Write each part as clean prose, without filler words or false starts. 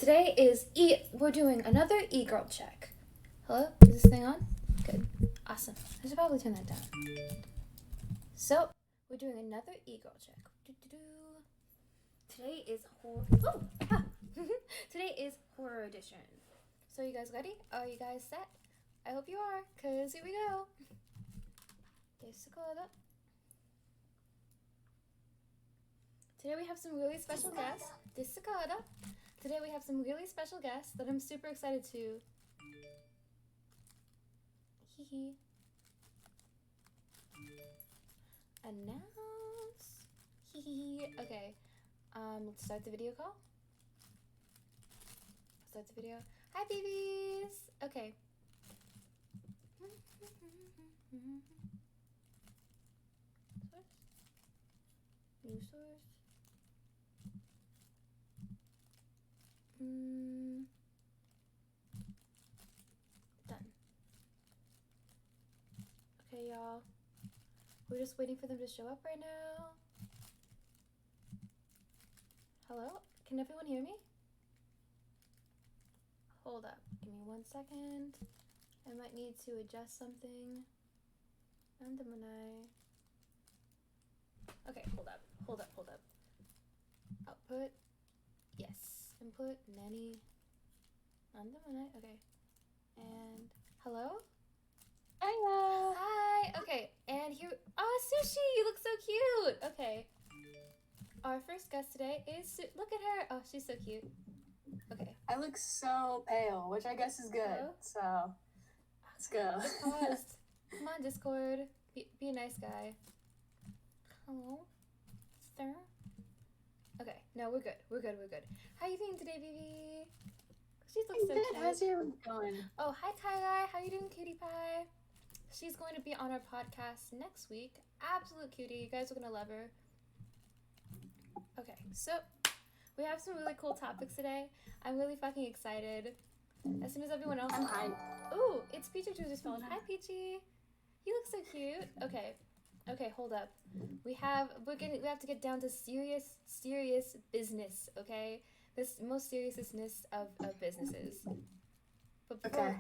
today is we're doing another Egirl check. Hello? Is this thing on? Good. Awesome. I should probably turn that down. So, we're doing another Egirl check. Today is Today is horror edition. So you guys ready? Are you guys set? I hope you are, cause here we go. Today we have some really special guests. Today we have some really special guests that I'm super excited to announce. Okay. Let's start the video call. Start the video. Hi, babies. Okay. New source. Done. Okay, y'all. We're just waiting for them to show up right now. Hello? Can everyone hear me? Hold up. Give me 1 second. I might need to adjust something. Okay, hold up. Output. Yes. Input. Nanny. Okay. And hello? Hiya. Hi. Okay. And here. Oh, Sushi! You look so cute. Okay. Our first guest today is look at her. Oh, she's so cute. Okay. I look so pale, which I guess is good. Hello? So let's go. Paused. Come on, Discord. Be a nice guy. Hello, sir. Okay. No, we're good. How you doing today, baby? She looks so Good. cute. How's your week going? Oh, hi, Kai. How you doing, cutie pie? She's going to be on our podcast next week. Absolute cutie. You guys are gonna love her. Okay, so we have some really cool topics today. I'm really fucking excited. As soon as everyone else. I'm hyped. Ooh, it's Peachy Juice's phone. Hi, Peachy. You look so cute. Okay, hold up. We have to get down to serious business. Okay, this most seriousness of businesses. But Okay.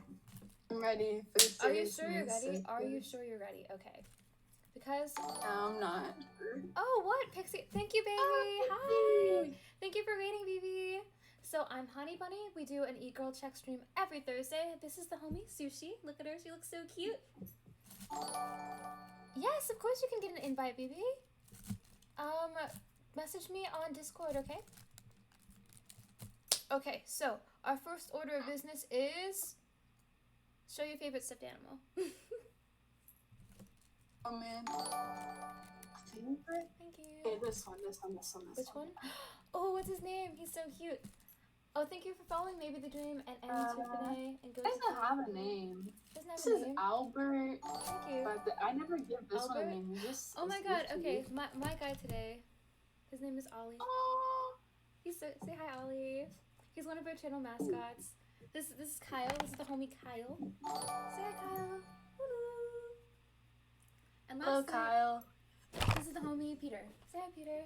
I'm ready for the are you sure you're seriousness ready? of Are you this. sure you're ready? Okay. Because I'm not. oh, what Pixie? Thank you, baby. Oh, Hi. Pixie. Thank you for waiting, baby. So I'm Honey Bunny. We do an e-girl check stream every Thursday. This is the homie Sushi. Look at her. She looks so cute. Yes, of course you can get an invite, baby. Message me on Discord, okay? Okay, so our first order of business is show your favorite stuffed animal. Oh man. Favorite? Thank you. Okay, this one. Which one? Oh, what's his name? He's so cute. Oh, thank you for following Maybe the Dream and Annie Tiffany and It doesn't have a name. Doesn't have This a is name. Albert. Thank you. But I never give this one a Albert? name. Just Oh my god, okay. My guy today. His name is Ollie. Oh. Say hi, Ollie. He's one of our channel mascots. This is Kyle. This is the homie Kyle. Say hi, Kyle. Hello. And Hello, lastly, Kyle. this is the homie Peter. Say hi, Peter.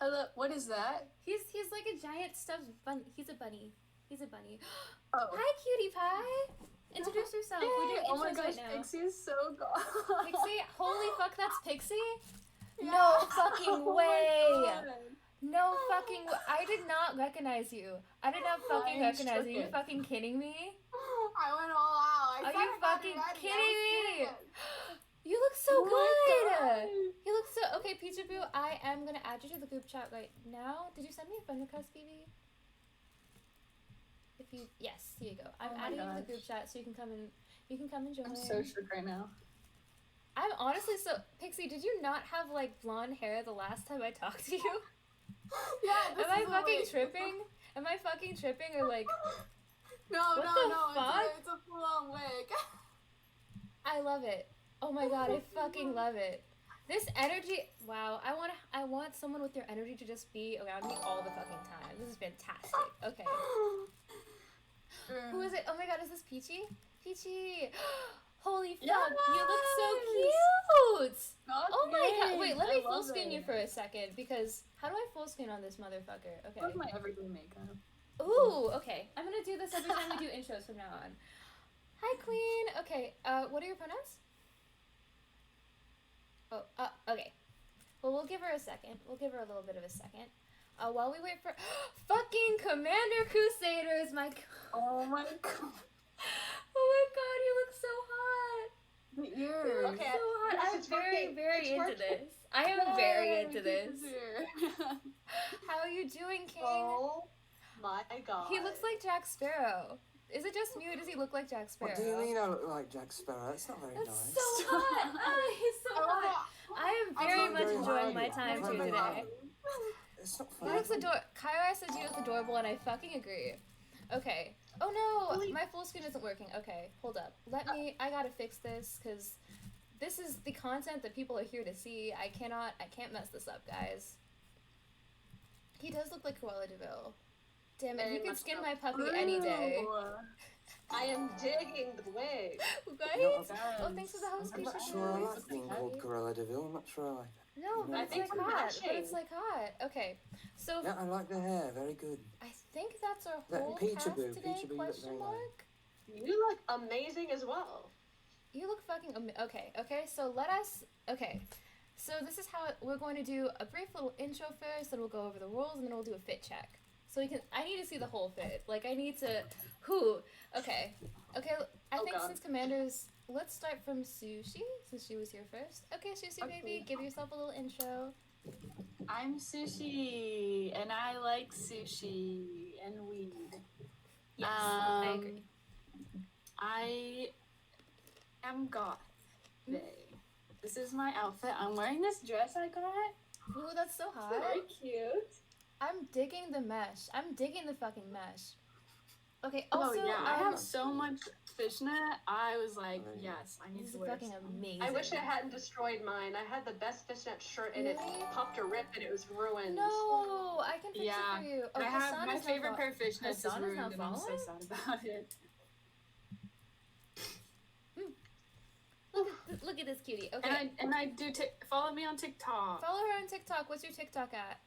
Hello. What is that? He's like a giant stuffed bunny. He's a bunny. Oh. Hi, cutie pie. Introduce yourself. Yay! We're doing Oh my intros gosh, right now. Pixie is so goth. Pixie? Holy fuck, that's Pixie? Yeah. No fucking Oh my way. God. No fucking I did not recognize you. I did not fucking I'm recognize you. Are you shook. fucking kidding me? I went all out. Are you fucking kidding me? You look so Oh my good. God. You look so okay, Pizza Boo. I am gonna add you to the group chat right now. Did you send me a friend request, baby? Yes, here you go. I'm Oh my adding you to the gosh. group chat so you can come and join. I'm so shook right now. I'm honestly so Pixie. Did you not have like blonde hair the last time I talked to you? Yeah. This Am I is a fucking wig. tripping? Am I fucking tripping or like? No, What no, the no. fuck? It's a full-on wig. I love it. Oh my god, I fucking love it. This energy, wow. I want someone with your energy to just be around me all the fucking time. This is fantastic. Okay. Who is it? Oh my god, is this Peachy? Peachy! Holy fuck, you look so cute! Oh my god, wait, let me full screen you for a second, because how do I full screen on this motherfucker? Okay. What's my everyday makeup? Ooh, okay. I'm gonna do this every time we do intros from now on. Hi, Queen. Okay, what are your pronouns? Oh, okay. Well, we'll give her a second. We'll give her a little bit of a second. While we wait for fucking Commander Crusaders, my Oh my god. oh my god, he looks so hot. The He ears. looks Okay, so hot. yes, I'm it's very, working. very It's into working. this. I am very into this. Here. How are you doing, King? Oh my god. He looks like Jack Sparrow. Is it just me or does he look like Jack Sparrow? What do you mean I look like Jack Sparrow? That's not very That's nice. so hot. Oh, he's so hot. I am very I'm much very enjoying my hungry. time I'm here very today. hungry. It's not He funny. looks adorable. Kyra says you look adorable, and I fucking agree. Okay. Oh no, Holy- my full screen isn't working. Okay, hold up. I gotta fix this, because this is the content that people are here to see. I can't mess this up, guys. He does look like Cruella de Vil. Damn it, Very he could much skin so. my puppy any day. I am digging the wig. Right? No, Oh, thanks for the house I'm not station. sure I Thanks, like being Patty. called Cruella de Vil. I'm not sure I like it. No, but I it's think like we're hot. But matching. it's like hot. Okay, so Yeah, I like the hair. Very good. I think that's our That whole cast peekaboo, today, peekaboo, you look question very mark? You look amazing as well. You look fucking okay, so so this is how we're going to do a brief little intro first, then we'll go over the rules, and then we'll do a fit check. So I need to see the whole fit. Like, I need to, okay, I Oh, think God. since Commanders, let's start from Sushi, since she was here first. Okay, Sushi Okay. baby, give yourself a little intro. I'm Sushi, and I like sushi and weed. Yes, I agree. I am Goth today. This is my outfit. I'm wearing this dress I got. Ooh, that's so hot. Very cute. I'm digging the mesh. I'm digging the fucking mesh. Okay, Oh also, yeah, I have so much fishnet. I was like, Really? yes, I need this to is wear fucking some. amazing. I wish I hadn't destroyed mine. I had the best fishnet shirt and it Really? popped a rip and it was ruined. No, I can fix Yeah, it for you. Oh, I have Hassan my is now favorite pair of fishnets is Hassan is now ruined, and I'm so following? sad about it. Look at this cutie. Okay, And I do follow me on TikTok. follow her on TikTok. What's your TikTok at?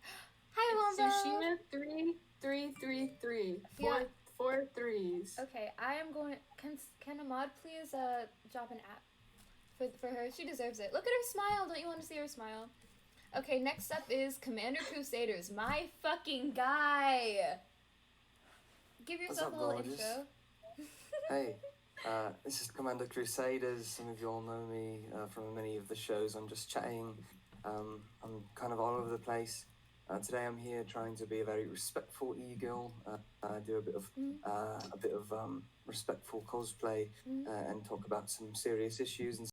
Hi, Alonzo. Sushina3333. Yeah. Four threes. Okay, I am going. Can Ahmad please drop an app for her? She deserves it. Look at her smile. Don't you want to see her smile? Okay, next up is Commander Crusaders. My fucking guy. Give What's yourself up, a little gorgeous? intro. Hey, this is Commander Crusaders. Some of you all know me from many of the shows. I'm just chatting. I'm kind of all over the place. Today I'm here trying to be a very respectful Egirl. I do a bit of respectful cosplay and talk about some serious issues and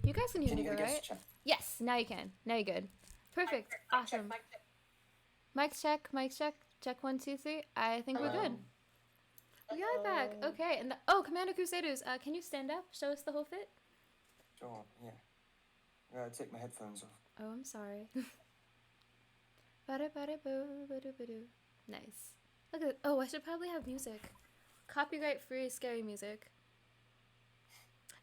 You guys can hear can me, you though, get a guest right? chat? Yes, now you can. Now you're good. Perfect. Awesome. Mic check. Mic check. Check 1, 2, 3. I think we're good. We are back. Okay. And Commander Crusaders. Can you stand up? Show us the whole fit. Sure, yeah. I gotta take my headphones off. Oh, I'm sorry. Ba-da-ba-da-boo, nice. Look at. Oh, I should probably have music. Copyright-free scary music.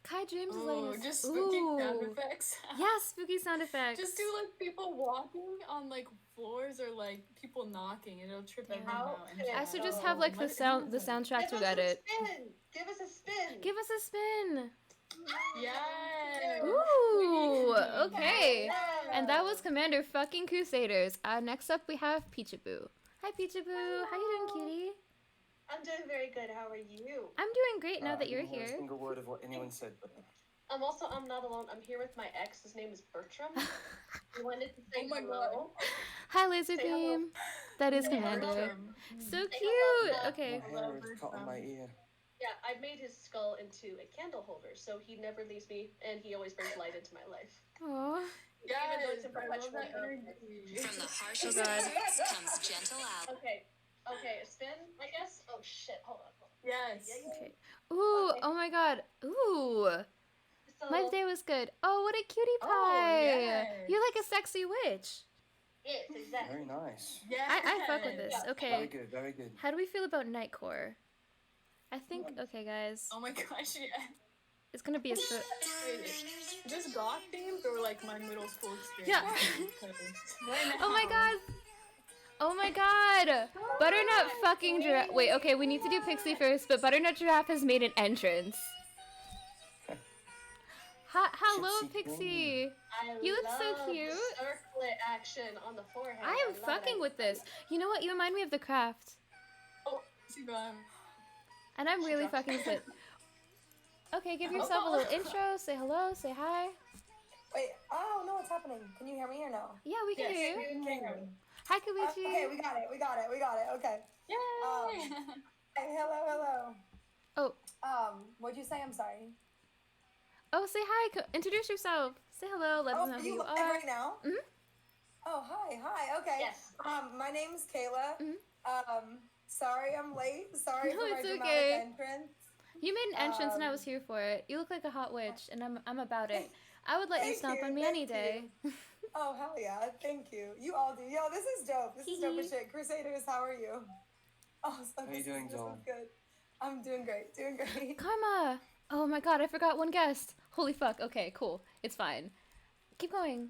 Kai James is letting us. just spooky sound Ooh. effects. Yeah, spooky sound effects. Just do like people walking on like floors or like people knocking, and it'll trip Yeah. everyone out. And I Yeah. should just have like the soundtrack to Reddit. Give us a spin. Give us a spin. Yeah. Ooh, okay. Yeah. And that was Commander fucking Crusaders. Next up we have Peachaboo. Hi Peachaboo, how you doing, cutie? I'm doing very good. How are you? I'm doing great now that I you're didn't hear here. a single word of what anyone said, but I'm not alone. I'm here with my ex. His name is Bertram. We wanted to say Oh my hello. Hi Laser Say hello. Beam. That is Say Commander. hello. So Say cute. hello. Okay. my hair is caught on my ear. Yeah, I made his skull into a candle holder, so he never leaves me, and he always brings light into my life. Aww. Even though it's a Yes, I love perpetual that darkness. energy. From the harshest Oh, God. deserts comes gentle out. Okay, a spin, I guess? Oh shit, hold on. Yes. Okay. Ooh, Okay. oh my god. Ooh. So, My day was good. Oh, what a cutie Oh, pie. yes. You're like a sexy witch. yes, exactly. Very nice. Yes. I fuck with this. Yeah. Okay. Very good, very good. How do we feel about Nightcore? I think, okay guys, Oh my gosh, yeah. it's gonna be a so Just goth themed or like my middle school experience? Yeah. Right now. Oh my god! Oh my god! Butternut fucking giraffe. Wait, okay, we need to do Pixie first, but Butternut Giraffe has made an entrance. Hello, Gypsy Pixie! I You look so love cute. The circlet action on the forehead. I am love fucking it. with this. You know what? You remind me of The Craft. Oh, she got him. And I'm really dropped fucking sit. Okay, give yourself a little intro, say hello, say hi. Wait, I don't know what's happening. Can you hear me or no? Yeah, we can Yes, hear you. you can hear me. Hi, Kawichi. Okay, we got it. Okay. Yay! Hey, hello. Oh. What'd you say? I'm sorry. Oh, say hi. Introduce yourself. Say hello. Let us know who you you live are. right now? Mhm. Oh, hi. Okay. Yes. My name's Kayla. Mhm. Sorry I'm late. Sorry No, for my it's dramatic okay. entrance. You made an entrance and I was here for it. You look like a hot witch, and I'm about it. I would let you Thank stomp you, on me thank any day. Oh, hell yeah. Thank you. You all do. Yo, this is dope. This is dope as shit. Crusaders, how are you? Oh, so How you doing, this doll? is good. I'm doing great. Karma. Oh my god, I forgot one guest. Holy fuck. Okay, cool. It's fine. Keep going.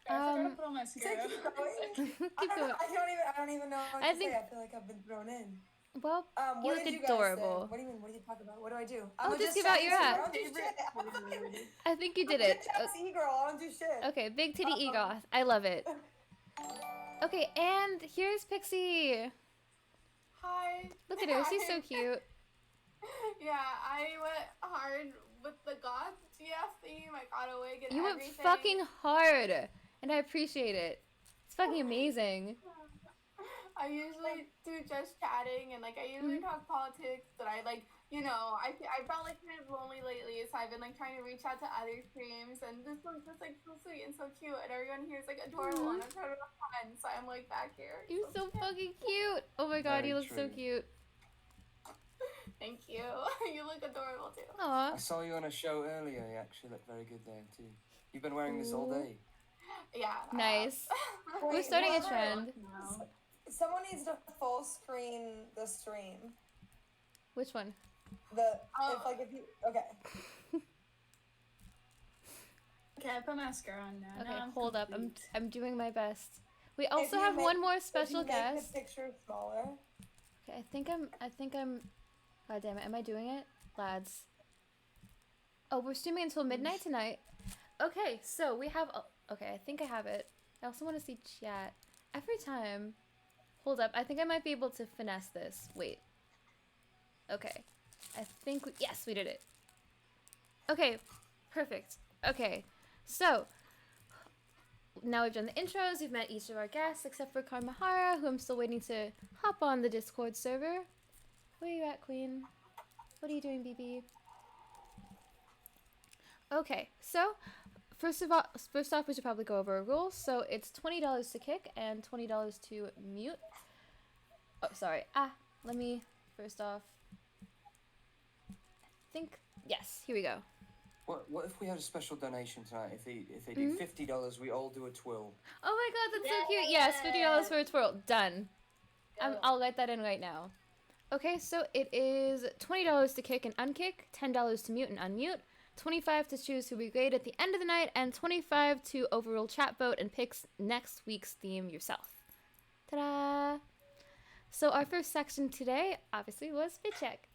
I forgot to put on So mascara. keep going. Keep going. I don't even know what I to think- say. I feel like I've been thrown in. Well, you What look did you guys say? adorable. What do you mean? What are you talking about? What do I do? Oh, I'm just give out your app. I don't do shit. I think you did I'm it. just Egirl. I don't do shit. Okay, big titty Goth. I love it. Okay, and here's Pixie. Hi. Look at her. She's so cute. Yeah, I went hard with the Goth GF theme. I got a wig and You went everything. fucking hard, and I appreciate it. It's fucking amazing. I usually do just chatting and like I usually talk politics, but I like I felt like kind of lonely lately, so I've been like trying to reach out to other streams, and this one's just like so sweet and so cute, and everyone here is like adorable, and I'm trying to have fun, so I'm like back here. You're so fucking cute. Oh my god, Very you look so true. cute. Thank you. You look adorable too. Aw. I saw you on a show earlier. You actually look very good there too. You've been wearing this all day. Yeah. Nice. We're Wait, starting a whoever- trend. Someone needs to full screen the stream. Which one? If you okay. Okay, I put mascara on now. Okay, Now I'm hold up. complete. I'm doing my best. We also you have make- one more If special you make guest. the picture smaller. Okay, I think I'm God damn it, am I doing it? Lads. Oh, we're streaming until midnight tonight. Okay, so we have okay, I think I have it. I also want to see chat. Every time. Hold up, I think I might be able to finesse this. Wait. Okay. I think yes, we did it. Okay, perfect. Okay. So, now we've done the intros, we've met each of our guests, except for Karmahara, who I'm still waiting to hop on the Discord server. Where you at, Queen? What are you doing, BB? Okay, so first off, we should probably go over our rules. So it's $20 to kick and $20 to mute. Oh, sorry. Let me first off. Think yes. Here we go. What if we had a special donation tonight? If they do $50, we all do a twirl. Oh my god, that's so cute. Yes, $50 for a twirl. Done. I'll let that in right now. Okay, so it is $20 to kick and unkick, $10 to mute and unmute, $25 to choose who we grade at the end of the night, and $25 to overrule chat vote and pick next week's theme yourself. Ta-da! So our first section today, obviously, was fit check.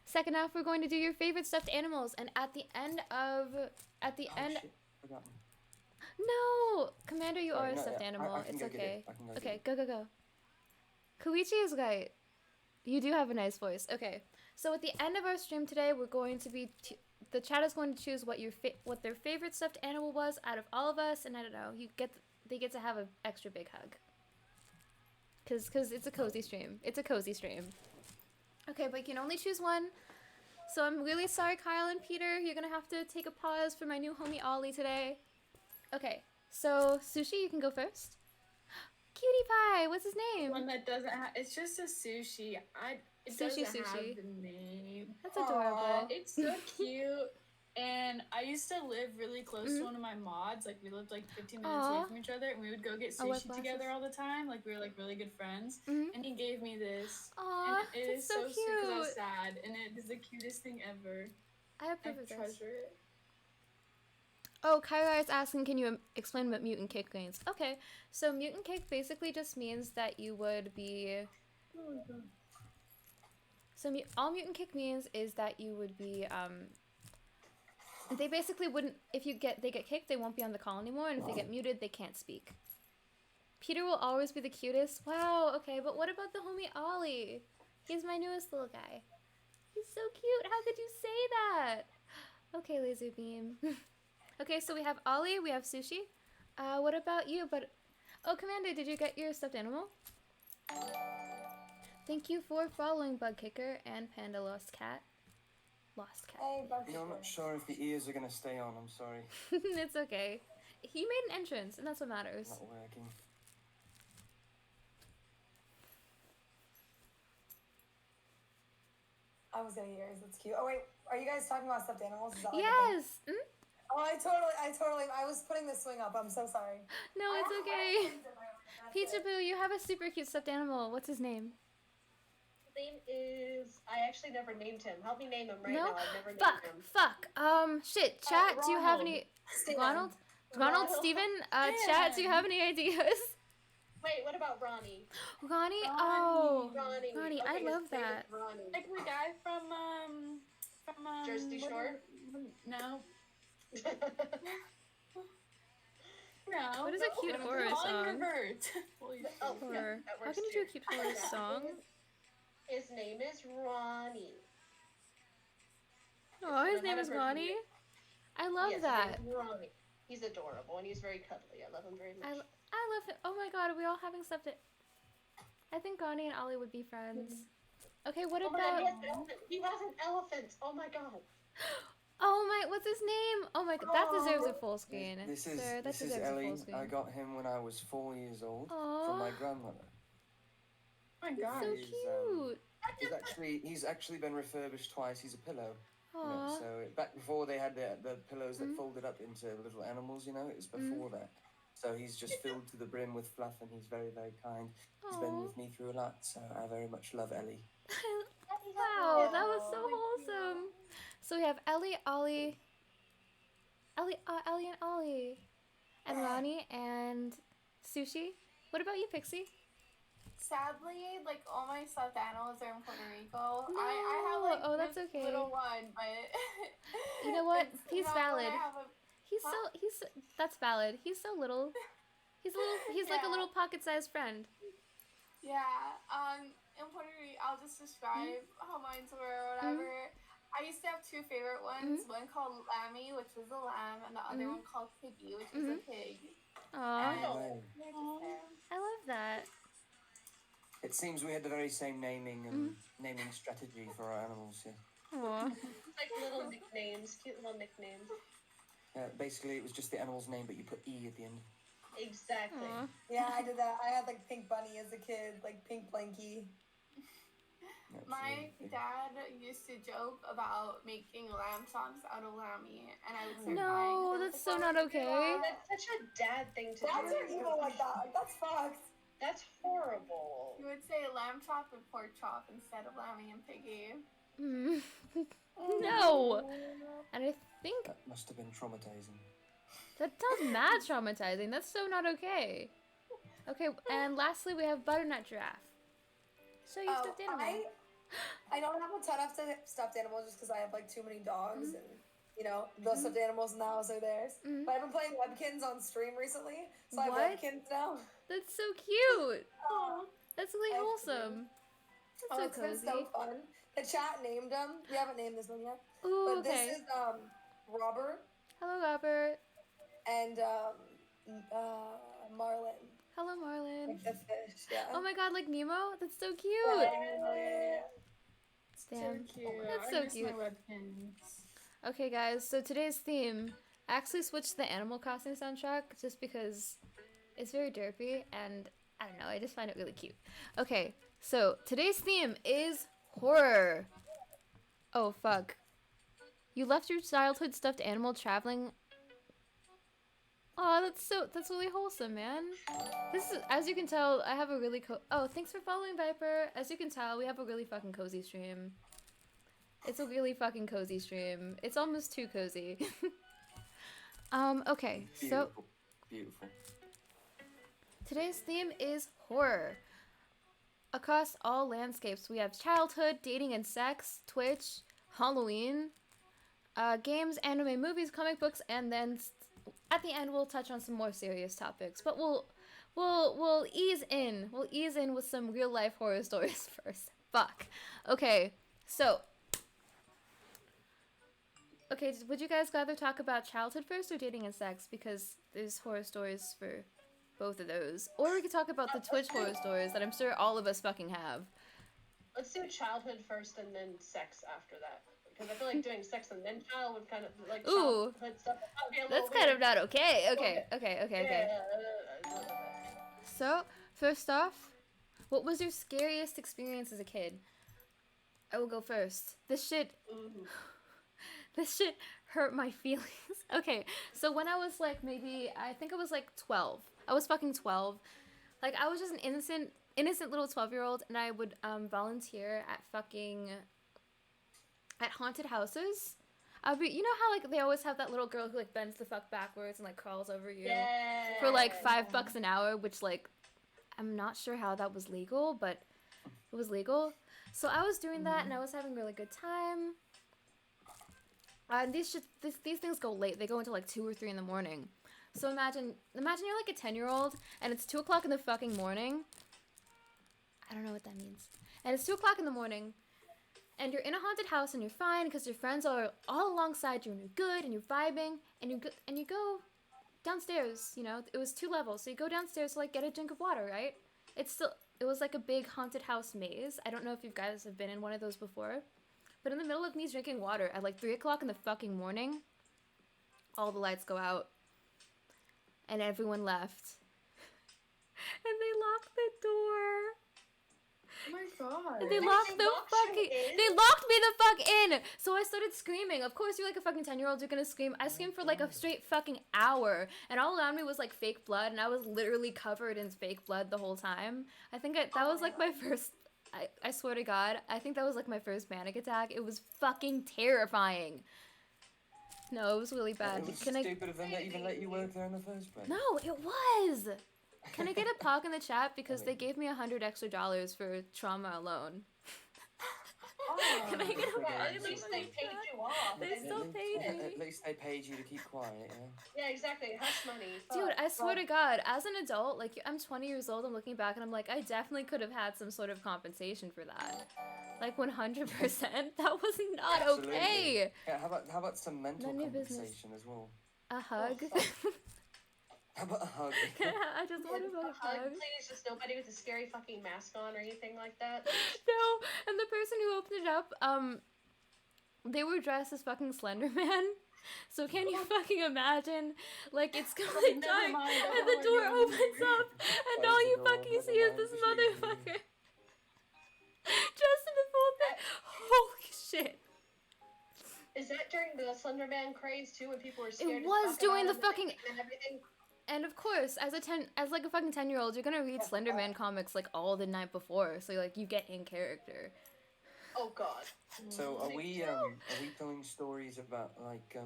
Second off, we're going to do your favorite stuffed animals, and at the end, Shit, forgot one. No! Commander, you are a No, stuffed yeah, animal. I can It's go get okay. it. I can go Okay, get it. go. Koichi is right. You do have a nice voice. Okay. So at the end of our stream today, we're going to be the chat is going to choose what what their favorite stuffed animal was out of all of us, and I don't know. They get to have an extra big hug. Cause it's a cozy stream. It's a cozy stream. Okay, but you can only choose one. So I'm really sorry, Kyle and Peter. You're gonna have to take a pause for my new homie Ollie today. Okay, so Sushi, you can go first. Cutie Pie, what's his name? One that doesn't have. It's just a sushi. It doesn't Sushi. have the name. That's adorable. It's so cute. And I used to live really close to one of my mods. Like, we lived like 15 minutes away from each other, and we would go get Oh, what sushi together all the time. Like, we were like really good friends. Mhm. And he gave me this. Aw, and it that's is so so sweet because I was cute. sad, and it is the cutest thing ever. I I approve of this. treasure it. Oh, Kyra is asking, can you explain what mutant kick means? Okay, so mutant kick basically just means that you would be. So all mutant kick means is that you would be They basically wouldn't. If they get kicked, they won't be on the call anymore, and if they get muted, they can't speak. Peter will always be the cutest. Wow. Okay, but what about the homie Ollie? He's my newest little guy. He's so cute. How could you say that? Okay, laser beam. Okay, so we have Ollie, we have Sushi. What about you? Oh, Commander, did you get your stuffed animal? Thank you for following Bug Kicker and Panda Lost Cat. Hey, Bucky. I'm not sure if the ears are gonna stay on. I'm sorry. It's okay. He made an entrance, and that's what matters. Not working. I was gonna hear. That's cute. Oh wait, are you guys talking about stuffed animals? Is that like a thing? Yes. Mm? Oh, I was putting the swing up. I'm so sorry. No, it's okay. Peachaboo, you have a super cute stuffed animal. What's his name? His name is. I actually never named him. Help me name him right No? now. I've never named him. Fuck. Shit. Chat, do you have Ronald. any... Steven. Ronald, Ronald. Steven, chat, do you have any ideas? Wait, what about Ronnie? Ronnie? Oh. Ronnie. Ronnie, Okay, I his love name is that. Ronnie. Like the guy from Jersey Shore? No. No. What is a cute horror Falling song? Revert. Oh, Horror. yeah, that How works can you do a too. cute horror song? His name is Ronnie. Oh, his I've name never is heard Ronnie? of it. I love Yes, his that. name's Ronnie. He's adorable and he's very cuddly. I love him very much. I love it. Oh my god, are we all having stuff that... I think Ronnie and Ollie would be friends. Okay, what Oh my god, about... he has an elephant. He has an elephant. Oh my god. Oh my, what's his name? Oh my god, that deserves a full screen. This is Sir, that this is deserves a Ellie. full screen. I got him when I was 4 years old Aw. from my grandmother. Oh my god. So He's, cute. He's actually been refurbished twice. He's a pillow. You know, Aw. so back before they had the pillows that folded up into little animals, you know, it was before that. So he's just filled to the brim with fluff, and he's very, very kind. He's been Aw. with me through a lot, so I very much love Ellie. Wow, that was so wholesome. So we have Ellie, Ollie, and Ollie, and Ronnie, and Sushi. What about you, Pixie? Sadly, like all my stuffed animals are in Puerto Rico. No. I have like Oh, that's this okay. little one, but You know what? it's He's not valid. what I have a- That's valid. He's so little. He's like a Yeah. little pocket-sized friend. Yeah. In Puerto Rico, I'll just describe how mine were or whatever. I used to have two favorite ones. One called Lammy, which was a lamb, and the other one called Piggy, which was a pig. Aw, And Oh. they're just there. I love that. It seems we had the very same naming strategy for our animals. Yeah. Aw. Like little nicknames, cute little nicknames. Basically, it was just the animal's name, but you put E at the end. Exactly. Aw. Yeah, I did that. I had like Pink Bunny as a kid, like Pink Blanky. My Absolutely. dad used to joke about making lamb chops out of lammy, and I would start No, crying. that's so not okay. That's such a dad thing to Dads do. are evil like that. Like, that's fucked. That's horrible. You would say lamb chop and pork chop instead of lammy and piggy. Mm. No. And I think That must have been traumatizing. that sounds mad traumatizing. That's so not okay. Okay, and lastly we have Butternut Giraffe. So you stuffed animal. I don't have a ton of stuffed animals just because I have like too many dogs and you know, the stuffed animals in the house are theirs. Mhm. But I've been playing Webkins on stream recently, so I What? have Webkins now. That's so cute. Aw. That's really I have wholesome. Oh, That's it's so been cozy. so fun. The chat named them. We haven't named this one yet. Ooh, But okay. this is Robert Hello, Robert. and Marlin. Hello, Marlin. Like the fish, yeah. Oh my god, like Nemo? That's so cute. Yeah. Damn. So cute. That's I so miss cute. my webkins. Okay, guys, so today's theme I actually switched to the Animal Crossing soundtrack just because it's very derpy and I don't know, I just find it really cute. Okay, so today's theme is horror. Oh, fuck. You left your childhood stuffed animal traveling. Oh, that's really wholesome, man. This is, as you can tell, I have a really oh, thanks for following, Viper. As you can tell, we have a really fucking cozy stream. It's a really fucking cozy stream. It's almost too cozy. Okay, so Beautiful. today's theme is horror. Across all landscapes, we have childhood, dating and sex, Twitch, Halloween, games, anime, movies, comic books, and then at the end we'll touch on some more serious topics. But we'll ease in. We'll ease in with some real life horror stories first. Fuck. Okay, so. Okay, would you guys rather talk about childhood first or dating and sex? Because there's horror stories for both of those. Or we could talk about the Twitch horror stories that I'm sure all of us fucking have. Let's do childhood first and then sex after that. Because I feel like doing sex and then child would kind of like Ooh. childhood stuff. Would be a That's little kind of weird. not okay. Okay. Yeah, So, first off, what was your scariest experience as a kid? I will go first. This shit hurt my feelings. Okay, so when I was like I think I was like 12. I was fucking 12. Like I was just an innocent little 12-year-old, and I would volunteer at haunted houses. I'd be, you know how like they always have that little girl who like bends the fuck backwards and like crawls over you for like $5 an hour, which like I'm not sure how that was legal, but it was legal. So I was doing that, and I was having a really good time. These things go late. They go until like 2 or 3 in the morning. So imagine you're like a 10-year-old, and it's 2 o'clock in the fucking morning. I don't know what that means. And it's 2 o'clock in the morning, and you're in a haunted house, and you're fine because your friends are all alongside you, and you're good, and you're vibing, and you go downstairs. You know, it was 2 levels, so you go downstairs to like get a drink of water, right? It was like a big haunted house maze. I don't know if you guys have been in one of those before. But in the middle of me drinking water at like 3 o'clock in the fucking morning, all the lights go out. And everyone left. And they locked the door. Oh my god. And they locked me the fuck in. So I started screaming. Of course, you're like a fucking 10-year-old, you're gonna scream. I screamed for like a straight fucking hour. And all around me was like fake blood, and I was literally covered in fake blood the whole time. I think that was like my first... I swear to God, I think that was like my first panic attack. It was fucking terrifying. No, it was really bad. It was stupid of them to even let you work there in the first place. No, it was! Can I get a POC in the chat? Because they gave me $100 extra for trauma alone. Can I get a POC? At least they paid you off. They still paid me. At least they paid you to keep quiet, yeah? Yeah, exactly. Hush money. Dude, I swear to God, as an adult, like, I'm 20 years old, I'm looking back and I'm like, I definitely could have had some sort of compensation for that. Like, 100%. That was not Absolutely. okay. Yeah, how about some mental None of your business. compensation as well? A hug? How about a hug? I just want a hug. Please, just nobody with a scary fucking mask on or anything like that. No, and the person who opened it up, they were dressed as fucking Slender Man. So can you fucking imagine? Like, it's going dark, and the door opens up, and all you fucking see is this motherfucker dressed in a full thing. Holy shit. Is that during the Slender Man craze too, when people were scared? It was doing the the fucking... and everything. And of course, as like a fucking 10-year-old, you're gonna read Slender Man comics like all the night before, so like you get in character. Oh God. So are we telling stories about like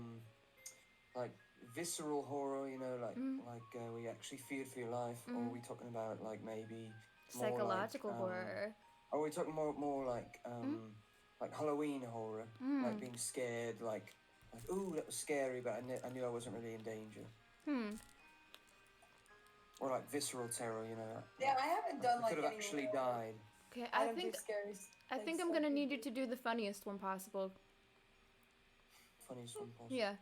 visceral horror, you know, like where you actually feared for your life, or are we talking about like maybe more Psychological like, horror. Are we talking more like like Halloween horror, like being scared, like like, ooh, that was scary, but I knew I wasn't really in danger. Or like visceral terror, you know. Yeah, I haven't done I like could have any. actually died. Okay, I I don't do think scary. I think I'm gonna need you to do the funniest one possible. Funniest one possible. Yeah.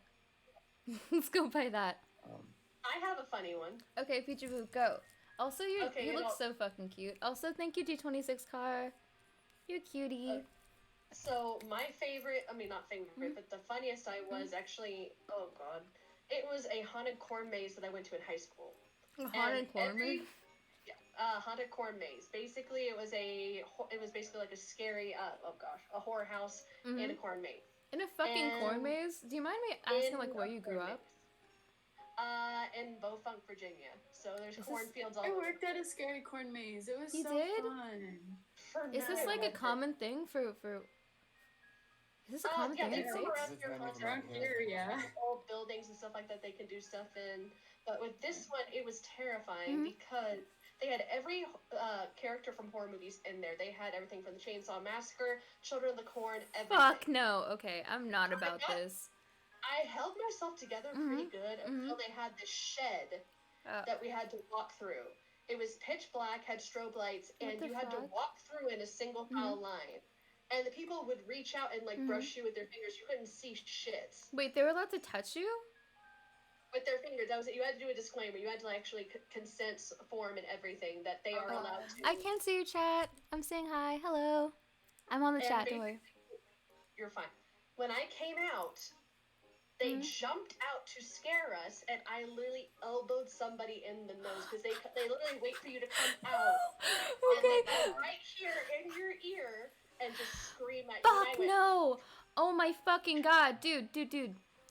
Let's go by that. I have a funny one. Okay, Peachaboo, go. Also, you Okay, you you look know- so fucking cute. Also, thank you, D26 car. You're cutie. So my favorite, I mean not favorite, but the funniest I was actually, oh god, it was a haunted corn maze that I went to in high school. Haunted corn every- maze? Yeah, haunted corn maze. Basically, it was basically like a scary, a horror house in a corn maze. In a fucking corn And maze? Do you mind me asking In like where a you grew corn up? maze. In Beaufort, Virginia. So there's Is this- cornfields all I over. worked at a scary corn maze. It was You so did? fun. For Is this now, like a it wasn't. common thing for? Is this a common Yeah, thing in they the come States? around here Around constantly. here, yeah. Old buildings and stuff like that they can do stuff in. But with this one, it was terrifying because they had every character from horror movies in there. They had everything from the Chainsaw Massacre, Children of the Corn, everything. Fuck no. Okay, I'm not about this. I held myself together pretty good until they had this shed that we had to walk through. It was pitch black, had strobe lights, What and the you had to fuck? walk through in a single file line. And the people would reach out and like brush you with their fingers. You couldn't see shit Wait, they were allowed to touch you? with their fingers. That was it. You had to do a disclaimer. You had to like actually consent form and everything that they are allowed to. I can't see your chat. I'm saying hi. Hello. I'm on the And chat. Don't worry. You're fine. When I came out, they jumped out to scare us, and I literally elbowed somebody in the nose because they literally wait for you to come out, and they go right here in your ear and just scream at you. And I Fuck went, no! Oh my fucking god, dude.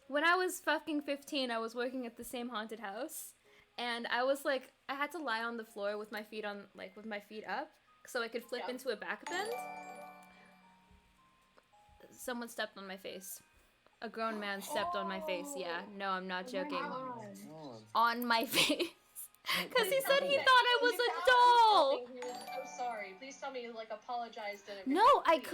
When I was fucking 15, I was working at the same haunted house, and I was like, I had to lie on the floor with my feet up, so I could flip into a back bend. Someone stepped on my face. A grown man stepped on my face. Yeah, no, I'm not joking. On my face. Because he said he thought I was a doll. He was so sorry. Please tell me you like apologized and everything. No, I Please.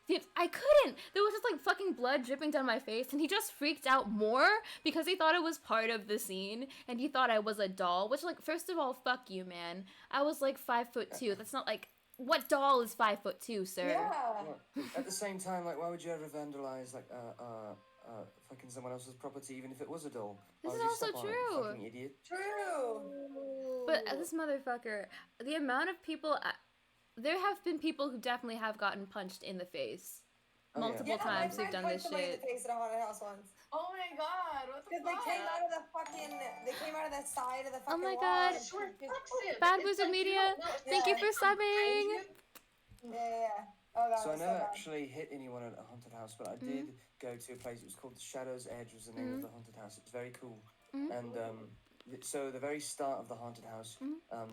couldn't. I couldn't. There was just like fucking blood dripping down my face, and he just freaked out more because he thought it was part of the scene, and he thought I was a doll. Which, like, first of all, fuck you, man. I was like 5'2". That's not like, what doll is 5'2", sir? Yeah. Well, at the same time, like, why would you ever vandalize like fucking someone else's property, even if it was a doll? This Why is would you also step on it, you true. fucking idiot. True. But this motherfucker, the amount of people, there have been people who definitely have gotten punched in the face. Oh, yeah. Multiple times my who've friend done this punched somebody in shit. the face at a haunted house once. Oh my god, what the Because they fuck? came out of the fucking, they came out of the side of the Oh fucking my wall. God. and Sure, just- fuck Sim. Bad It's Wizard like you Media, don't know. It's thank like you for they come behind subbing. you. Yeah. Oh god, So I it was never bad. actually hit anyone at a haunted house, but I did go to a place. It was called the Shadow's Edge. Was the name of the haunted house. It's very cool. And so the very start of the haunted house,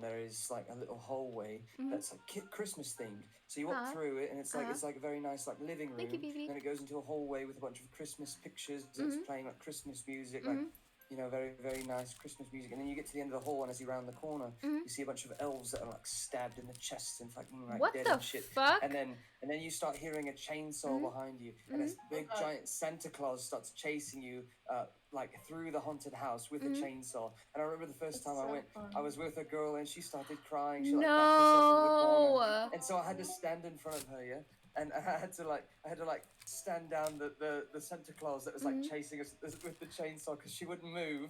there is like a little hallway that's like Christmas themed. So you walk through it, and it's like a very nice like living room. Thank you, Bibi. Then it goes into a hallway with a bunch of Christmas pictures. It's playing like Christmas music, like very very nice Christmas music. And then you get to the end of the hall, and as you round the corner, you see a bunch of elves that are like stabbed in the chest and fucking like What dead the and shit. fuck? And then you start hearing a chainsaw behind you, and this big giant Santa Claus starts chasing you like through the haunted house with a chainsaw. And I remember the first time I went, I was with a girl and she started crying. She like backed herself into the corner. No. And so I had to stand in front of her, yeah. And I had to like stand down the Santa Claus that was like chasing us with the chainsaw because she wouldn't move.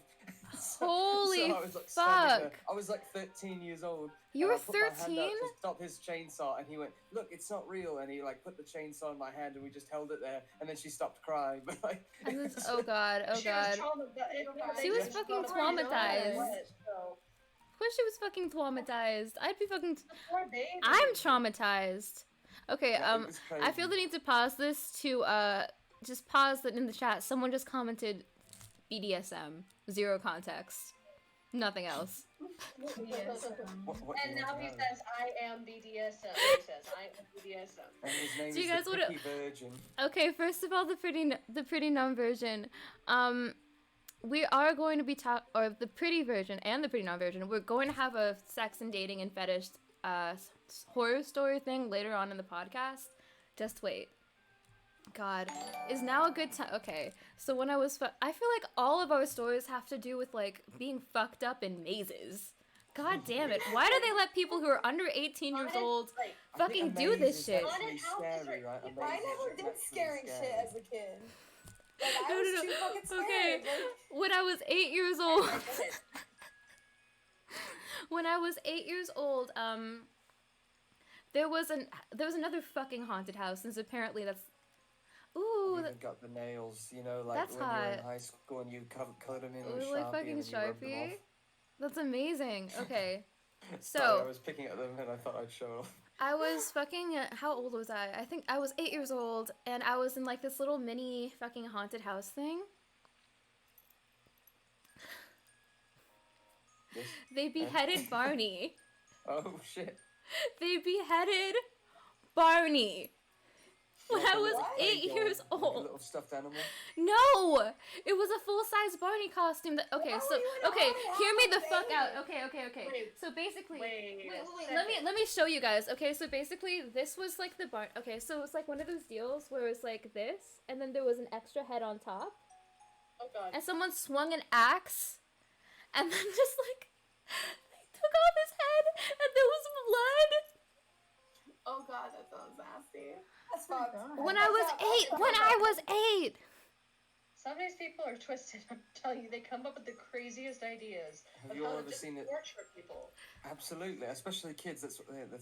Holy I was, like, standing there. fuck. I was like 13 years old. You and were I put my hand out 13? to stop his chainsaw, and he went, "Look, it's not real." And he like put the chainsaw in my hand, and we just held it there. And then she stopped crying. But like, And this, oh god, oh She was god. traumatized. She was They fucking just traumatized. So, Of course she was fucking traumatized. I'd be fucking... poor baby. I'm traumatized. Okay, Yeah, it was I feel the crazy. need to pause this to, just pause it in the chat. Someone just commented BDSM. Zero context. Nothing else. what And do you want now to he know? says, "I am BDSM." He says, "I am BDSM." And his name Do you is guys the wanna- Pricky Virgin. Okay, first of all, the pretty numb version. We are going to be or the pretty version and the pretty numb version. We're going to have a sex and dating and fetish horror story thing later on in the podcast. Just wait. God, is now a good time? Okay, so when I was, I feel like all of our stories have to do with like being fucked up in mazes. God damn it! Why do they let people who are under 18 years old Like, fucking do this shit? Actually scary, right? A maze I is never did naturally scary shit as a kid. Like, I No, was no, too no. fucking scared. Okay, Like, when I was 8 years old, I get it. when I was 8 years old, there was another fucking haunted house, since apparently that's. Ooh, You even got the nails, you know, like That's when you were in hot. high school and you colored them in with Ooh, like Sharpie fucking and then you rubbed them Sharpie. off. That's amazing. Okay, Sorry, I so was picking at them and I thought I'd show off. I was fucking. How old was I? I think I was 8 years old, and I was in like this little mini fucking haunted house thing. Yes. They beheaded Barney. Oh shit. They beheaded Barney when Like I a was little 8 play doll, years like a old. little stuffed animal. No, it was a full-size Barney costume. Okay, Why so were you in a okay, haunted hear me the house, fuck baby? out. Okay. Wait, So basically, wait a let second. me show you guys. Okay, so basically, this was like the barn. Okay, so it's like one of those deals where it's like this, and then there was an extra head on top, Oh god. and someone swung an axe, and then just like they took off his head, and there was blood. Oh god, that sounds nasty. that's fucked. When I was 8, when I was 8. Some of these people are twisted. I'm telling you, they come up with the craziest ideas Have of you how all to ever just seen it? torture people. Absolutely, especially kids. That's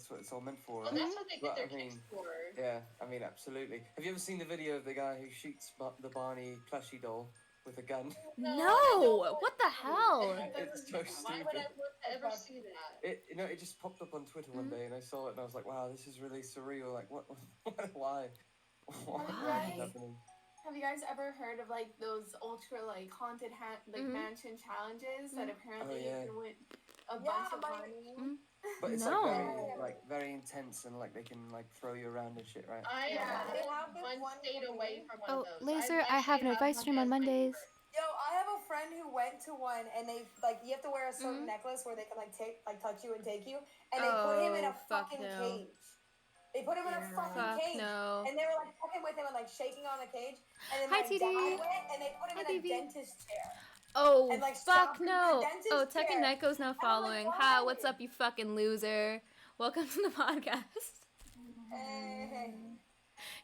what it's all meant for. Well, Right? that's what they But, get their I mean, kids for. Yeah, I mean, absolutely. Have you ever seen the video of the guy who shoots the Barney plushie doll with a gun? No, what the hell? It's so Why would I stupid. want to ever see that? It just popped up on Twitter one day, and I saw it, and I was like, wow, this is really surreal. Like, what? Why? Why is Why? this happening? Have you guys ever heard of like those ultra like haunted mansion challenges that apparently Oh, yeah. you can win a Yeah, bunch of money? But it's No. like very intense, and like they can like throw you around and shit, right? I Yeah, they have this one one state away from one Oh, of those. Laser, I actually have an advice one stream on as my Mondays. neighbor. Yo, I have a friend who went to one, and they like you have to wear a certain necklace where they can like touch you and take you, and they put him in a Oh, fuck fucking no. cage. They put him in a fucking Fuck cage, no. and they were like fucking with him and like shaking on the cage, and then Hi, my TD. dad went and they put him Hi, in a baby. dentist chair. Oh, And, like, fuck strapped him to no. the dentist Oh, Tekken chair. Neiko's now I'm like, following. why? Ha, what's up, you fucking loser? Welcome to the podcast. Hey.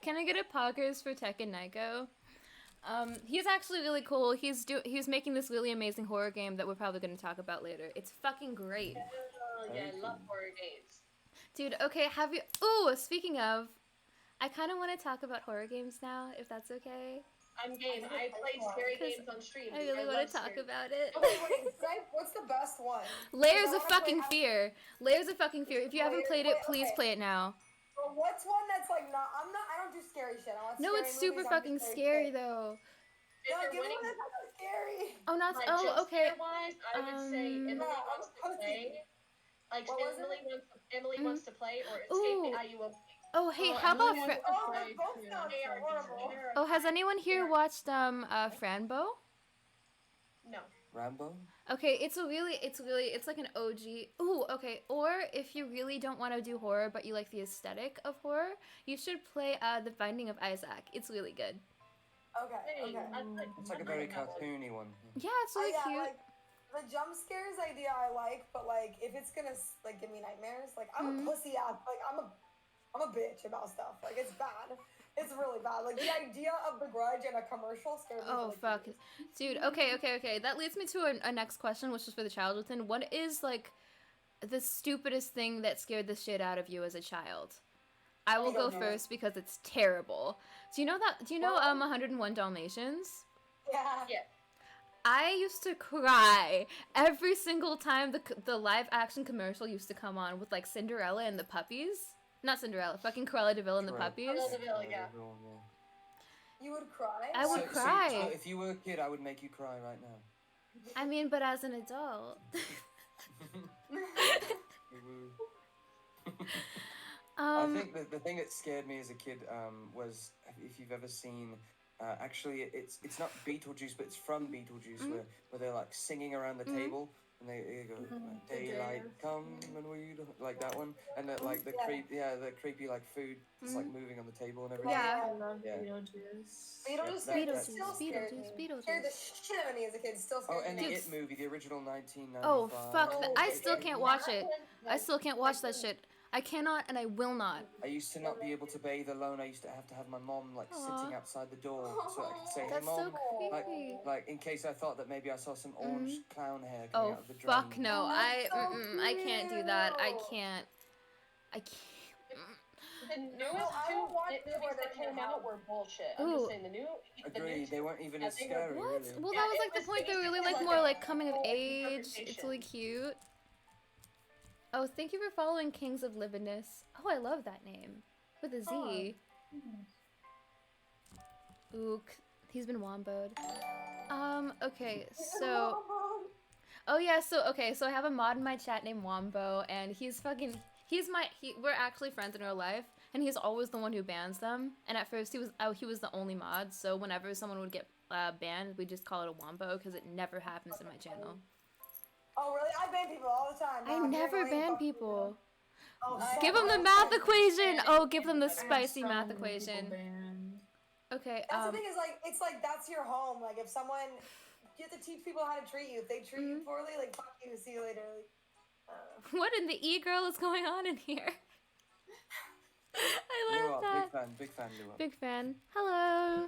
Can I get a poggers for Tekken Neiko? He's actually really cool. He's making this really amazing horror game that we're probably going to talk about later. It's fucking great. Oh, yeah, I love horror games. Dude, okay, have you... Ooh, speaking of, I kind of want to talk about horror games now, if that's okay. I'm game. I play scary games on stream. I really want love to talk scary- about it. What's the best one? Layers I of wanna fucking play- fear. Layers of fucking fear. If you haven't played it, please okay. play it now. Well, what's one that's like not? I don't do scary shit. I want No, scary it's super movies, I don't do fucking scary scary shit. though. If No, you're give me wanting one that's not scary. Oh, not like oh, jump okay. scare-wise, I would say Emily No, wants to I'm play. Like What was Emily Mhm. wants to play or Escape Ooh. the IUO. Oh, hey, Oh, how about Emily wants Oh, Right, those both too. sound They are horrible. Oh, has anyone here watched Franbo? No. Rambo? Okay, it's like an OG. Ooh, okay. Or if you really don't want to do horror but you like the aesthetic of horror, you should play The Binding of Isaac. It's really good. Okay. Hey, Okay. It's like a very cartoony one. Yeah, it's really yeah, cute. like the jump scares idea I like, but like if it's gonna like give me nightmares, like I'm a pussy ass, like I'm a bitch about stuff. Like it's bad. It's really bad. Like the idea of The Grudge in a commercial scared me. Oh, for, like, fuck. years. Dude, okay. That leads me to a next question, which is for the child within. What is, like, the stupidest thing that scared the shit out of you as a child? I will go first because it's terrible. Do you know 101 Dalmatians? Yeah. Yeah. I used to cry every single time the live action commercial used to come on with, like, Cinderella and the puppies. Not Cinderella, fucking Cruella de Vil and the Correct. puppies. Cruella de Vil, yeah. You would cry. I would cry. So if you were a kid, I would make you cry right now. I mean, but as an adult. I think the thing that scared me as a kid was, if you've ever seen, actually it's not Beetlejuice, but it's from Beetlejuice, where they're like singing around the table, And they go like, The daylight Dave. come and we like that one, and that like the the creepy like food just like moving on the table and everything. Yeah. I love Yeah. Beetlejuice. Beetlejuice, that- Beetlejuice that's- still scares me. Beetlejuice. Scared the shit out of me as a kid. Still Oh, scares and me. the Dude, It movie, the original 1995. Oh fuck! Oh, I yeah, still yeah, can't yeah. watch it. I Like, still can't watch that shit. I cannot, and I will not. I used to not be able to bathe alone. I used to have my mom like sitting Aw. outside the door so I could say, "Hey, That's mom," so like, creepy. like in case I thought that maybe I saw some orange clown hair coming Oh out of the drain. fuck no! That's so I can't do that. I cute. can't. I can't. the newest I two don't watch It it movies where that they're came out out. were bullshit. I'm Ooh. just saying the new Agreed, they two, weren't even yeah, as they were- scary, What? really. Well, Yeah, that was it like the was point. They're really basically like like more a like coming of full age. It's interpretation. really cute. Oh, thank you for following Kings of Lividness. Oh, I love that name with a Z. Ook. He's been womboed. Okay, so. Oh yeah, so okay, so I have a mod in my chat named Wombo, and we're actually friends in real life, and he's always the one who bans them. And at first he was the only mod, so whenever someone would get banned, we just call it a Wombo because it never happens in my channel. Oh really? I ban people all the time. I Nah, never Gary Lane ban fucks me, people. Oh, I- Give him the so math much. equation. Oh, give them the I have spicy So math many people equation. banned. Okay. That's the thing is like it's like that's your home. Like if someone you have to teach people how to treat you. If they treat you poorly, like fuck you, see you later. Like, What in the Egirl is going on in here? I Lua, love that. big fan, Lua. Big fan. Hello.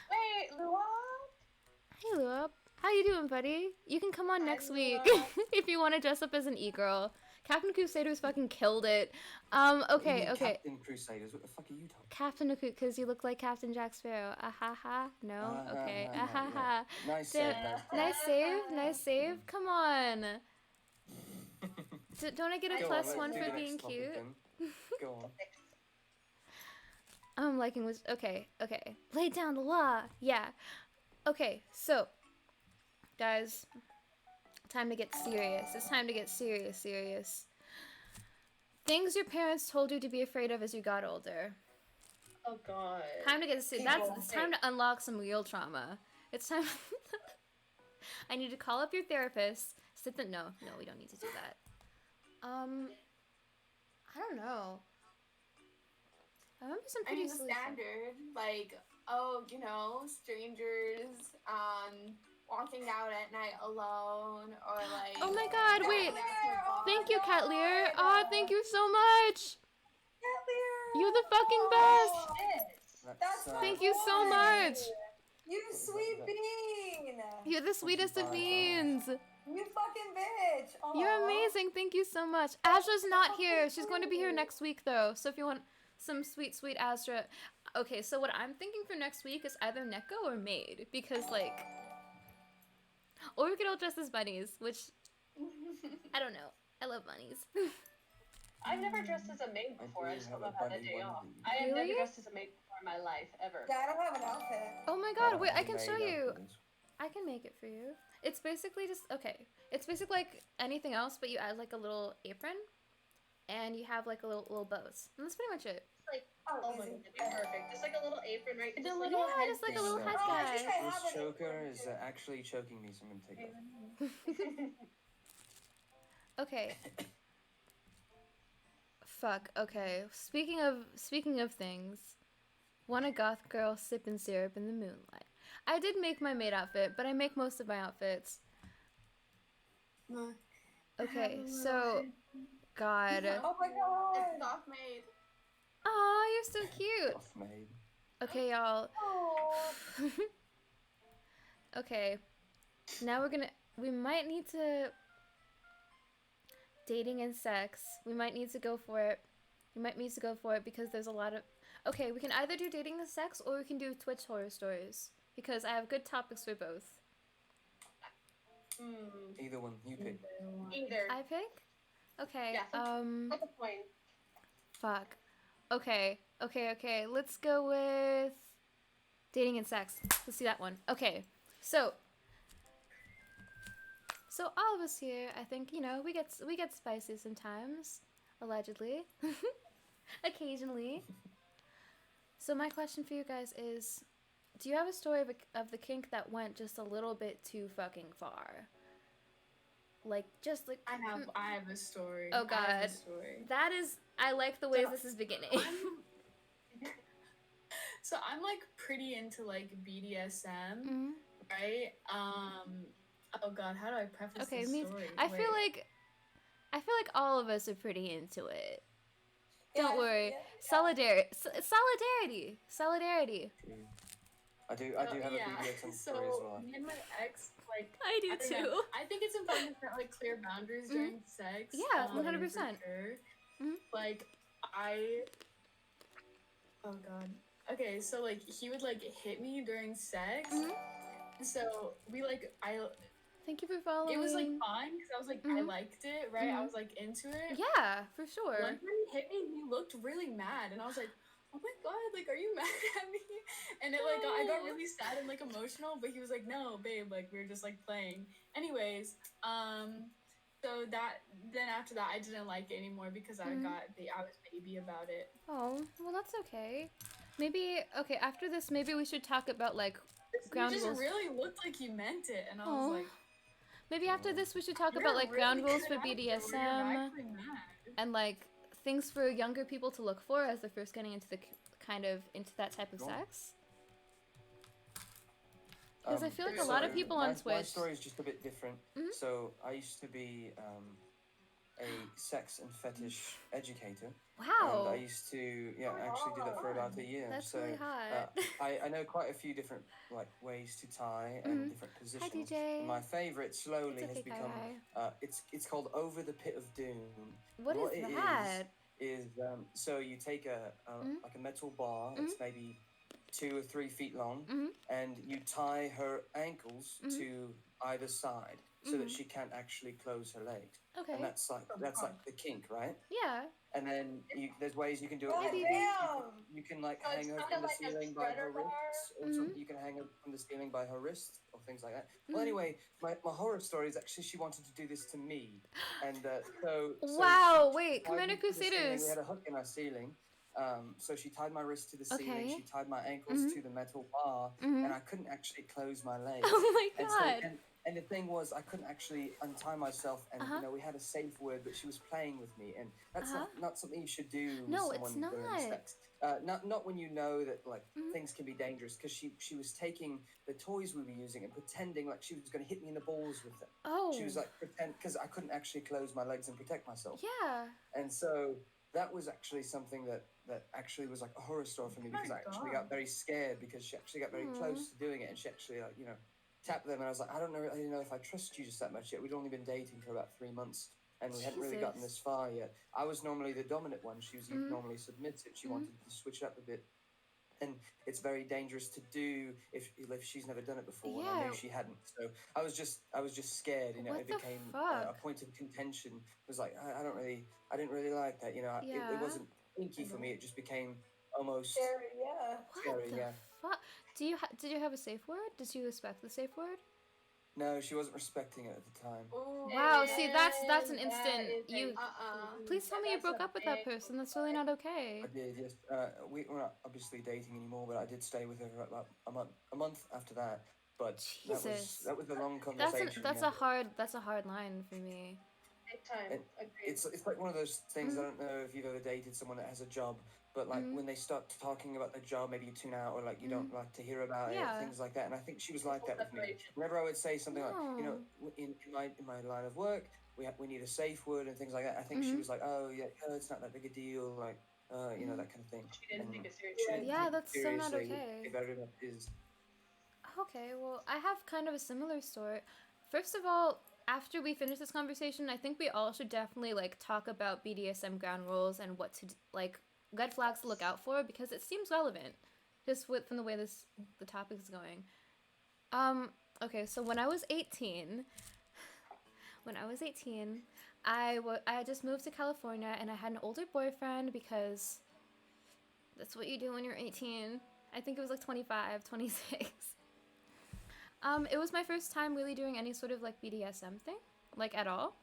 Wait, Lua? Hey, Luop. How you doing, buddy? You can come on Hi, next week Luop. if you want to dress up as an e-girl. Captain Crusaders fucking killed it. Okay. Captain Crusaders, what the fuck are you talking? Captain because you look like Captain Jack Sparrow. Ah ha ha. No. Okay. Ah ha yeah. ha. Nice save, Nice save. Come on. Don't I get a Go on, plus let's one do for the being next topic cute? then. Go on. Liking was okay. Lay down the law. Yeah. Okay, so guys, time to get serious. It's time to get serious. Things your parents told you to be afraid of as you got older. Oh god. Time to get it's time to unlock some real trauma. It's time. I need to call up your therapist. No, we don't need to do that. I don't know. I remember some I pretty mean, the silly stuff. standard, like, oh, you know, strangers, walking out at night alone, or like. Oh my God! Wait. Oh Thank my you, God. Catlear. Oh, thank you so much. Catlear! You're the fucking best. Shit. That's my Thank you so boy. much. You sweet bean. You're the sweetest of beans. You fucking bitch. Aw. You're amazing. Thank you so much. Azra's not here. She's going to be here next week, though. So if you want some sweet Azra. Okay, so what I'm thinking for next week is either Neko or Maid. Because, like. Or we could all dress as bunnies, which. I don't know. I love bunnies. I've never dressed as a maid before. I do just have love a having a bunny day one off. thing. I have Really? never dressed as a maid before in my life, ever. Yeah, I don't have an outfit. Oh my I God, don't wait, have I a can maid show you. outfit. I can make it for you. It's basically just, okay. It's basically like anything else, but you add like a little apron. And you have like a little bows. And that's pretty much it. It's like, Oh, oh my easy. god, that'd be perfect. Just like a little apron, right? The Just little like, Yeah, just like a little This, head Oh, I guy. think I have This it. choker is actually choking me, so I'm gonna take it off. Okay. Fuck, okay. Speaking of things. Want a goth girl sipping syrup in the moonlight. I did make my maid outfit, but I make most of my outfits. Look. Okay, so God. Oh my god. It's Goth made. Aw, you're so cute. Off maid. Okay, y'all. Oh. Okay. Now we might need to dating and sex. We might need to go for it. We might need to go for it because there's a lot of okay, we can either do dating and sex or we can do Twitch horror stories. Because I have good topics for both. Either one, you pick. Either. I pick? Okay. Yeah. Flip a coin. Fuck. Okay. Let's go with dating and sex. Let's see that one. Okay. So all of us here, I think, you know, we get spicy sometimes, allegedly. Occasionally. So my question for you guys is, do you have a story of the kink that went just a little bit too fucking far? Like, just like. I have a story. Oh, I have God. a story. That is. I like the ways So, this is beginning. So I'm like pretty into like BDSM, right? Oh God, how do I preface Okay, this me. story? I Wait. feel like all of us are pretty into it. Don't worry. Yeah. Solidarity. I do have a yeah. BDSM So story as well. me and my ex, like, I do don't too. know. I think it's important to set like clear boundaries during sex. Yeah, for 100%. sure. Mhm. Like oh God. Okay, so like he would like hit me during sex. So we like Thank you for following. it was like fine because I was like I liked it, right? I was like into it. Yeah, for sure. One time he hit me, he looked really mad, and I was like, "Oh my God, like, are you mad at me?" And it like I got really sad and like emotional, but he was like, "No, babe, like we were just like playing." Anyways, so then after that I didn't like it anymore because I was baby about it. Oh, well, that's okay. Maybe after this, maybe we should talk about like ground He just rules. really looked like he meant it, and I was Oh. like, Maybe after this, we should talk "You're about like a really ground rules good for actor, BDSM you're actually mad." and like things for younger people to look for as they're first getting into the kind of into that type of sex. Because I feel like a lot of people on Twitch. My story is just a bit different. So I used to be a sex and fetish educator. Wow. And I used to, I actually did that for about a year. That's so, really hot. I know quite a few different like ways to tie and different positions. Hi, DJ. And my favorite slowly It's okay, has become it's called Over the Pit of Doom. What is that? Is so you take a like a metal bar, it's maybe 2 or 3 feet long, and you tie her ankles to either side so that she can't actually close her legs. Okay. And that's like the kink, right? Yeah. And then there's ways you can do it. God with damn! you can like So hang it's her kinda from the like a ceiling by her spreader bar? wrists, or something. You can hang her from the ceiling by her wrists, or things like that. Well, anyway, my horror story is actually she wanted to do this to me, and so Wow! she Wait, tied Commander me to the ceiling. Crusaders. We had a hook in our ceiling. So she tied my wrists to the ceiling. Okay. She tied my ankles to the metal bar, and I couldn't actually close my legs. Oh my And God. so, and the thing was, I couldn't actually untie myself, and we had a safe word, but she was playing with me, and that's not something you should do with No, someone it's not. during sex. Not when you know that like things can be dangerous, because she was taking the toys we were using and pretending like she was going to hit me in the balls with them. Oh. She was like because I couldn't actually close my legs and protect myself. Yeah. And so that was actually something that actually was like a horror story for me, because I actually got very scared, because she actually got very close to doing it, and she actually like tapped them, and I was like, I don't really know if I trust you just that much yet. We'd only been dating for about 3 months, and we hadn't really gotten this far yet. I was normally the dominant one. She was normally submissive. She wanted to switch it up a bit. And it's very dangerous to do if she's never done it before, and I knew she hadn't. So I was just scared. What It the became fuck? a point of contention. It was like I didn't really like that. It wasn't kinky for me. It just became almost Scary, yeah. What the fuck? Did you have a safe word? Did you respect the safe word? No, she wasn't respecting it at the time. Wow, see, that's an instant. You Uh-uh. please tell me you broke up with that person. That's really not okay. I did, yes. We're not obviously dating anymore, but I did stay with her for about a month after that. But Jesus. that was a long That's conversation. a hard line for me. Big time. Agreed. It's like one of those things. I don't know if you've ever dated someone that has a job, but like when they start talking about their job, maybe you tune out, or like you don't like to hear about Yeah. it, things like that. And I think she was like that with me. Whenever I would say something like, in my line of work, we need a safe word and things like that. I think she was like, oh yeah, it's not that big a deal, like that kind of thing. She didn't take it She seriously. didn't Yeah, take it that's so not seriously, okay. if everyone is. Okay, well, I have kind of a similar story. First of all, after we finish this conversation, I think we all should definitely like talk about BDSM ground rules and what to like red flags to look out for, because it seems relevant just from the way the topic is going. Okay, so when I was 18, I had just moved to California, and I had an older boyfriend, because that's what you do when you're 18. I think it was like 25, 26. It was my first time really doing any sort of like BDSM thing, like at all.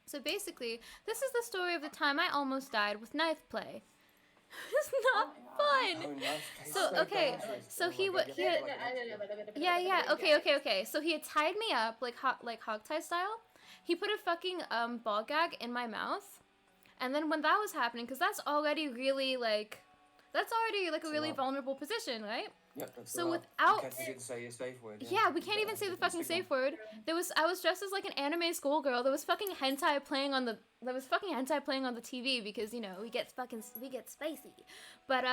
So basically, this is the story of the time I almost died with knife play. It's not fun. So okay, so he would he had, yeah, okay. So he had tied me up like hog tie style, he put a fucking ball gag in my mouth, and then when that was happening, because that's already really like, that's already like a really vulnerable position, right? Yep, that's So a lot. without, You can't even say your safe word. yeah, we can't even say the fucking safe word. I was dressed as like an anime schoolgirl. There was fucking hentai playing on the TV because you know we get spicy, but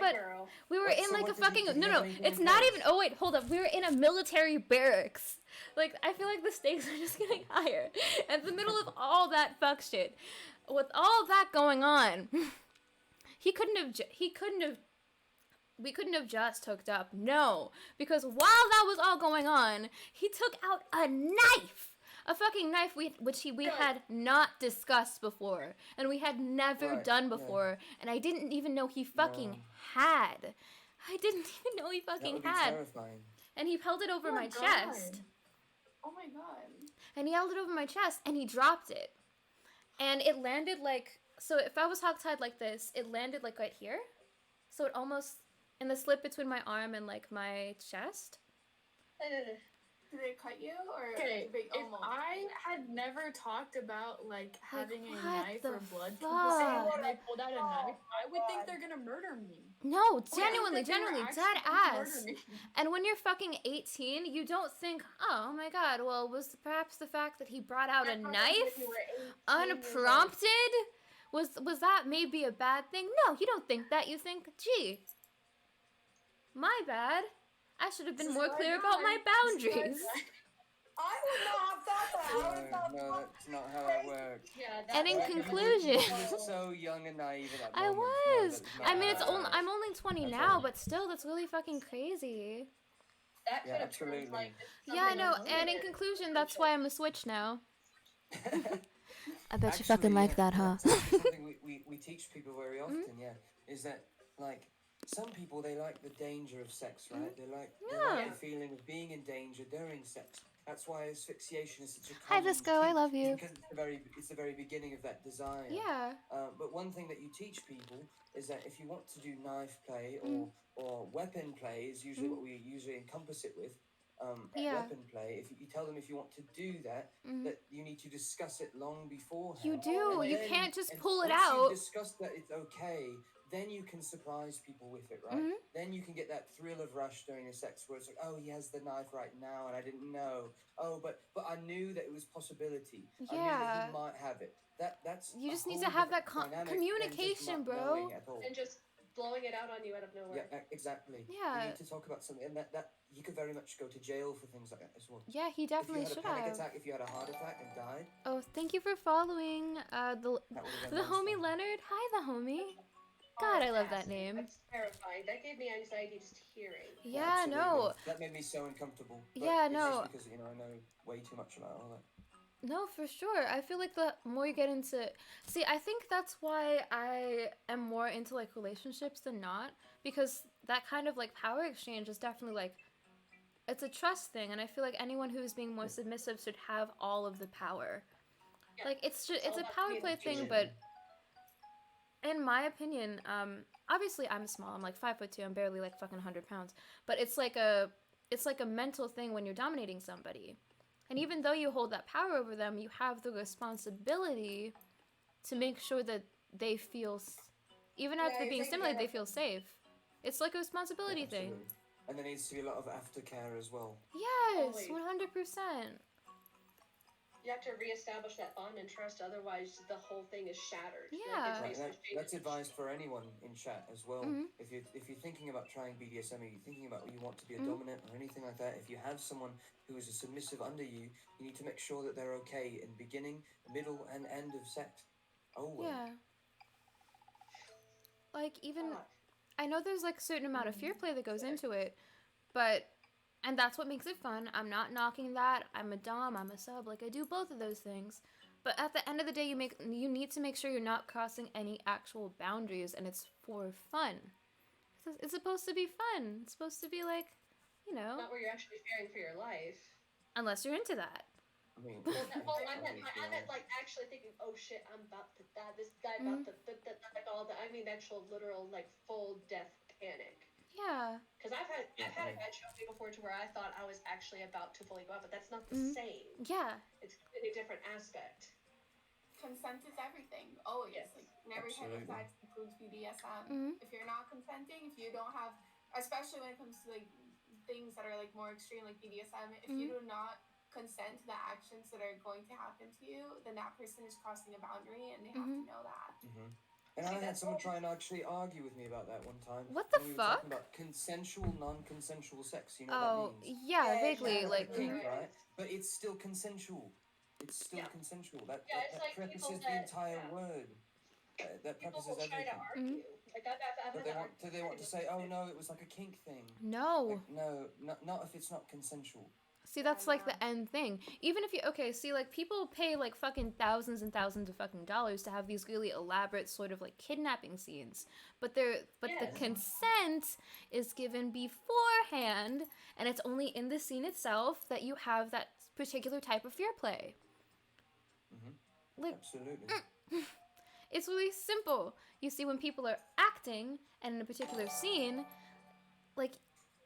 but Girl. we were What, in so like what a did fucking you have no, anything it's in not place? even. Oh wait, hold up. We were in a military barracks. Like I feel like the stakes are just getting higher. In the middle of all that fuck shit, with all that going on, we couldn't have just hooked up. No, because while that was all going on, he took out a knife. A fucking knife we had not discussed before, and we had never done before, and I didn't even know he fucking had. I didn't even know he That fucking would be had. terrifying. And he held it over Oh my my God. chest. Oh my God. And he held it over my chest, and he dropped it. And it landed like, so if I was hogtied like this, it landed like right here. So it almost, in the slip between my arm and like my chest. Did they cut you or Okay, they if almost? I had never talked about like having a what knife the or blood fuck? complicity and they pulled out a knife, I would think they're gonna murder me. No, I would think genuinely, that they were dead actually going to ass. murder me. And when you're fucking 18, you don't think, oh my god, well, was perhaps the fact that he brought out a knife unprompted? Was that maybe a bad thing? No, you don't think that. You think, gee, my bad. I should have been more clear about my boundaries. I would not have thought that. I would have thought, No, that's not how that works. Yeah, And in Like, conclusion, you were so young and naive at that I moment. was. No, that's not I mean, how that I'm works. only 20 That's now, all. but still, that's really fucking crazy. that Yeah, could have turned absolutely. like Yeah, I something know. else. And in conclusion, that's why I'm a Switch now. I bet you Actually, fucking like yeah, that, huh? that's actually something we teach people very often, is that, like, some people, they like the danger of sex, right? They like the feeling of being in danger during sex. That's why asphyxiation is such a Hi, common Visco, I kink, love you. because it's the very beginning of that desire. Yeah. But one thing that you teach people is that if you want to do knife play or weapon play is usually what we usually encompass it with. Weapon play. If you tell them if you want to do that, that you need to discuss it long beforehand. You do. And You then- can't just and pull it once out. you've discussed that it's okay, then you can surprise people with it, right? Then you can get that thrill of rush during a sex where it's like, oh, he has the knife right now, and I didn't know. Oh, but I knew that it was possibility. I knew that he might have it. That's You a just need whole to have that different dynamic than communication, just not bro. knowing at all. And just blowing it out on you out of nowhere. Yeah, exactly. Yeah. You need to talk about something, and that you could very much go to jail for things like that as well. Yeah, he definitely if you should had a panic have. attack, if you had a heart attack and died, Oh, thank you for following. that would have been The monster. homie Leonard. Hi, the homie. God, I love that name. That's terrifying. That gave me anxiety just hearing. Yeah, Absolutely. no. That made me so uncomfortable. But Yeah, it's no. just because I know way too much about all that. No, for sure. I feel like the more you get into... See, I think that's why I am more into, like, relationships than not. Because that kind of, like, power exchange is definitely, like... It's a trust thing, and I feel like anyone who's being more submissive should have all of the power. Yeah. Like, it's all a about power play thing, communication. but... In my opinion, obviously I'm small. I'm, like, 5'2". I'm barely, like, fucking 100 pounds. But it's like a mental thing when you're dominating somebody. And even though you hold that power over them, you have the responsibility to make sure that they feel, even after being stimulated, they feel safe. It's like a responsibility thing. Absolutely. And there needs to be a lot of aftercare as well. Yes, Always. 100%. You have to reestablish that bond and trust, otherwise the whole thing is shattered. Yeah. Like, Right, that's advice for anyone in chat as well. Mhm. If you're thinking about trying BDSM, or you're thinking about you want to be a dominant or anything like that, if you have someone who is a submissive under you, you need to make sure that they're okay in beginning, middle, and end of sex. Always. Yeah. Like, even... Fuck. I know there's, like, a certain amount of fear play that goes into it, but... And that's what makes it fun. I'm not knocking that. I'm a dom, I'm a sub. Like, I do both of those things. But at the end of the day, you need to make sure you're not crossing any actual boundaries, and it's for fun. It's supposed to be fun. It's supposed to be, like, you know... Not where you're actually fearing for your life. Unless you're into that. I mean, I meant like actually thinking, oh shit, I'm about to die. This guy about to like all that. I mean actual literal like full death panic. Yeah. Because I've had a guy show me before to where I thought I was actually about to fully go out, but that's not the same. Yeah. It's a completely different aspect. Consent is everything. Always. Yes. Like, never type of Absolutely. sex includes BDSM. If you're not consenting, if you don't have, especially when it comes to like things that are like more extreme, like BDSM, if you do not consent to the actions that are going to happen to you, then that person is crossing a boundary, and they have to know that. And I had someone try and actually argue with me about that one time. What the when we fuck? were talking about consensual, non-consensual sex. You know what that means? Yeah, vaguely, It's like, a kink, right? But it's still consensual. It's still consensual. That it's that like prefaces people the that- entire word. That People prefaces will try to everything. argue. Like I've But had they want to say, oh no, it was like a kink thing. no. Like, no, not if it's not consensual. See, that's like the end thing. Even if you, okay, see, like, people pay like fucking thousands and thousands of fucking dollars to have these really elaborate sort of like kidnapping scenes, but the consent is given beforehand, and it's only in the scene itself that you have that particular type of fear play. Like, Absolutely. it's really simple. You see, when people are acting and in a particular scene, like,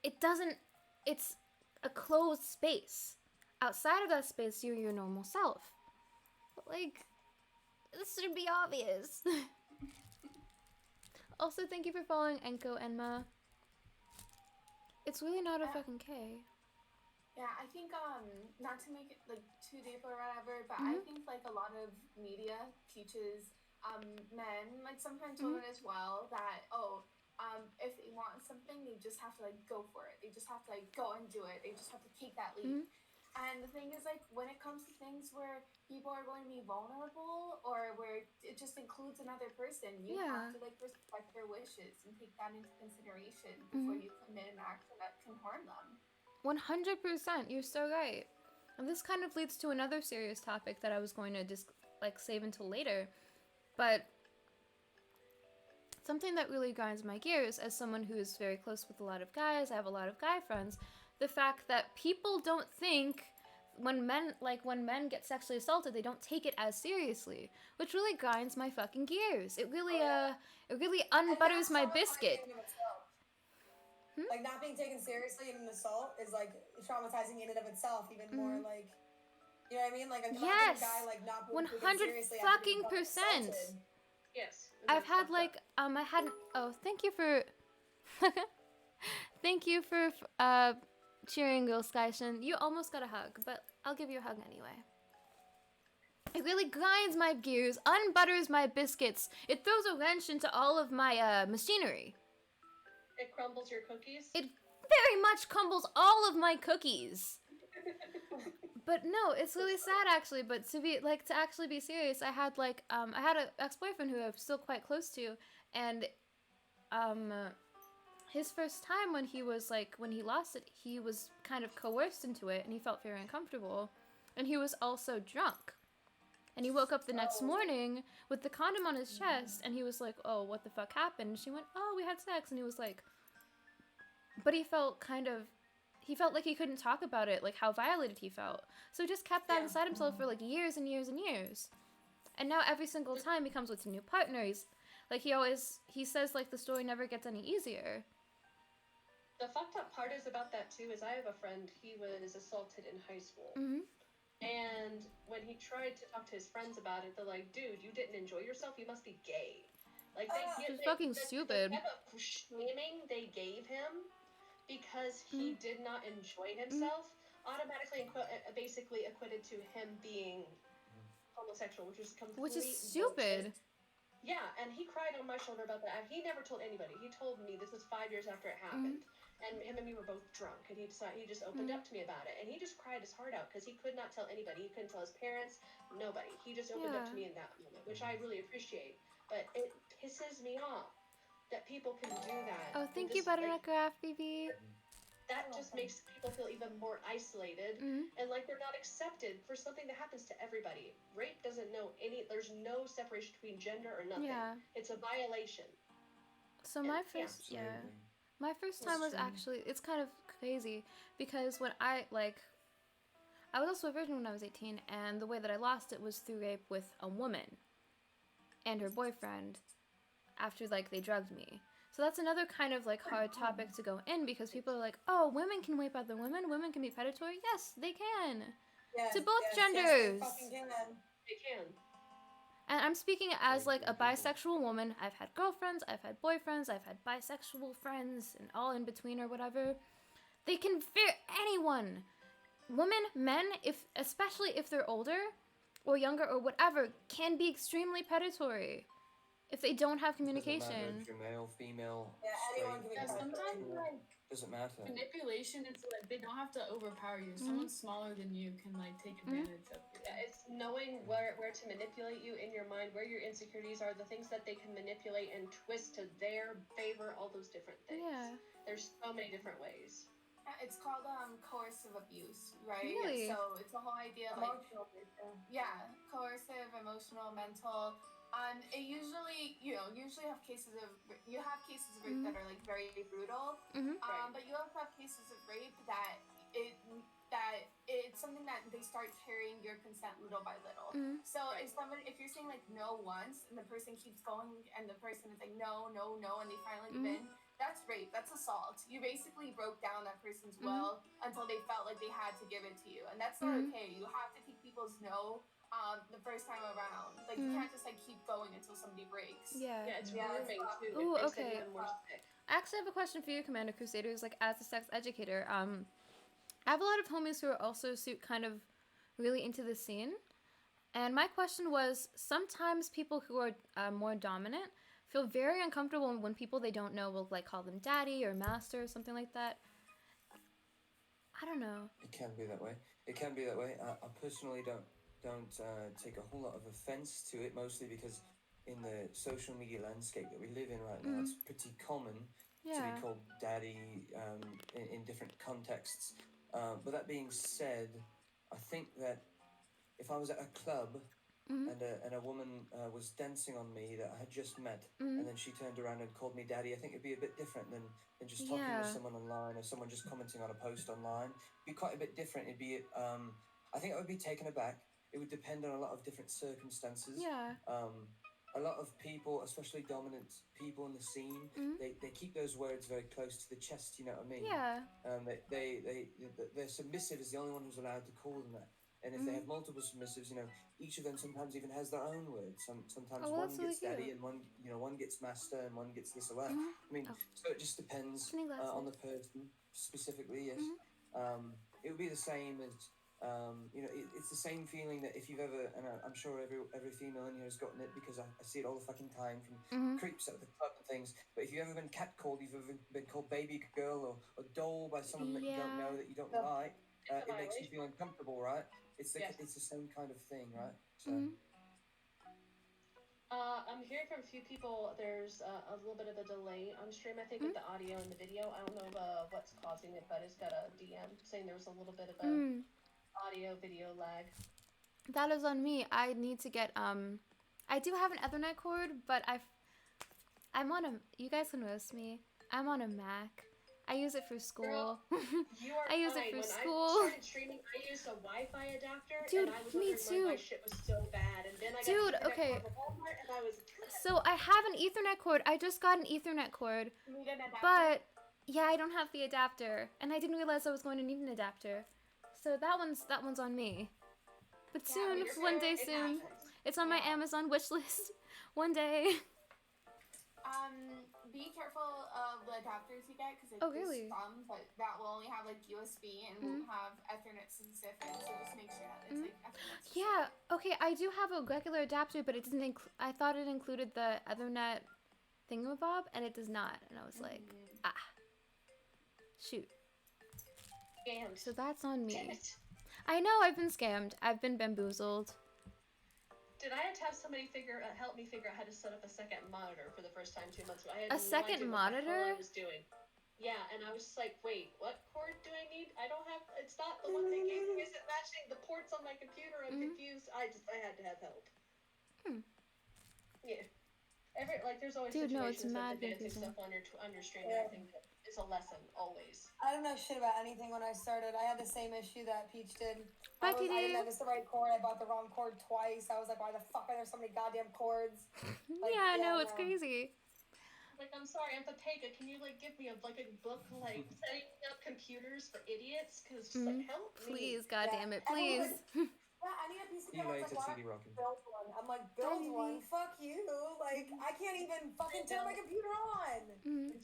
it's a closed space. Outside of that space, you're your normal self. But, like, this should be obvious. Also, thank you for following Enko Enma. It's really not a fucking K. Yeah, I think not to make it like too deep or whatever, but I think like a lot of media teaches men, like sometimes women as well, that if they want something, they just have to like go for it. They just have to like go and do it. They just have to take that leap. And the thing is, like, when it comes to things where people are going to be vulnerable or where it just includes another person, you have to like respect their wishes and take that into consideration before you commit an action that can harm them. 100%. You're so right. And this kind of leads to another serious topic that I was going to just like save until later. But something that really grinds my gears as someone who is very close with a lot of guys, I have a lot of guy friends, the fact that people don't think when men get sexually assaulted, they don't take it as seriously, which really grinds my fucking gears. It really unbutters my biscuit. Like, not being taken seriously in an assault is like traumatizing in and of itself, even more like, you know what I mean? Like, a guy like not being taken seriously after being assaulted. Yes. I've had like thank you for cheering, Girl Skyshin. You almost got a hug, but I'll give you a hug anyway. It really grinds my gears, unbutters my biscuits. It throws a wrench into all of my machinery. It crumbles your cookies. It very much crumbles all of my cookies. But no, it's really sad actually. But to actually be serious, I had an ex-boyfriend who I'm still quite close to, and his first time when he lost it, he was kind of coerced into it, and he felt very uncomfortable, and he was also drunk, and he woke up the next morning with the condom on his chest, and he was like, "Oh, what the fuck happened?" And she went, "Oh, we had sex," and he was like, but he felt like he couldn't talk about it, like how violated he felt. So he just kept that inside himself for like years and years and years. And now every single time he comes with a new partner, he says like the story never gets any easier. The fucked up part is about that too is I have a friend, he was assaulted in high school. And when he tried to talk to his friends about it, they're like, dude, you didn't enjoy yourself, you must be gay. Like, stupid. The type of shaming they gave him because he did not enjoy himself automatically basically equated to him being homosexual, which is stupid. Bullshit. Yeah, and he cried on my shoulder about that. He never told anybody. He told me, this was 5 years after it happened. And him and me were both drunk, and he just opened up to me about it. And he just cried his heart out because he could not tell anybody. He couldn't tell his parents, nobody. He just opened up to me in that moment, which I really appreciate. But it pisses me off that people can do that. Oh, thank you, Butternut Graph, BB. That just makes people feel even more isolated and like they're not accepted for something that happens to everybody. Rape doesn't know there's no separation between gender or nothing. Yeah. It's a violation. So my first time was actually, it's kind of crazy because when I was also a virgin when I was 18, and the way that I lost it was through rape with a woman and her boyfriend after they drugged me. So that's another kind of like hard topic to go in because people are like, oh, women can rape other women. Women can be predatory. Yes, they can. Yes, To both yes, genders. Yes, they fucking can. They can. And I'm speaking as like a bisexual woman. I've had girlfriends, I've had boyfriends, I've had bisexual friends, and all in between or whatever. They can fear anyone. Women, men, especially if they're older or younger or whatever, can be extremely predatory if they don't have communication. Doesn't matter if you're male, female, anyone straight, can be sometimes like doesn't matter. manipulation, it's like they don't have to overpower you. Someone smaller than you can like take advantage of you. Yeah, it's knowing where to manipulate you in your mind, where your insecurities are, the things that they can manipulate and twist to their favor, all those different things. Yeah. There's so many different ways. It's called coercive abuse, right? Really? So it's the whole idea like coercive, emotional, mental. It usually have cases of rape that are like very brutal. But you also have cases of rape that it's something that they start carrying your consent little by little. So if you're saying like no once and the person keeps going and the person is like no, and they finally give in, that's rape. That's assault. You basically broke down that person's will until they felt like they had to give it to you, and that's not okay. You have to take people's no the first time around. Like you can't just like keep going until somebody breaks. Yeah. Yeah, it's grooming too. Ooh, It makes okay. it even more sick. I actually have a question for you, Commander Crusaders. Like, as a sex educator, I have a lot of homies who are also kind of really into the scene. And my question was, sometimes people who are more dominant feel very uncomfortable when people they don't know will like call them daddy or master or something like that. I don't know. It can be that way. I personally don't take a whole lot of offense to it, mostly because in the social media landscape that we live in right now, it's pretty common to be called daddy in different contexts. But that being said, I think that if I was at a club and a woman was dancing on me that I had just met, and then she turned around and called me daddy, I think it'd be a bit different than just talking to someone online or someone just commenting on a post online. It'd be quite a bit different. It'd be, I think I would be taken aback. It would depend on a lot of different circumstances. Yeah. A lot of people, especially dominant people in the scene, they keep those words very close to the chest. You know what I mean? Yeah. They're submissive is the only one who's allowed to call them that. And if they have multiple submissives, each of them sometimes even has their own words. Sometimes one gets daddy and one gets master and one gets this or that. I mean, so it just depends on the person specifically. Yes. It would be the same as. It's the same feeling that if you've ever, and I'm sure every female in here has gotten it because I see it all the fucking time from creeps at the club and things. But if you've ever been catcalled, you've ever been called baby girl or doll by someone that you don't know, that you don't like, it makes you feel uncomfortable, right? It's the same kind of thing, right? So. I'm hearing from a few people. There's a little bit of a delay on stream, I think, with the audio and the video. I don't know what's causing it, but it's got a DM saying there was a little bit of a audio video lag. That is on me. I need to get I do have an Ethernet cord, but I'm on you guys can roast me. I'm on a Mac. I use it for school. Girl, you are I use it fine. for When school. I started streaming, I used a Wi-Fi adapter, Dude, and I was me wondering too. why my shit was so bad. And then I got Dude, to okay. Walmart, and I was So I have an Ethernet cord. I just got an Ethernet cord, You need an adapter? but yeah, I don't have the adapter, and I didn't realize I was going to need an adapter. So that one's on me. But soon, you're one day it soon, happens. it's on my Amazon wish list. One day. Be careful of the adapters you get because Really? there's some, but that will only have like USB and won't have Ethernet specific. So just make sure that it's like Ethernet specific. Yeah. Okay, I do have a regular adapter, but it doesn't. I thought it included the Ethernet thingamabob, and it does not. And I was like, shoot. Scammed. So that's on Damn me. it. I know I've been scammed. I've been bamboozled. Did I have to have somebody help me figure out how to set up a second monitor for the first time 2 months ago? I had A second idea what the hell monitor? I was doing. Yeah, and I was just like, wait, what cord do I need? I don't have. It's not the one they gave me. Isn't matching the ports on my computer? I'm confused. I had to have help. Yeah. There's always Dude, no, it's situations mad with the dancing confusing. stuff on your stream and everything. It's a lesson always. I don't know shit about anything when I started. I had the same issue that Peach did. Bye, I Tiddy. didn't know this the right cord. I bought the wrong cord twice. I was like, why the fuck are there so many goddamn cords? Like, yeah, no, it's no. crazy. Like, I'm sorry, I'm Pepega. Can you like give me a book like setting up computers for idiots? Cause just like help me. Please, God Yeah. damn it, Everyone's please. Yeah, I need a piece of See you paper. later, It's like, why CD don't Rockin'. you build one? I'm like, build Bye, one? baby. Fuck you. Like, I can't even fucking turn my computer on. Mm.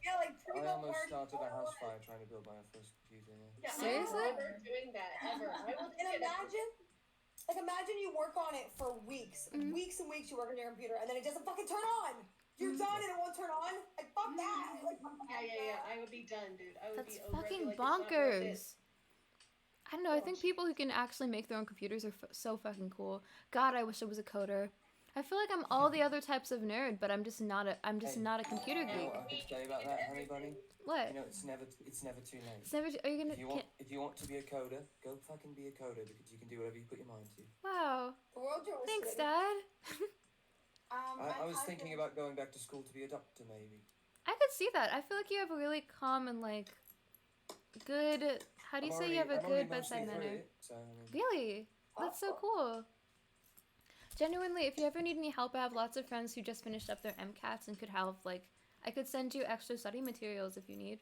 Yeah, like, I pre-built almost parts. started a house fire trying to build my first computer. Yeah. Yeah, Seriously? I'm never doing that ever. I will just And get imagine you work on it for weeks, weeks and weeks. You work on your computer, and then it doesn't fucking turn on. You're done, and it won't turn on. Like, fuck that. Like, fuck that. Yeah. I would be done, dude. I would That's be over. I'd be fucking like, it's not worth it. bonkers. I don't know. I think people who can actually make their own computers are so fucking cool. God, I wish I was a coder. I feel like I'm all the other types of nerd, but I'm just not a computer You know geek. what I can say about that, honey bunny? What? You know, it's never too late. It's never. Are you gonna? If you want to be a coder, go fucking be a coder because you can do whatever you put your mind to. Wow. The world's yours. Thanks, sweetie. Dad. I was thinking about going back to school to be a doctor, maybe. I could see that. I feel like you have a really calm and like good. How do you say you have a good bedside manner? So, I mean, Really? That's so cool. Genuinely, if you ever need any help, I have lots of friends who just finished up their MCATs and could help. Like, I could send you extra study materials if you need.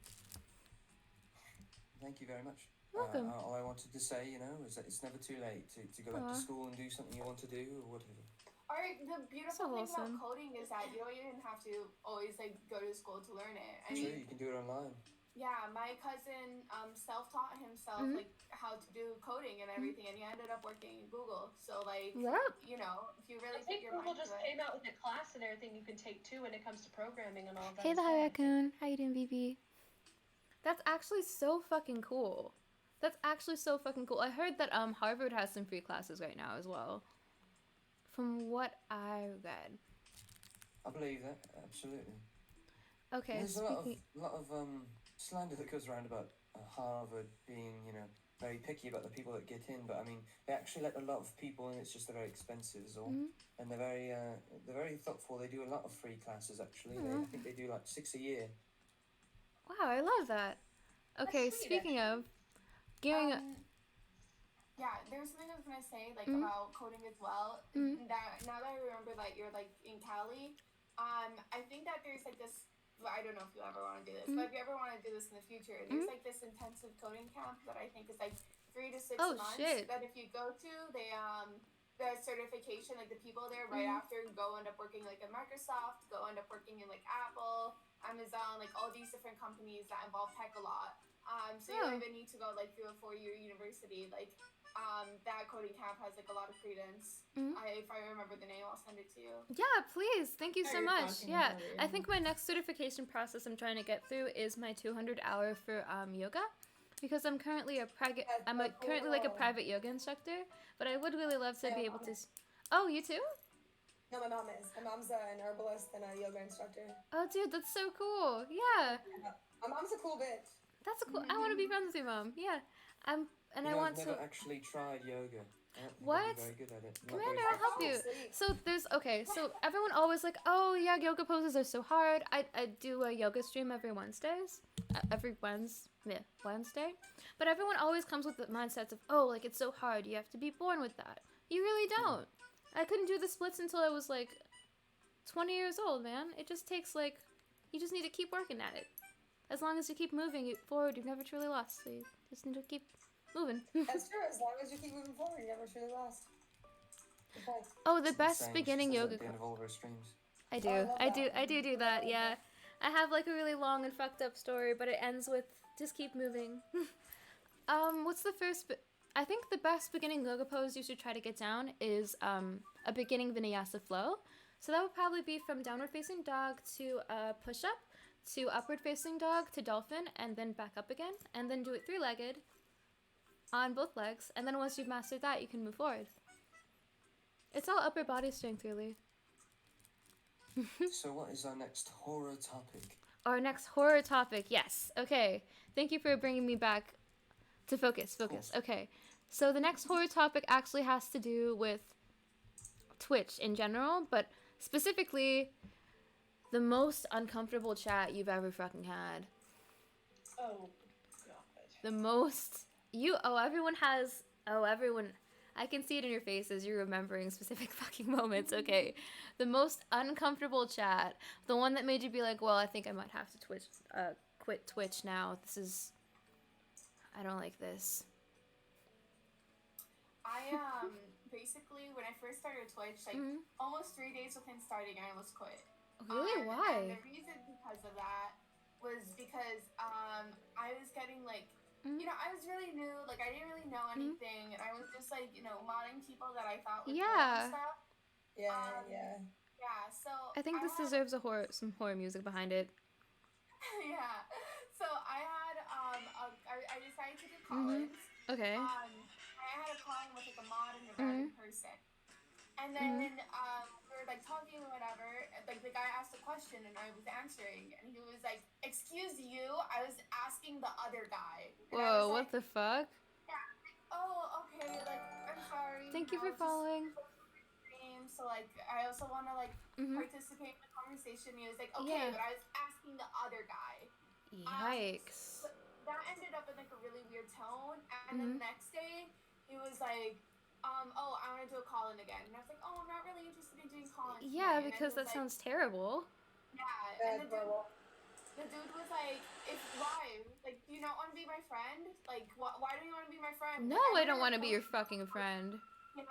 thank you very much. Welcome. All I wanted to say, you know, is that it's never too late to go back to school and do something you want to do or whatever. Alright, the beautiful thing awesome. about coding is that you don't even have to always like go to school to learn it. I True, mean, you can do it online. yeah, my cousin self-taught himself like how to do coding and everything, and he ended up working in Google. So like, Yep. you know, if you really I think put your Google mind just to came it. out with a class and everything you can take too when it comes to programming and all that. Hey, as the well. raccoon. How you doing, BB? That's actually so fucking cool. That's actually so fucking cool. I heard that Harvard has some free classes right now as well. From what I read. I believe that, absolutely. Okay, There's speaking. a lot of slander that goes around about Harvard being, you know, very picky about the people that get in, but I mean, they actually let a lot of people in. It's just they're very expensive, is all. And they're very thoughtful. They do a lot of free classes actually. I think they do like 6 a year. Wow, I love that. Okay, sweet, speaking of gearing. Yeah, there's something I was gonna say like about coding as well. That now that I remember that you're like in Cali, I think that there's like this. Well, I don't know if you ever want to do this, but if you ever want to do this in the future, there's like this intensive coding camp that I think is like 3 to 6 Oh, months. shit. That if you go to, they the certification, like the people there right after go end up working like at Microsoft, go end up working in like Apple, Amazon, like all these different companies that involve tech a lot. So you don't even need to go like through a 4-year university. Like that coding camp has like a lot of credence. If I remember the name, I'll send it to you. Yeah, please. Thank you Yeah, so you're much. talking Yeah, about it, I yeah. think my next certification process I'm trying to get through is my 200 hour for yoga, because I'm currently currently like a private yoga instructor, but I would really love to be able to. Oh, you too? No, my mom is. My mom's an herbalist and a yoga instructor. Oh, dude, that's so cool. Yeah, My mom's a cool bitch. that's a cool. I want to be friends with your mom. Yeah, and You I know, want I've never to. actually tried yoga. I don't think What? I'd be very good at it. I'm not Commander, very I'll help you. Sleep. So there's so everyone always like, oh yeah, yoga poses are so hard. I do a yoga stream every Wednesdays, Wednesday, but everyone always comes with the mindsets of, oh, like it's so hard, you have to be born with that. You really don't. I couldn't do the splits until I was like 20 years old, man. It just takes like, you just need to keep working at it. As long as you keep moving it forward, you've never truly lost. So you just need to keep moving. That's true. As long as you keep moving forward, you never truly lost. Okay. Oh, the It's best insane. beginning She says yoga at the end of all of her streams. I do. I love I that. do that. Yeah. I have like a really long and fucked up story, but it ends with just keep moving. What's the first I think the best beginning yoga pose you should try to get down is a beginning vinyasa flow. So that would probably be from downward facing dog to push up to upward facing dog to dolphin and then back up again and then do it 3-legged on both legs, and then once you've mastered that, you can move forward. It's all upper body strength, really. So what is our next horror topic? Our next horror topic, yes. Okay. Thank you for bringing me back to focus. Okay. So the next horror topic actually has to do with Twitch in general, but specifically the most uncomfortable chat you've ever fucking had. Oh, God. The most everyone I can see it in your face as you're remembering specific fucking moments. Okay. The most uncomfortable chat. The one that made you be like, well, I think I might have to quit Twitch now. I don't like this. I basically when I first started Twitch, like almost 3 days within starting, I almost quit. Really? Why? And the reason because of that was because I was getting like, you know, I was really new, like I didn't really know anything, and I was just like, you know, modding people that I thought were cool and stuff. Yeah. Yeah. So I think this deserves some horror music behind it. Yeah. So I had I decided to do call-ins. Okay. I had a call-in with like a mod and a random person. And then we were like talking or whatever. And, like the guy asked a question and I was answering, and he was like, "Excuse you, I was asking the other guy." And Whoa, like, what the fuck? Yeah. Oh, okay. Like, I'm sorry. Thank you for following. So like, I also want to like participate in the conversation. He was like, "Okay," but I was asking the other guy. Yikes. That ended up in like a really weird tone. And then the next day, he was like, "Oh, I want to do a call-in again." And I was like, "Oh, I'm not really interested in doing call-in." Yeah, because that sounds terrible. Yeah, and the dude was like, why? Like, do you not want to be my friend? Like, why do you want to be my friend? No, like, I don't want to be your fucking friend. Yeah,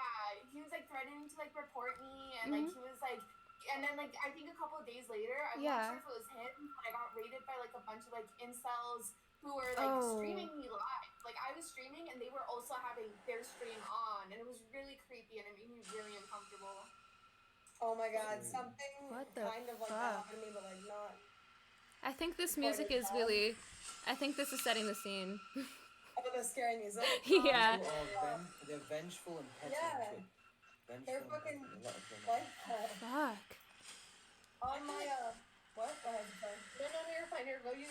he was like threatening to like report me, and like he was like, and then like I think a couple of days later, I'm not sure if it was him, but I got raided by like a bunch of like incels who were like streaming me live. Like I was streaming, and they were also having their stream on, and it was really creepy, and it made me really uncomfortable. Oh my god, something kind of like that happened to me, but like not. I think this music is really. I think this is setting the scene. Oh, the scary music. Yeah. They're vengeful and petty. Yeah. They're fucking like fuck. On my what? Go ahead, sorry. No, you're fine. Here, go you.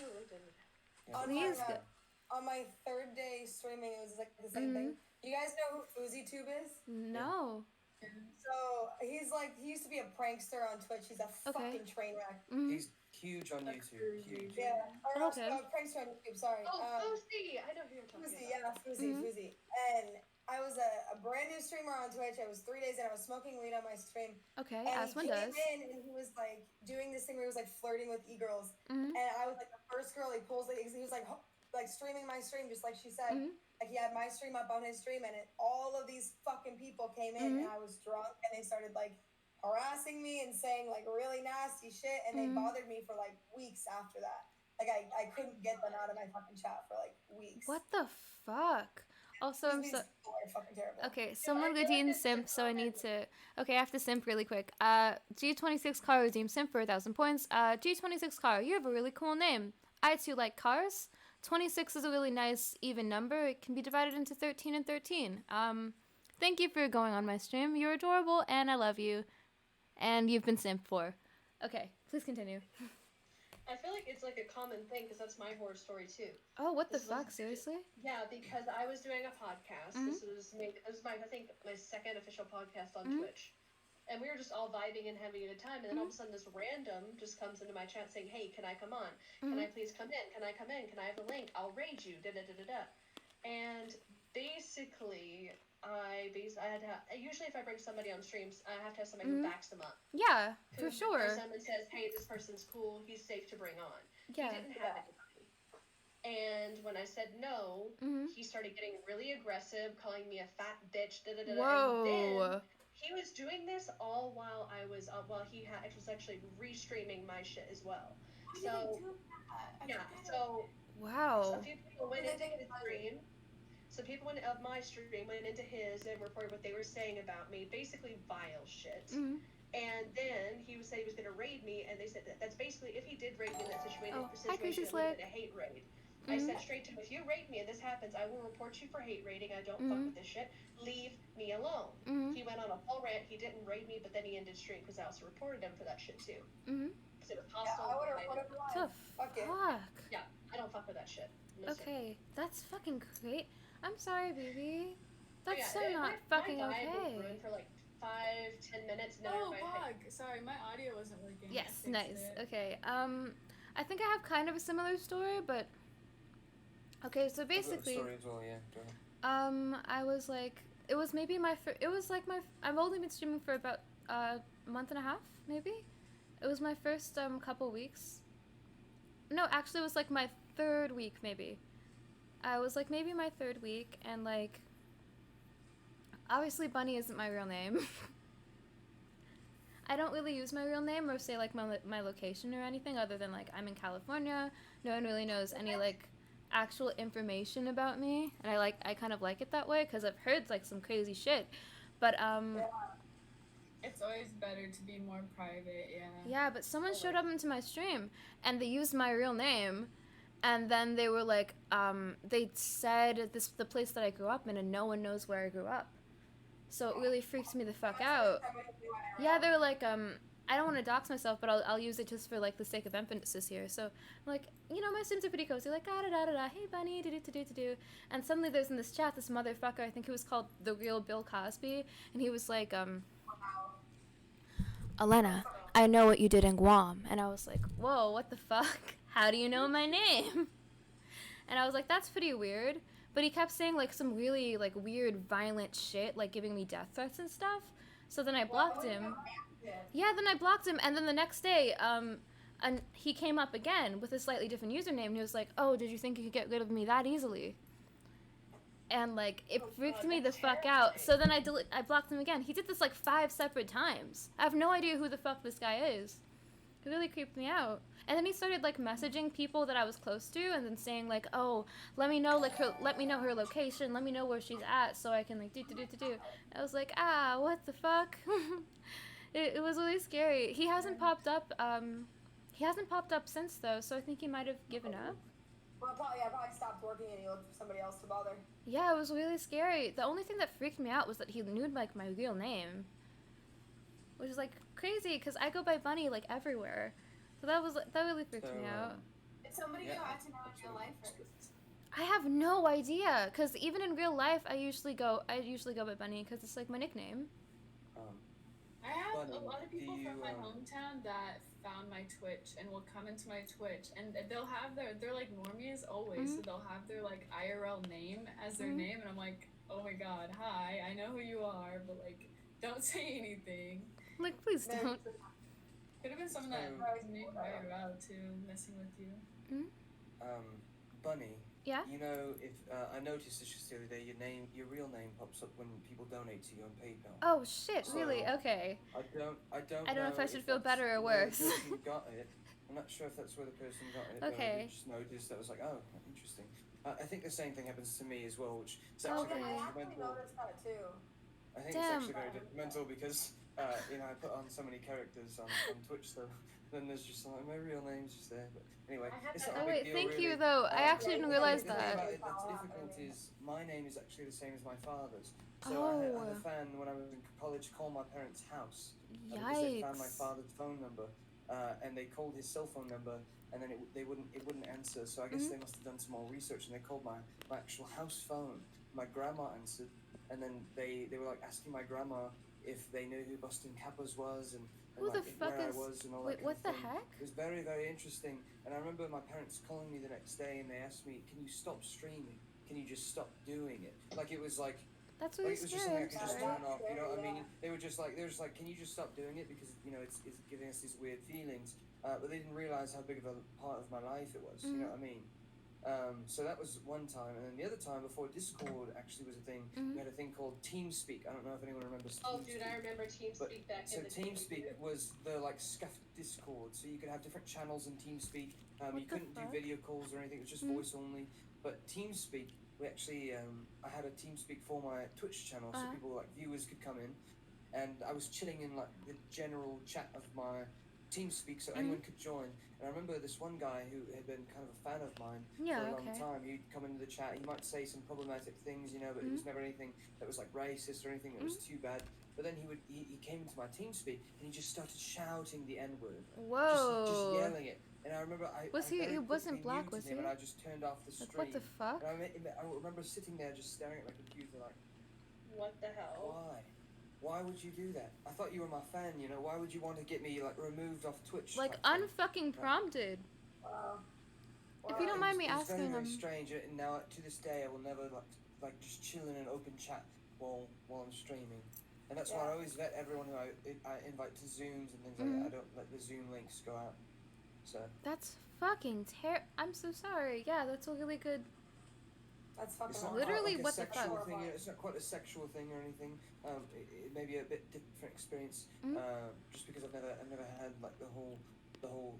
On my third day streaming, it was like the same thing. You guys know who FuzzyTube is? No. So he used to be a prankster on Twitch. He's a fucking train wreck. He's huge on YouTube. Huge. Yeah. Or prankster on YouTube. Sorry. Fuzzy. I know who you're talking about. Fuzzy. And I was a brand new streamer on Twitch. I was 3 days in. I was smoking weed on my stream. Okay, and as one does. He came in and he was like doing this thing where he was like flirting with e-girls. And I was like the first girl he pulls. Like, he was like streaming my stream just like she said. Like he had my stream up on his stream, and all of these fucking people came in, and I was drunk, and they started like harassing me and saying like really nasty shit, and they bothered me for like weeks after that. Like I couldn't get them out of my fucking chat for like weeks. What the fuck? Also, I'm so fucking terrible. Okay, someone redeemed simp, so I need to. Okay, I have to simp really quick. G26 car redeemed simp for 1,000 points. G26 car, you have a really cool name. I too like cars. 26 is a really nice even number. It can be divided into 13 and 13. Thank you for going on my stream. You're adorable, and I love you. And you've been simped for. Okay, please continue. I feel like it's like a common thing because that's my horror story too. Oh, what the fuck? Seriously? Yeah, because I was doing a podcast. This was my I think my second official podcast on Twitch. And we were just all vibing and having a good time, and then all of a sudden this random just comes into my chat saying, "Hey, can I come on? Can I please come in? Can I come in? Can I have the link? I'll raid you." And basically, I had to usually if I bring somebody on streams, I have to have somebody who backs them up. Yeah, for sure. Or someone says, "Hey, this person's cool. He's safe to bring on." Yeah. He didn't have anybody. And when I said no, he started getting really aggressive, calling me a fat bitch. Whoa. And then he was doing this all while I was while he was actually restreaming my shit as well. So yeah, so wow. Some people went into his stream. Some people of my stream went into his and reported what they were saying about me, basically vile shit. And then he said he was going to raid me, and they said that's basically if he did raid me in that situation, it would have been a hate raid. I said straight to him, if you raid me and this happens, I will report you for hate raiding. I don't fuck with this shit. Leave me alone. He went on a full rant. He didn't raid me, but then he ended stream because I also reported him for that shit too. Because it was hostile. Yeah, I would have reported him. Fuck. Yeah, I don't fuck with that shit. No okay, that's fucking great. I'm sorry, baby. That's yeah, so not fucking okay. My was ruined for like 5-10 minutes. Oh, fuck. Sorry, my audio wasn't working. Yes, nice. Okay. I think I have kind of a similar story, but okay. So basically, story as well, yeah. I was like, it was maybe it was like I've only been streaming for about a month and a half, maybe. It was my first couple weeks. No, actually, it was like my third week, maybe. I was like maybe my third week, and like, obviously Bunny isn't my real name. I don't really use my real name or say like my location or anything other than like I'm in California. No one really knows any like actual information about me, and I kind of like it that way because I've heard like some crazy shit. But It's always better to be more private, yeah. yeah, but someone showed up into my stream and they used my real name, and then they were like they said the place that I grew up in, and no one knows where I grew up. So it really freaks me the fuck out. Yeah, they were like, I don't want to dox myself, but I'll use it just for like the sake of emphasis here. So I'm like, you know, my streams are pretty cozy, like da da da da da, hey Bunny, do do do do do. And suddenly there's in this chat this motherfucker, I think he was called The Real Bill Cosby, and he was like, Elena, I know what you did in Guam. And I was like, whoa, what the fuck? How do you know my name? And I was like, that's pretty weird. But he kept saying like some really like weird violent shit, like giving me death threats and stuff. So then I blocked him. Yeah, then I blocked him, and then the next day, and he came up again with a slightly different username, and he was like, oh, did you think you could get rid of me that easily? And like, it freaked me the fuck out. So then I blocked him again. He did this like 5 separate times. I have no idea who the fuck this guy is. It really creeped me out. And then he started like messaging people that I was close to, and then saying like, "Oh, let me know her location, let me know where she's at, so I can like do." I was like, what the fuck? It was really scary. He hasn't popped up. He hasn't popped up since though, so I think he might have given up. Well, I probably stopped working and he looked for somebody else to bother. Yeah, it was really scary. The only thing that freaked me out was that he knew like my real name, which is like crazy because I go by Bunny like everywhere. So that really freaked me out. It's somebody you had to know in real life first. I have no idea, because even in real life, I usually go by Bunny because it's like my nickname. I have Bunny, a lot of people do you, from my hometown that found my Twitch and will come into my Twitch, and they'll have they're like normies always, so they'll have their like IRL name as their name, and I'm like, oh my god, hi, I know who you are, but like, don't say anything. Like, please don't. Could have been someone that was named IRL too, messing with you. Bunny. Yeah? You know, if I noticed this just the other day, your real name pops up when people donate to you on PayPal. Oh shit! So, really? Okay. I don't know if I should feel that's better or where worse. The person got it. I'm not sure if that's where the person got it. Okay. But I just noticed that. I was like, oh, interesting. I think the same thing happens to me as well, which is actually Okay. very I actually detrimental. noticed that too. I think Damn. it's actually very detrimental because you know, I put on so many characters on Twitch, so then there's just like my real name's just there. But anyway, it's not Oh a big wait, deal, thank really. you though. I actually didn't realize The thing that. about it that's difficult is my name is actually the same as my father's. So I had a fan when I was in college call my parents' house because they found my Yikes. father's phone number, and they called his cell phone number, and then it wouldn't answer. So I guess they must have done some more research, and they called my actual house phone. My grandma answered, and then they were like asking my grandma if they knew who Boston Kappas was and Who the like fuck where is? I was and all Wait, that kind what of the thing. heck? It was very, very interesting. And I remember my parents calling me the next day and they asked me, "Can you stop streaming? Can you just stop doing it?" Like it was like, That's really it was just something I scary. could just Sorry. turn off. You know what I mean? They were just like, "Can you just stop doing it because you know it's giving us these weird feelings." But they didn't realize how big of a part of my life it was. You know what I mean? So that was one time, and then the other time before Discord actually was a thing, we had a thing called TeamSpeak. I don't know if anyone remembers Oh, TeamSpeak. dude, I remember TeamSpeak back So in the day. TeamSpeak was the like scuffed Discord, so you could have different channels in TeamSpeak. You couldn't do video calls or anything; it was just voice only. But TeamSpeak, we actually, I had a TeamSpeak for my Twitch channel, so people like viewers could come in, and I was chilling in like the general chat of my TeamSpeak, so anyone could join. And I remember this one guy who had been kind of a fan of mine for a long time. He'd come into the chat. He might say some problematic things, you know, but it was never anything that was like racist or anything that was too bad. But then he came into my TeamSpeak and he just started shouting the N-word. Whoa. Just yelling it. And I remember he wasn't black, was he? And I just turned off the stream. Like, what the fuck? And I remember sitting there just staring at my computer like, What the hell? why? Why would you do that? I thought you were my fan, you know. Why would you want to get me like removed off Twitch? Like type thing? unfucking prompted. Wow. If you don't mind me it was asking, very, very strange. And now to this day, I will never like just chill in an open chat while I'm streaming, and that's why I always vet everyone who I invite to Zooms and things like that. I don't let the Zoom links go out. So That's fucking I'm so sorry. Yeah, that's a really good. That's fucking it's not Literally, quite like what a the sexual fuck? thing. You know, it's not quite a sexual thing or anything. It may be a bit different experience. Just because I've never had like the whole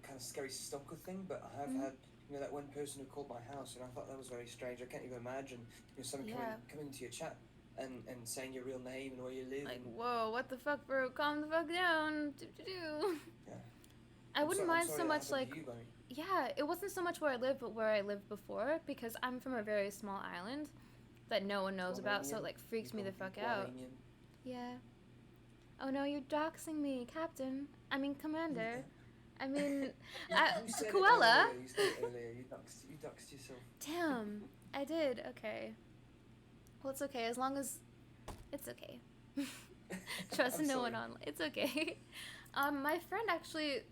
kind of scary stalker thing, but I have had that one person who called my house, and I thought that was very strange. I can't even imagine someone coming into your chat and saying your real name and where you live. Like, and, whoa, what the fuck, bro? Calm the fuck down. Yeah. I wouldn't mind so much that like. happened to you, Bunny. Yeah, it wasn't so much where I live, but where I lived before, because I'm from a very small island that no one knows about, so it like freaks me the fuck out. Yeah. Oh no, you're doxing me, Captain. I mean, Commander. I mean, You said it Cruella. earlier, you said it earlier. You doxed yourself. Damn, I did. Okay. Well, it's okay as long as it's okay. Trust I'm no sorry. one online. It's okay. My friend actually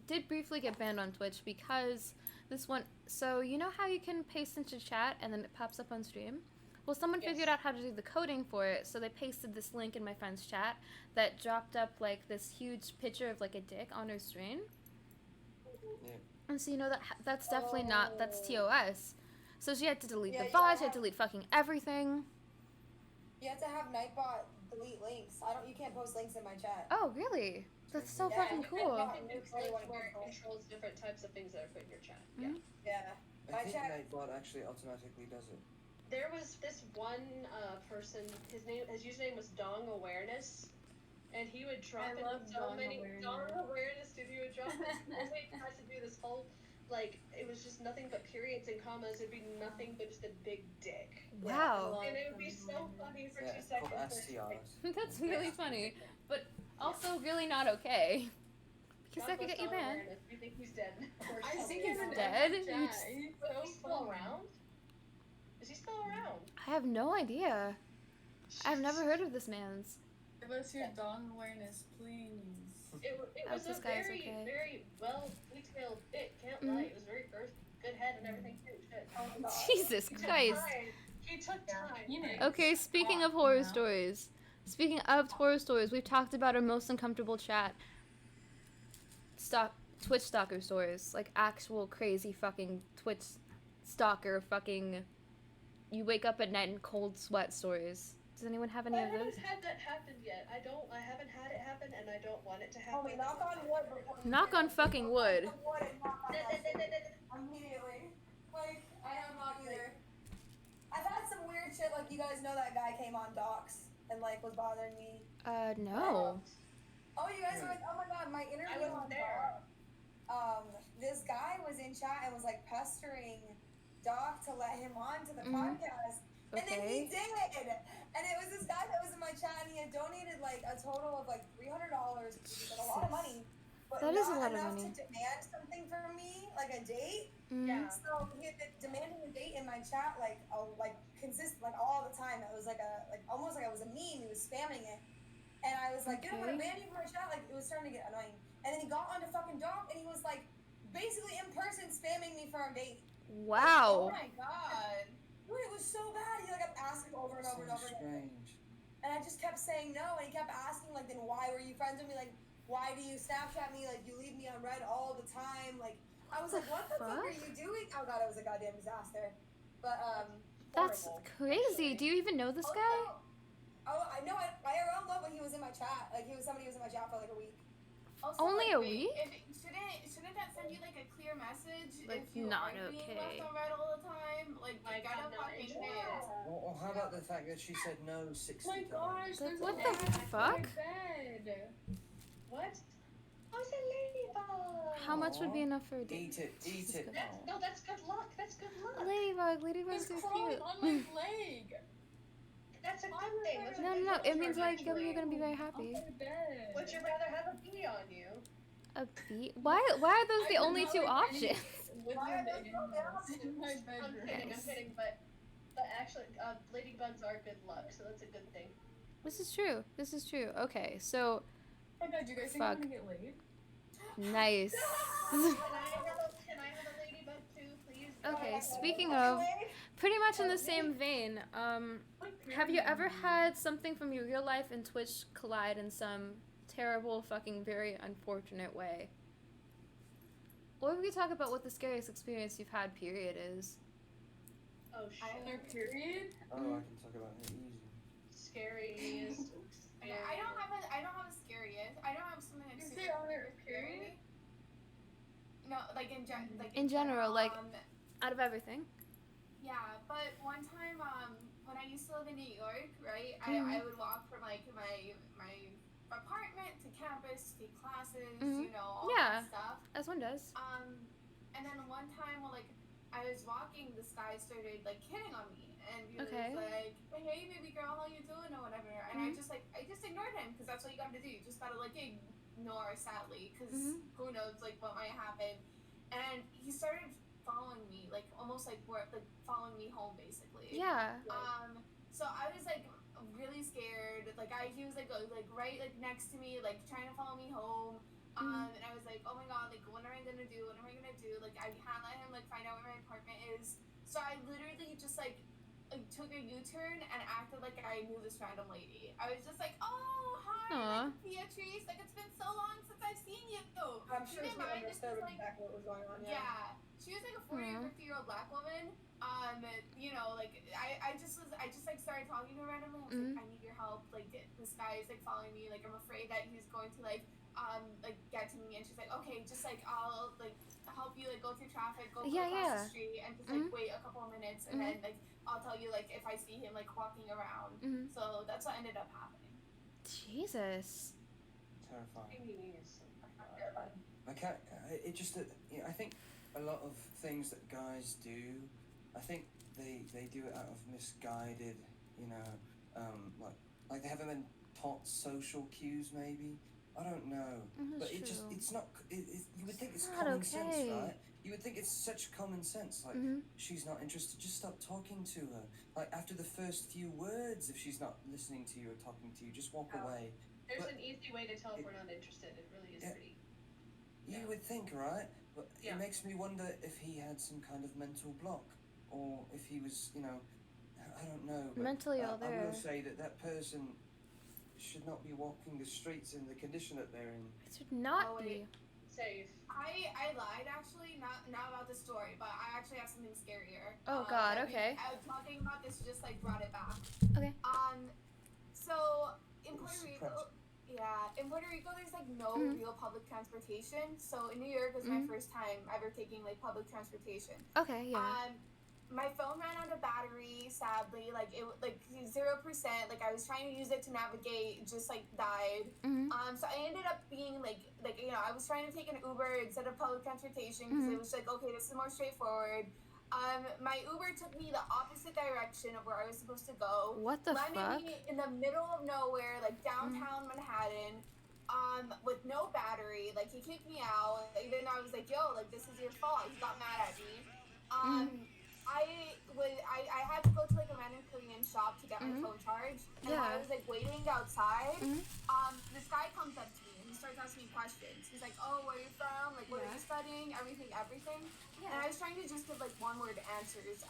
did briefly get banned on Twitch because this one. So you know how you can paste into chat and then it pops up on stream. Well, someone figured out how to do the coding for it, so they pasted this link in my friend's chat that dropped up like this huge picture of like a dick on her screen. Yeah. And so you know that's definitely not, that's TOS. So she had to delete Yeah, the you VOD, gotta she had to delete fucking everything. You have to have Nightbot delete links. You can't post links in my chat. Oh, really? That's so Yeah, fucking you cool. You can do clips where it controls different types of things that are put in your chat. Yeah. I My think chat. Nightbot actually automatically does it. There was this one person. His username was Dong Awareness, and he would drop I in love so Dong many Awareness. Dong Awareness. Dude, he would drop in so many times to do this whole it was just nothing but periods and commas. It'd be nothing but just a big dick. Wow. And it would be so funny for 2 Yeah, it's called seconds. STRs. That's really funny, but also really not okay. Because that could get you banned. You think he's dead? I think he's he's dead. He's But so he's still funny. around? Is he still around? I have no idea. I've never heard of this man's. Give us your Dawn awareness, please. It Hope was this a guy's very, okay. very well detailed pic. Can't lie. It was very earthy, good head and everything too. Shit. Oh my God. Jesus He took Christ. time. He took time. Okay, speaking of horror stories. Speaking of horror stories, we've talked about our most uncomfortable chat. Twitch stalker stories. Like actual crazy fucking Twitch stalker fucking... You wake up at night in cold sweat stories. Does anyone have any I of those? haven't had that happen yet. I haven't had it happen, and I don't want it to happen. Homie, knock on wood before you Knock do on it. fucking wood. Knock on wood and knock on that shit immediately. Like, I have not either. I've had some weird shit, like, you guys know that guy came on Docs and, like, was bothering me. No. Oh, you guys were like, oh my God, my interview I wasn't on there. This guy was in chat and was, like, pestering Doc to let him on to the podcast. And then he did. And it was this guy that was in my chat, and he had donated like a total of like $300, which is like a lot of money. But That not is a lot of enough money. to demand something from me, like a date. Yeah. So he had been demanding a date in my chat, like consistent, like all the time. It was like almost like it was a meme. He was spamming it, and I was like, dude, I'm gonna ban you from my chat. Like it was starting to get annoying. And then he got onto fucking Doc, and he was like, basically in person spamming me for a date. Wow. Oh my God. Dude, it was so bad. He like kept asking over and over and over again. Strange. And I just kept saying no, and he kept asking, like, then why were you friends with me? Like, why do you Snapchat me? Like, you leave me on red all the time. Like, I was like, what the fuck are you doing? Oh, God, it was a goddamn disaster. But, That's horrible, crazy. actually. Do you even know this guy? Oh, I know. I IRL know, but he was in my chat. Like, somebody was in my chat for, like, a week. Also, Only a wait, week? Shouldn't that send you like a clear message Like, if you not are being okay. left on red all the time? Like, you I gotta got no fucking interest. care. Or how about the fact that she said no 60 My times? gosh, there's What a the rat fuck? in my bed. What? Oh, it's a ladybug. How much would be Aw. enough for a date? Eat it, eat it. That's good luck. That's good luck. Ladybugs It's are crawling cute. on my leg. That's a good thing. That's a No, good no, no. It luck means charm, like actually. you're gonna be very On happy. my bed. Would you rather have a bee on you? A bee? Why are those the I would only not two like any options? woodland Why are those animals in my I'm bedroom. kidding. Nice. I'm kidding. But actually, ladybugs are good luck, so that's a good thing. This is true. This is true. Okay, so Oh my God, do you guys think I'm gonna get laid? nice. Can I have a ladybug too, please? Okay, speaking of, pretty much in the same vein, Have you ever had something from your real life and Twitch collide in some terrible, fucking, very unfortunate way? Or we could talk about what the scariest experience you've had, period, is. Oh, Either shit. period. Oh, I can talk about it easy. Scariest. Okay, I don't have a scariest. I don't have something that's Is super, there other super scary. period? No, like In general, like, um, out of everything. yeah, but one time, when I used to live in New York, right, Mhm. I would walk from like my apartment to campus to take classes, Mhm. you know, all Yeah. that stuff. As one does. And then one time, well, like, I was walking, this guy started like hitting on me, and he Okay. was like, "Hey, baby girl, how you doing?" or whatever. And I just ignored him because that's what you gotta do. You just gotta like ignore, sadly, because who knows like what might happen. And he started following me, like almost like following me home, basically. Yeah. So I was like really scared. Like he was like right like next to me, like trying to follow me home. And I was like, oh my god, like what am I gonna do? What am I gonna do? Like I can't let him like find out where my apartment is. So I literally just like took a U-turn and acted like I knew this random lady. I was just like, oh hi, like, Beatrice. Like it's been so long since I've seen you. I'm sure Keep she in mind, this understood was, like, exactly what was going on. yeah, she was like a 40 or 50-year-old black woman. You know, like I just like started talking to her randomly. I was like, I need your help. Like this guy is like following me. Like I'm afraid that he's going to like get to me. And she's like, okay, just like I'll like help you like go through traffic, go across the street, and just like wait a couple of minutes, and then like I'll tell you like if I see him like walking around. So that's what ended up happening. Jesus. Terrifying. Terrifying. I can't. It just. You know, I think a lot of things that guys do, I think they do it out of misguided. You know, like they haven't been taught social cues. Maybe I don't know. But it just it's not. You would think it's not common okay. sense, right? You would think it's such common sense. Like she's not interested. Just stop talking to her. Like after the first few words, if she's not listening to you or talking to you, just walk away. There's But an easy way to tell if we're not interested. It really is pretty. You would think, right? But Yeah. it makes me wonder if he had some kind of mental block, or if he was, you know, I don't know. But, Mentally ill I there. will say that person should not be walking the streets in the condition that they're in. It should not Oh, be. wait. Safe. I lied actually, not about the story, but I actually have something scarier. Oh, God, that okay. I was talking about this, just like brought it back. Okay. So in It was Puerto Rico, suppressed. in Puerto Rico, there's like no real public transportation. So in New York was my first time ever taking like public transportation. Okay, yeah. My phone ran out of battery, sadly. Like it like 0%. Like I was trying to use it to navigate, it just like died. So I ended up being like you know, I was trying to take an Uber instead of public transportation because it was like, okay, this is more straightforward. My Uber took me the opposite direction of where I was supposed to go. What the landed fuck? me in the middle of nowhere, like downtown Manhattan. With no battery. Like he kicked me out. Even though I was like, yo, like this is your fault. He got mad at me. I had to go to like a random Korean shop to get my phone charged. And while I was like waiting outside, this guy comes up to me and he starts asking me questions. He's like, oh, where are you from? Like, what are you studying? Everything. And I was trying to just give like one word answers,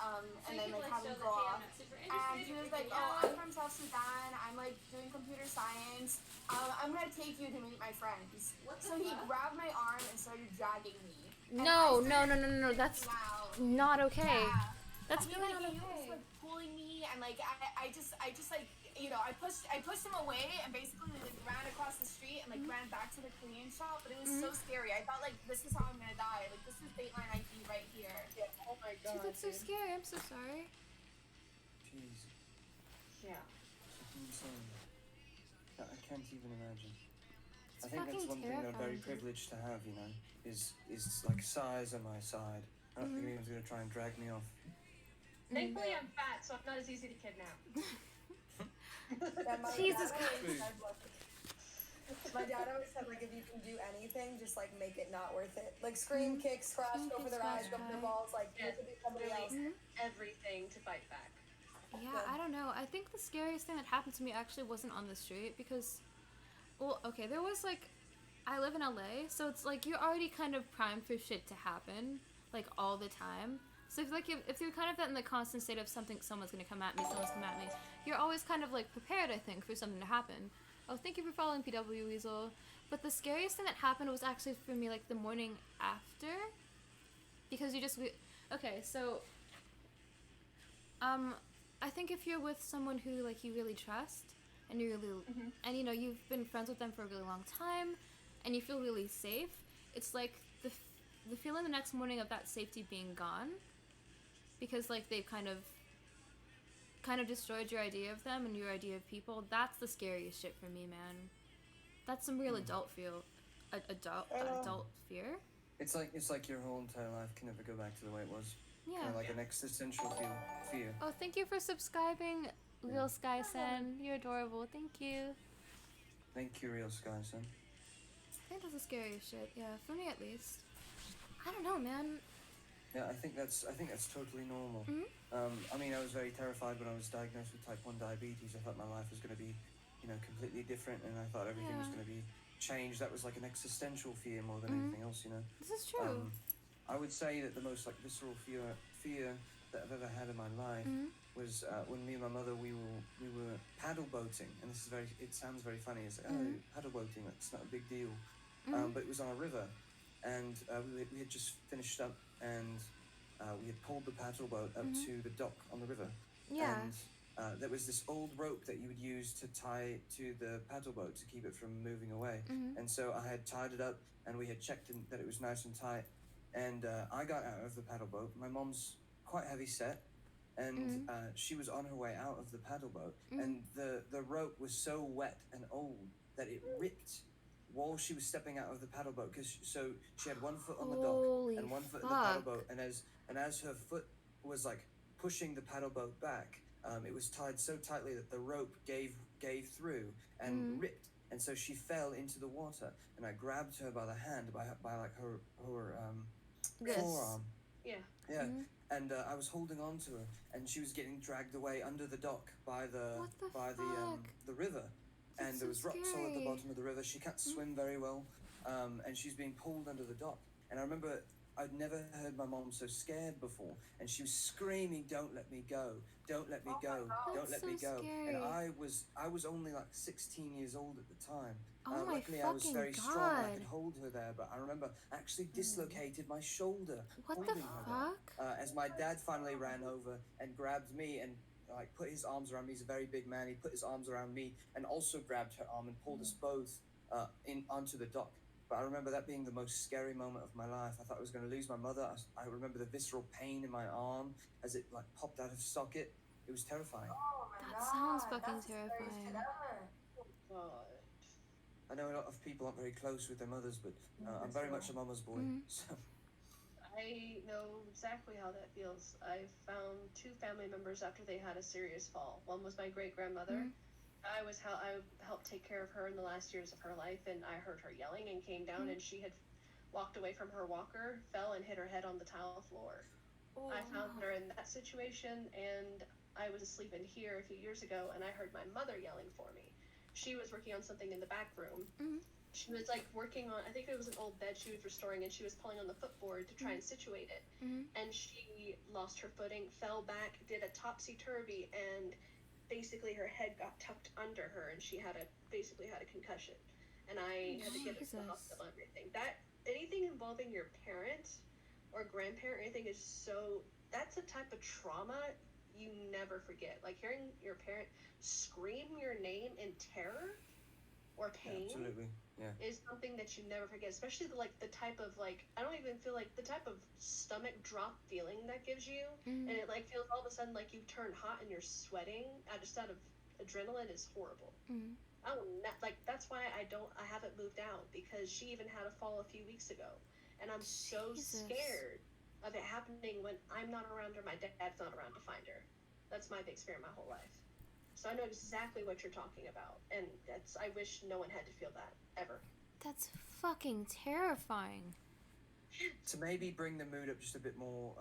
and then like have him go off. And he was like, oh, I'm from South Sudan. I'm like doing computer science. I'm gonna take you to meet my friends. So he grabbed my arm and started dragging me. No. That's not okay. Yeah. That's He really not he was okay. like pulling me, and like I just like, you know, I pushed him away and basically like ran across the street and like ran back to the Korean shop. But it was so scary. I thought like this is how I'm gonna die. Like this is Dateline ID right here. Yeah. Oh my Dude, god. that's so scary. I'm so sorry. Jeez, Yeah. fucking insane. I can't even imagine. It's I think that's fucking one thing I'm very terrifying. privileged to have, you know, is like size on my side. I don't think anyone's gonna try and drag me off. Thankfully, I'm fat, so I'm not as easy to kidnap. Jesus My dad always said, like, if you can do anything, just, like, make it not worth it. Like, scream, kick, scratch, go for their eyes, go for their balls, like, Yeah, it could be somebody else. everything to fight back. Yeah, I don't know. I think the scariest thing that happened to me actually wasn't on the street because, well, okay, there was like, I live in LA, so it's like you're already kind of primed for shit to happen, like all the time. So if like if you're kind of in the constant state of someone's gonna come at me, you're always kind of like prepared, I think, for something to happen. Oh, thank you for following PW Weasel. But the scariest thing that happened was actually for me like the morning after, because okay, so I think if you're with someone who like you really trust and you really and you know you've been friends with them for a really long time and you feel really safe, it's like the feeling the next morning of that safety being gone, because like they've kind of destroyed your idea of them and your idea of people. That's the scariest shit for me, man. That's some real adult fear. It's like your whole entire life can never go back to the way it was. Yeah. Kind of like an existential fear. Oh, thank you for subscribing, Real Sky Sen. You're adorable. Thank you. Thank you, Real Sky Sen. I think that's the scariest shit. Yeah, for me at least. I don't know, man. Yeah, I think that's totally normal. I mean, I was very terrified when I was diagnosed with type 1 diabetes. I thought my life was going to be, completely different, and I thought everything was going to be changed. That was like an existential fear more than anything else, This is true. I would say that the most like visceral fear that I've ever had in my life was when me and my mother we were paddle boating, and it sounds very funny. It's like, oh, paddle boating, that's not a big deal, but it was on a river, and we had just finished up, and we had pulled the paddle boat up to the dock on the river, and there was this old rope that you would use to tie to the paddle boat to keep it from moving away, and so I had tied it up, and we had checked that it was nice and tight. And I got out of the paddle boat. My mom's quite heavy set, and she was on her way out of the paddle boat, and the rope was so wet and old that it ripped while she was stepping out of the paddle boat. So she had one foot on the dock and one foot in the paddle boat, and as her foot was like pushing the paddle boat back, it was tied so tightly that the rope gave through and ripped. And so she fell into the water, and I grabbed her by the hand, by like her forearm. Yeah. And I was holding on to her, and she was getting dragged away under the dock by the river. That's and there was so rock salt at the scary. bottom of the river. She can't swim very well, and she's being pulled under the dock. And I remember I'd never heard my mom so scared before, and she was screaming, "Don't let me go! Don't let me go! Don't let me go!" Scary. And I was only like 16 years old at the time. Oh my Luckily, I was fucking very strong. I God. could hold her there, but I remember I actually dislocated my shoulder. What the holding her there. fuck? As my dad finally ran over and grabbed me and like put his arms around me. He's a very big man. He put his arms around me and also grabbed her arm and pulled us both onto the dock. But I remember that being the most scary moment of my life. I thought I was going to lose my mother. I remember the visceral pain in my arm as it like popped out of socket. It was terrifying. Oh my That God, sounds fucking that's the scariest terrifying. shit ever. God. I know a lot of people aren't very close with their mothers, but I'm very much a mama's boy. So. I know exactly how that feels. I found 2 family members after they had a serious fall. One was my great grandmother. I helped take care of her in the last years of her life, and I heard her yelling and came down, and she had walked away from her walker, fell and hit her head on the tile floor. Ooh. I found her in that situation, and I was asleep in here a few years ago, and I heard my mother yelling for me. She was working on something in the back room. She was like working on, I think it was an old bed she was restoring, and she was pulling on the footboard to try and situate it. And she lost her footing, fell back, did a topsy-turvy, and basically her head got tucked under her, and she basically had a concussion. And I had to get her to the hospital and everything. Anything involving your parent or grandparent or anything that's a type of trauma you never forget. Like hearing your parent scream your name in terror or pain. Yeah, absolutely. Yeah. Is something that you never forget, especially the type of I don't even feel like the type of stomach drop feeling that gives you, and it like feels all of a sudden like you turn hot and you're sweating just out of adrenaline is horrible. That's why I haven't moved out, because she even had a fall a few weeks ago, and I'm so scared of it happening when I'm not around or my dad's not around to find her. That's my big fear my whole life. So I know exactly what you're talking about, and I wish no one had to feel that, ever. That's fucking terrifying. To maybe bring the mood up just a bit more.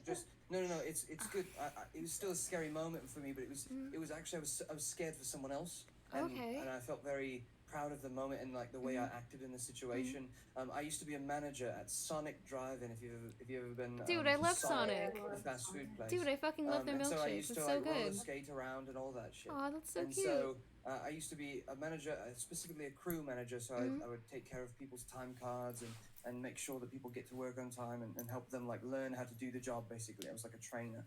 Just no. It's good. It was still a scary moment for me, but it was actually I was scared for someone else. And I felt very proud of the moment and like the way I acted in the situation. I used to be a manager at Sonic Drive-In. If you've ever been Dude, I to love Sonic. the fast food place. Dude, I fucking love their and so I milkshakes. used It's to so like roller good. skate around and all that shit. Oh, that's so and cute. so I used to be a manager, specifically a crew manager. So I would take care of people's time cards and make sure that people get to work on time and help them like learn how to do the job. Basically, I was like a trainer.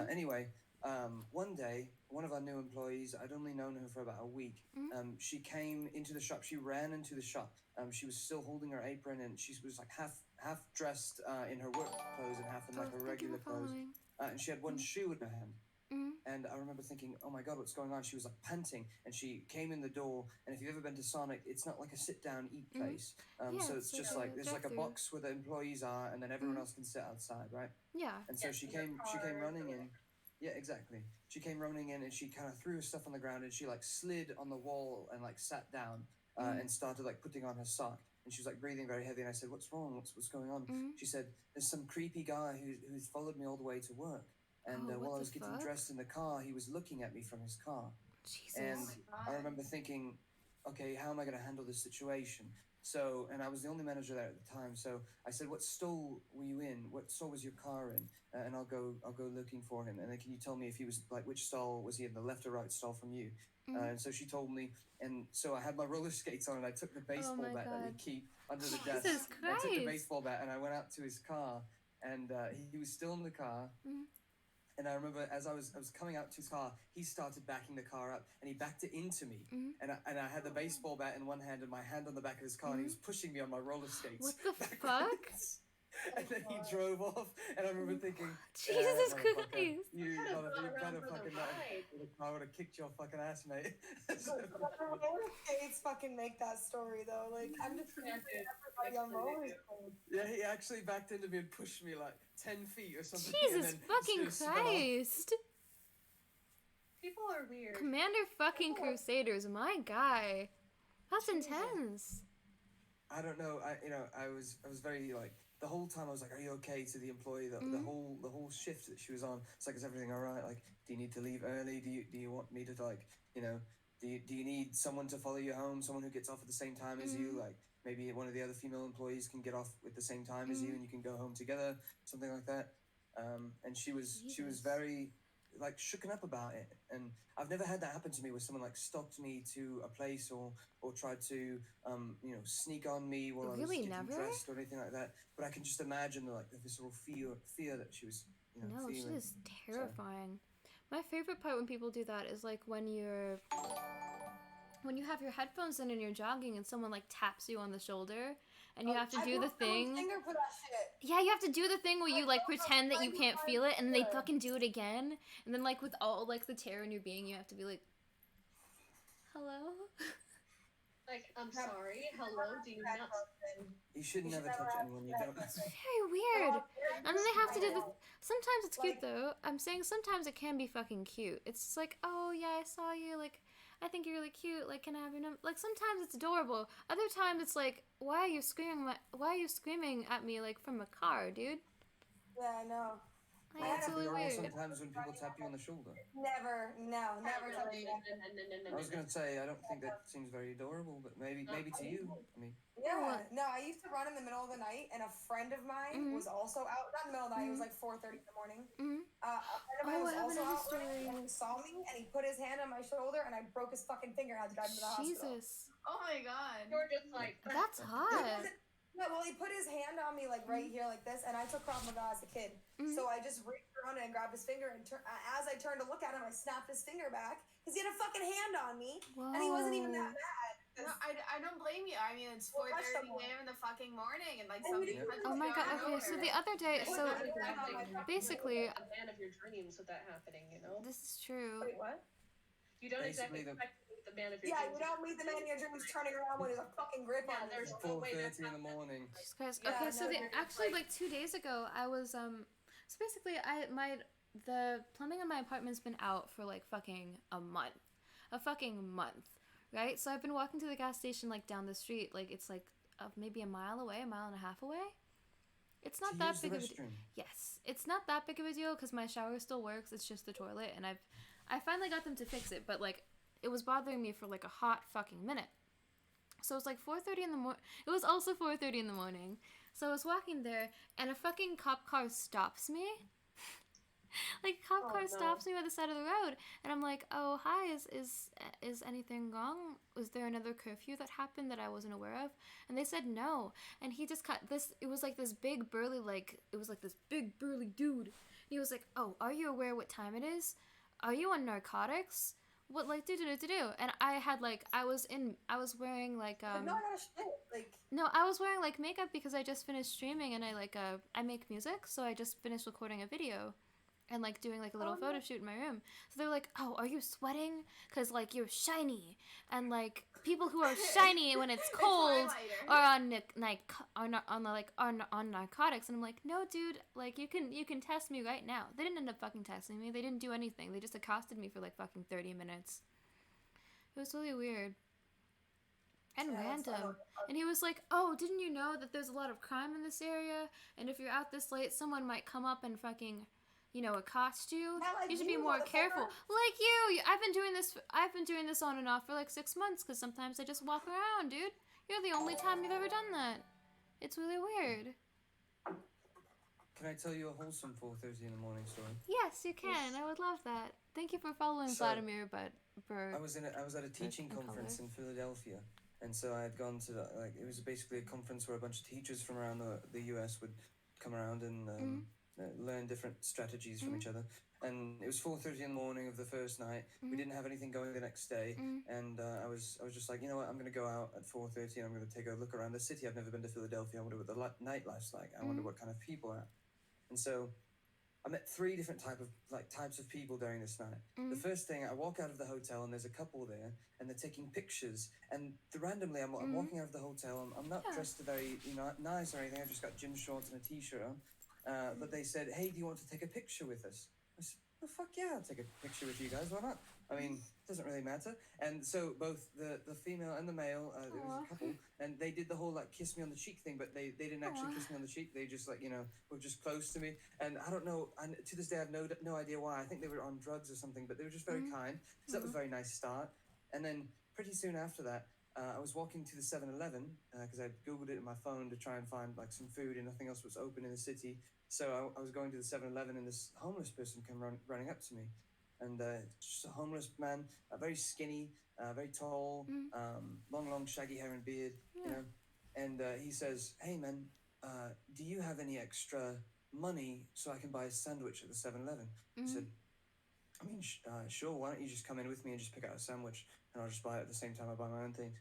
Anyway. One day, one of our new employees, I'd only known her for about a week. She came into the shop. She ran into the shop. She was still holding her apron, and she was like half dressed in her work clothes and half in like her regular clothes. And she had one shoe in her hand. And I remember thinking, oh my God, what's going on? She was like panting, and she came in the door. And if you've ever been to Sonic, it's not like a sit-down eat place. So it's just like there's like a box where the employees are, and then everyone else can sit outside, right? Yeah. And so she came running in. Yeah, exactly. She came running in and she kind of threw her stuff on the ground and she like slid on the wall and like sat down and started like putting on her sock. And she was like breathing very heavy. And I said, "What's wrong? What's going on?" She said, "There's some creepy guy who's followed me all the way to work. And while I was getting dressed in the car, he was looking at me from his car." Jesus. And I remember thinking, okay, how am I going to handle this situation? So, and I was the only manager there at the time. So I said, "What stall were you in? What stall was your car in? And I'll go looking for him. And then can you tell me if he was like, which stall was he in, the left or right stall from you?" And so she told me, and so I had my roller skates on, and I took the baseball bat that we keep under the desk. Jesus Christ. I took the baseball bat, and I went out to his car, and he was still in the car. And I remember as I was coming out to his car, he started backing the car up, and he backed it into me. And I had the baseball bat in one hand and my hand on the back of his car, and he was pushing me on my roller skates. What the fuck? And then he drove off, and I remember thinking, Jesus motherfucker, Christ. you better fucking not. ride. I would have kicked your fucking ass, mate. Roller skates fucking make that story though. Like I'm just everybody on roller skates. Yeah, he actually backed into me and pushed me like 10 feet or something. Jesus and then fucking just sped off. Christ. People are weird. Commander fucking Crusaders, my guy. That's intense. I don't know. I was very like the whole time I was like, "Are you okay?" to the employee. The whole shift that she was on. It's like, "Is everything all right? Like, do you need to leave early? Do you want me to like, do you need someone to follow you home? Someone who gets off at the same time as you? Like, maybe one of the other female employees can get off at the same time as you, and you can go home together, something like that." And she was very like shooken up about it, and I've never had that happen to me where someone like stalked me to a place or tried to sneak on me while I was getting dressed or anything like that. But I can just imagine the visceral fear that she was No, feeling. she is terrifying. My favorite part when people do that is like when you have your headphones in and you're jogging and someone like taps you on the shoulder and you have to do the thing. Finger for that shit. Yeah, you have to do the thing where you like pretend that you can't feel it and then they fucking do it again. And then like with all like the terror in your being, you have to be like, "Hello?" Like, I'm sorry. Hello. Do you not? You should never touch anyone you don't. It's very weird. And then they have to do the. Sometimes it's cute though. I'm saying sometimes it can be fucking cute. It's just like, "Oh yeah, I saw you. Like, I think you're really cute. Like, can I have your number?" Like sometimes it's adorable. Other times it's like, "Why are you screaming at me like from a car, dude?" Yeah, I know. Like, it's really There are weird. sometimes when people tap you on the shoulder. Never touch Really? me. I was gonna say I don't think that seems very adorable, but maybe to you. I mean, Yeah, no, I used to run in the middle of the night, and a friend of mine was also out. Not in the middle of the night; it was like 4:30 in the morning. A friend of mine was I have also another out running, story. and he saw me, and he put his hand on my shoulder, and I broke his fucking finger, and I had to drive him to the hospital. Jesus, Oh my god. You're just like. that's hot. Yeah, well, he put his hand on me like right here, like this, and I took Krav Maga as a kid. So I just reached around and grabbed his finger, and as I turned to look at him, I snapped his finger back because he had a fucking hand on me, and he wasn't even that mad. No, I don't blame you. I mean, it's 4:30 a.m. in the fucking morning, and like And something. Oh my god. Okay, so the other day, so basically, a man of your dreams with that happening. this is true. Wait, what? You don't Basically, exactly expect to meet the man of your Yeah, dreams. you don't meet the man in your dreams turning around with a fucking grip Yeah, on you. there's no way that's 4:30 in the morning. Jesus Christ. Yeah, Okay, so no, actually like 2 days ago, I was so basically the plumbing in my apartment's been out for like fucking a fucking month, right? So I've been walking to the gas station like down the street, like it's like maybe a mile away, a mile and a half away. It's not To that use the big of a restroom. yes, it's not that big of a deal because my shower still works. It's just the toilet, and I finally got them to fix it, but like it was bothering me for like a hot fucking minute. So it was like 4:30 in the morning. It was also 4:30 in the morning. So I was walking there, and a fucking cop car stops me. Like a cop car stops me by the side of the road, and I'm like, "Oh, hi. Is anything wrong? Was there another curfew that happened that I wasn't aware of?" And they said no. And he just cut this. It was like this big burly, dude. And he was like, "Oh, are you aware what time it is? Are you on narcotics? What, like, do?" And I had like I was wearing like Like, no, I got a shit. Like, no, I was wearing like makeup because I just finished streaming, and I make music, so I just finished recording a video and like doing like a little photo shoot in my room. So they're like, "Oh, are you sweating? Cause like you're shiny, and like people who are shiny when it's cold are on narcotics." And I'm like, "No, dude, like you can test me right now." They didn't end up fucking testing me. They didn't do anything. They just accosted me for like fucking 30 minutes. It was really weird. And random. And he was like, "Oh, didn't you know that there's a lot of crime in this area? And if you're out this late, someone might come up and fucking, accost you. Not like You should be you, more careful." motherfucker. Like you. I've been doing this on and off for like 6 months because sometimes I just walk around, dude. You're the only time you've ever done that. It's really weird. Can I tell you a wholesome 4:30 in the morning story? Yes, you can. I would love that. Thank you for following Vladimir, but I was at a teaching conference in Philadelphia, and so I had gone to it was basically a conference where a bunch of teachers from around the US would come around and learn different strategies from each other. And it was 4:30 in the morning of the first night. We didn't have anything going the next day, and I was just like, you know what, I'm gonna go out at 4:30 and I'm gonna take a look around the city. I've never been to Philadelphia. I wonder what the nightlife's like. I wonder what kind of people are. And so I met 3 different types of people during this night. The first thing, I walk out of the hotel and there's a couple there and they're taking pictures. And randomly, I'm walking out of the hotel. I'm not dressed very nice or anything. I just got gym shorts and a t-shirt on. But they said, "Hey, do you want to take a picture with us?" I said, "Oh, fuck yeah, I'll take a picture with you guys. Why not? I mean, it doesn't really matter." And so both the female and the male, there was a couple, and they did the whole like kiss me on the cheek thing, but they didn't actually kiss me on the cheek. They just were just close to me. And I don't know, and to this day I have no idea why. I think they were on drugs or something, but they were just very kind. So that was a very nice start. And then pretty soon after that, I was walking to the 7-Eleven because I googled it in my phone to try and find like some food, and nothing else was open in the city. So I was going to the 7-Eleven, and this homeless person came running up to me, and just a homeless man, very skinny, very tall, long shaggy hair and beard, and he says, "Hey man, do you have any extra money so I can buy a sandwich at the 7-Eleven?" I said, "I mean, sure, why don't you just come in with me and just pick out a sandwich, and I'll just buy it at the same time I buy my own things."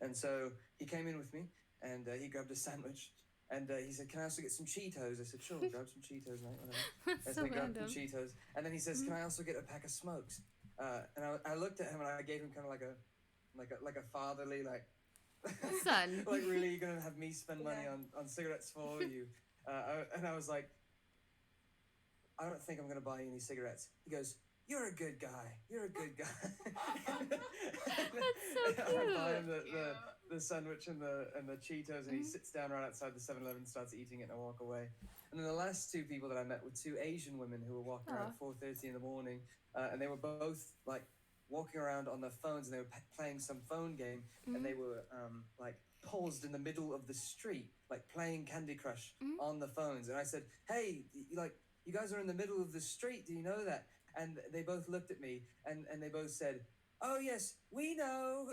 And so he came in with me, and he grabbed a sandwich, and he said, "Can I also get some Cheetos?" I said, "Sure, grab some Cheetos, mate, whatever." That's And so so he grabbed random. some Cheetos, and then he says, "Can I also get a pack of smokes?" And I looked at him, and I gave him kind of like a fatherly, like, Son. like, really, you're gonna have me spend money on cigarettes for you? And I was like, "I don't think I'm gonna buy you any cigarettes." He goes, "You're a good guy. You're a good guy." That's so I buy him cute. the sandwich and the Cheetos, and he sits down right outside the 7-Eleven, starts eating it, and I walk away. And then the last 2 people that I met were 2 Asian women who were walking around at 4:30 in the morning, and they were both like walking around on their phones, and they were playing some phone game, and they were like paused in the middle of the street, like playing Candy Crush on the phones. And I said, "Hey, you guys are in the middle of the street. Do you know that?" And they both looked at me, and they both said, "Oh yes, we know."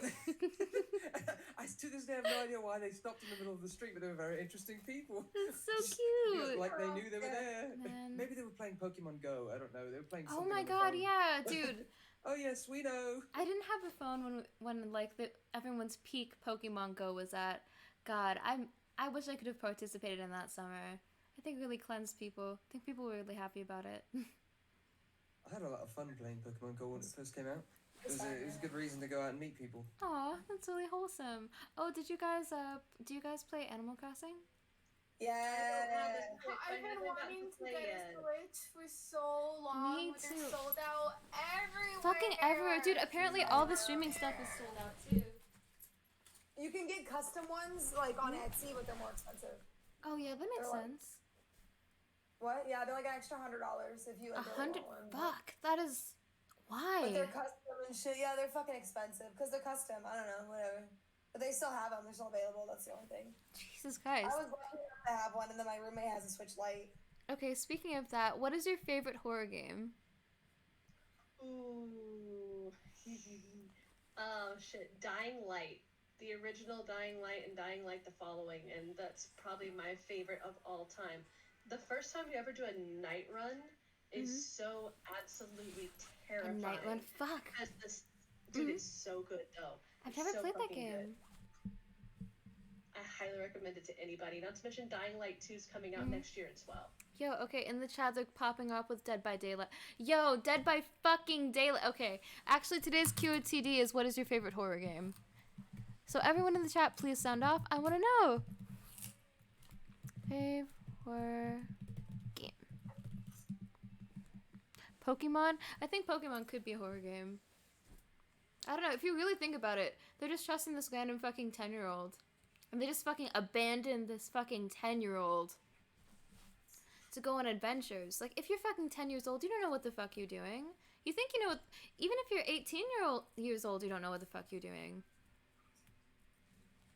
I to this day have no idea why they stopped in the middle of the street, but they were very interesting people. That's so Just, cute. like they knew they were there. Man. Maybe they were playing Pokemon Go. I don't know. They were playing Oh something my on the god, phone. yeah, dude. "Oh yes, we know." I didn't have a phone when like everyone's peak Pokemon Go was at. God, I wish I could have participated in that summer. I think it really cleansed people. I think people were really happy about it. I had a lot of fun playing Pokemon Go when it first came out. It was a good reason to go out and meet people. Aw, that's really wholesome. Oh, do you guys play Animal Crossing? Yeah. I've been wanting to get a Switch for so long. Me but too. They're sold out everywhere. Fucking everywhere, dude. Apparently all the streaming stuff is sold out too. You can get custom ones like on Etsy, but they're more expensive. Oh yeah, that makes They're like- sense. What? Yeah, they're like an extra $100 if you like $100. want one. Fuck, that is. Why? But they're custom and shit. Yeah, they're fucking expensive because they're custom. I don't know, whatever. But they still have them. They're still available. That's the only thing. Jesus Christ. I was lucky enough to have one, and then my roommate has a Switch Lite. Okay, speaking of that, what is your favorite horror game? Ooh. Oh shit, Dying Light. The original Dying Light and Dying Light the following, and that's probably my favorite of all time. The first time you ever do a night run is so absolutely A terrifying. night run? Fuck. Because this dude is so good though. I've It's never so played that fucking game. good. I highly recommend it to anybody. Not to mention Dying Light 2 is coming out next year as well. Yo, okay, in the chat they're popping up with Dead by Daylight. Yo, Dead by fucking Daylight. Okay, actually today's QOTD is what is your favorite horror game? So everyone in the chat, please sound off. I want to know. Favorite horror game. Pokemon? I think Pokemon could be a horror game. I don't know, if you really think about it, they're just trusting this random fucking 10-year-old. And they just fucking abandoned this fucking 10-year-old to go on adventures. Like, if you're fucking 10 years old, you don't know what the fuck you're doing. You think you know what, even if you're 18 years old, you don't know what the fuck you're doing.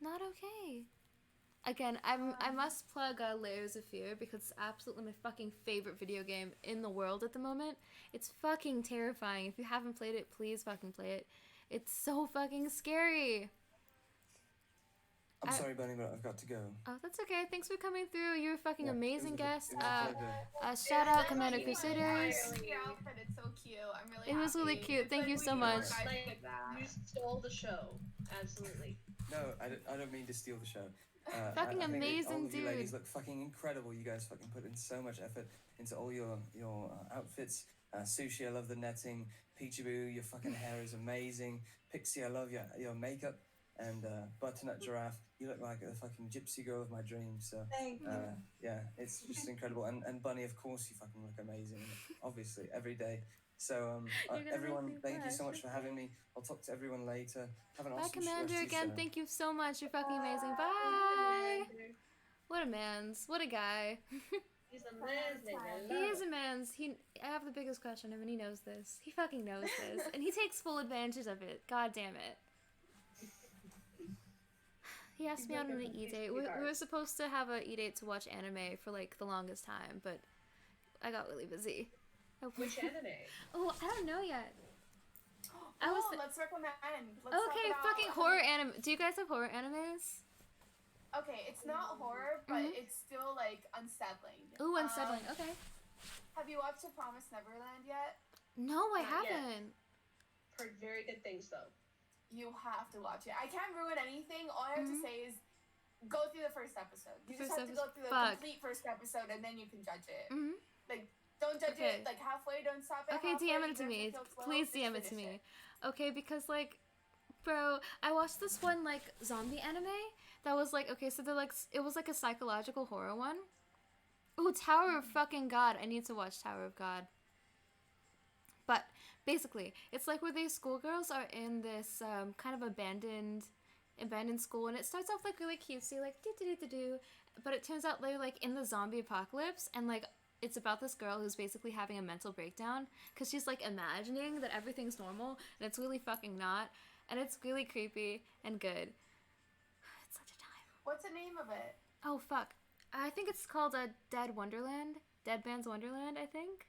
Not okay. Again, I must plug Layers of Fear because it's absolutely my fucking favorite video game in the world at the moment. It's fucking terrifying. If you haven't played it, please fucking play it. It's so fucking scary. I'm sorry, Bunny, but I've got to go. Oh, that's okay. Thanks for coming through. You're a fucking amazing guest. It was a pleasure. Shout out Commander Crusaders. Your outfit, it's so cute. I'm really It was happy. really cute. It's Thank like you we so need much. more guys Like, like that. you stole the show. Absolutely. No, I don't mean to steal the show. Fucking I think amazing all of you dude. ladies look fucking incredible. You guys fucking put in so much effort into all your outfits. Sushi, I love the netting. Peachaboo, your fucking hair is amazing. Pixie, I love your makeup. And Butternut Giraffe, you look like the fucking gypsy girl of my dreams. So Thank you. yeah, it's just incredible. And Bunny, of course, you fucking look amazing. Obviously, every day. So You're gonna everyone, make me thank you so blush, much for okay. having me. I'll talk to everyone later. Have an Bye, awesome Commander. rest of your Again, show. thank you so much. You're fucking amazing. Bye. What a man's. What a guy. He's amazing. I He love is it. a man's. I have the biggest crush on him, and he knows this. He fucking knows this, and he takes full advantage of it. God damn it. He asked He's me out like on a an complete e-date. We sweetheart. were supposed to have an e-date to watch anime for like the longest time, but I got really busy. Which anime? Oh, I don't know yet. I Oh, was let's recommend. Let's talk okay, about, fucking horror anime. Do you guys have horror animes? Okay, it's not horror, but it's still like unsettling. Ooh, unsettling. Okay. Have you watched A Promised Neverland yet? No, I Not yet. haven't. Heard very good things though. You have to watch it. I can't ruin anything. All I have to say is go through the first episode. You just First have to go through the Fuck. complete first episode, and then you can judge it. Mhm. Like, don't judge Okay. it like halfway. Don't stop it. Okay, halfway, DM it to even if me. feels slow, Please just DM it to finish me. Okay, because like, bro, I watched this one like zombie anime that was like, okay, so they're like, it was like a psychological horror one. Ooh, Tower of fucking God. I need to watch Tower of God. But basically, it's like where these schoolgirls are in this kind of abandoned school, and it starts off like really cutesy, like do, but it turns out they're like in the zombie apocalypse, and like it's about this girl who's basically having a mental breakdown because she's like imagining that everything's normal, and it's really fucking not, and it's really creepy and good. It's such a time. What's the name of it? Oh fuck, I think it's called Dead Wonderland, Dead Man's Wonderland, I think.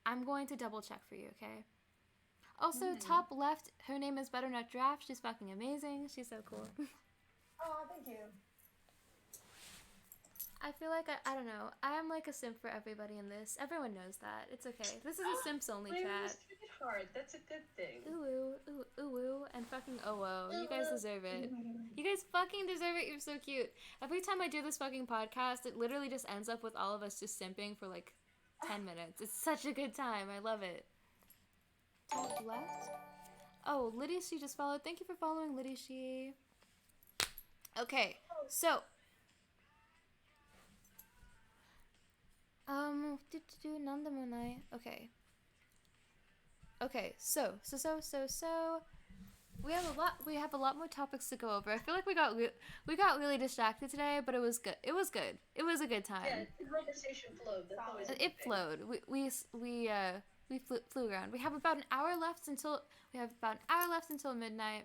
I'm going to double check for you, okay? Also, top left, her name is Butternut Giraffe. She's fucking amazing. She's so cool. Oh, thank you. I feel like, I don't know, I'm like a simp for everybody in this. Everyone knows that. It's okay. This is a simps only Players chat. treat it hard. That's a good thing. Ooh, and fucking oh. You guys deserve it. You guys fucking deserve it. You're so cute. Every time I do this fucking podcast, it literally just ends up with all of us just simping for like 10 minutes. It's such a good time. I love it. Top left. Oh, Liddy She just followed. Thank you for following, Liddy She. Okay, so Nandamonai. Okay, so we have a lot more topics to go over. I feel like we got really distracted today, but it was good. It was good. It was a good time. Yeah, the conversation flowed. That's always a good It thing. flowed. We flew around. We have about an hour left until midnight.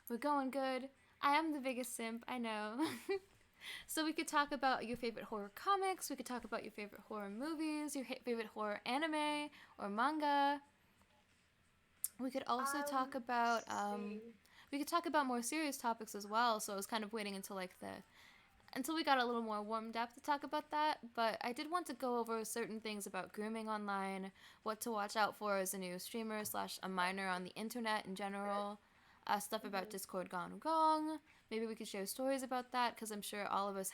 We're going good. I am the biggest simp, I know. So we could talk about your favorite horror comics, we could talk about your favorite horror movies, your favorite horror anime or manga. We could also talk about we could talk about more serious topics as well. So I was kind of waiting until until we got a little more warmed up to talk about that, but I did want to go over certain things about grooming online, what to watch out for as a new streamer / a minor on the internet in general, stuff about Discord gone wrong. Maybe we could share stories about that, because I'm sure all of us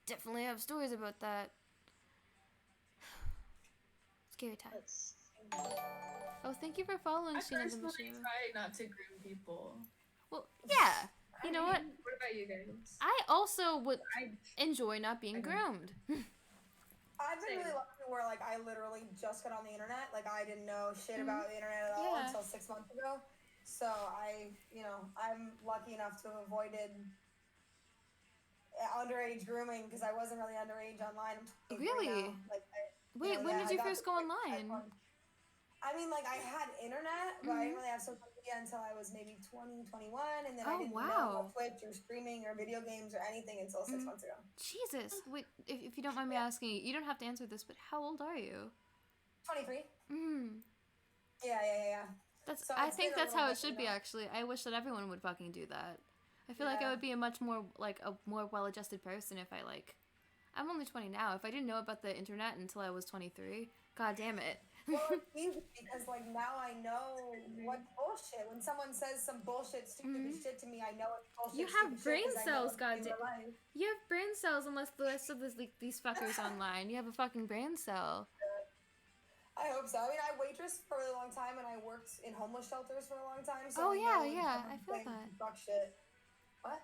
definitely have stories about that. Scary time. Oh, thank you for following I Sheena the personally Machine. try not to groom people. Well, yeah. You know what? What about you guys? I also would enjoy not being groomed. I've been really lucky where like I literally just got on the internet. Like I didn't know shit about the internet at all until 6 months ago. So I'm lucky enough to have avoided underage grooming because I wasn't really underage online. I'm 23 Really? now. Like, Wait, when did you first go online? I mean, like, I had internet, but I didn't really have social media until I was maybe 20, 21, and then I didn't know about Twitch or streaming or video games or anything until 6 months ago. Jesus. Wait, if you don't mind me asking, you don't have to answer this, but how old are you? 23. Yeah. So I think that's how it should be, actually. I wish that everyone would fucking do that. I feel like I would be a much more, a more well-adjusted person if I'm only 20 now. If I didn't know about the internet until I was 23, god damn it. Well, it's easy because, like, now I know what's bullshit. When someone says some bullshit, stupid shit to me, I know it's bullshit. You have brain cells, goddamn. You have brain cells, unless the rest of these fuckers online. You have a fucking brain cell. I hope so. I mean, I waitressed for a really long time, and I worked in homeless shelters for a long time. So oh yeah, I feel that. Fuck shit. What?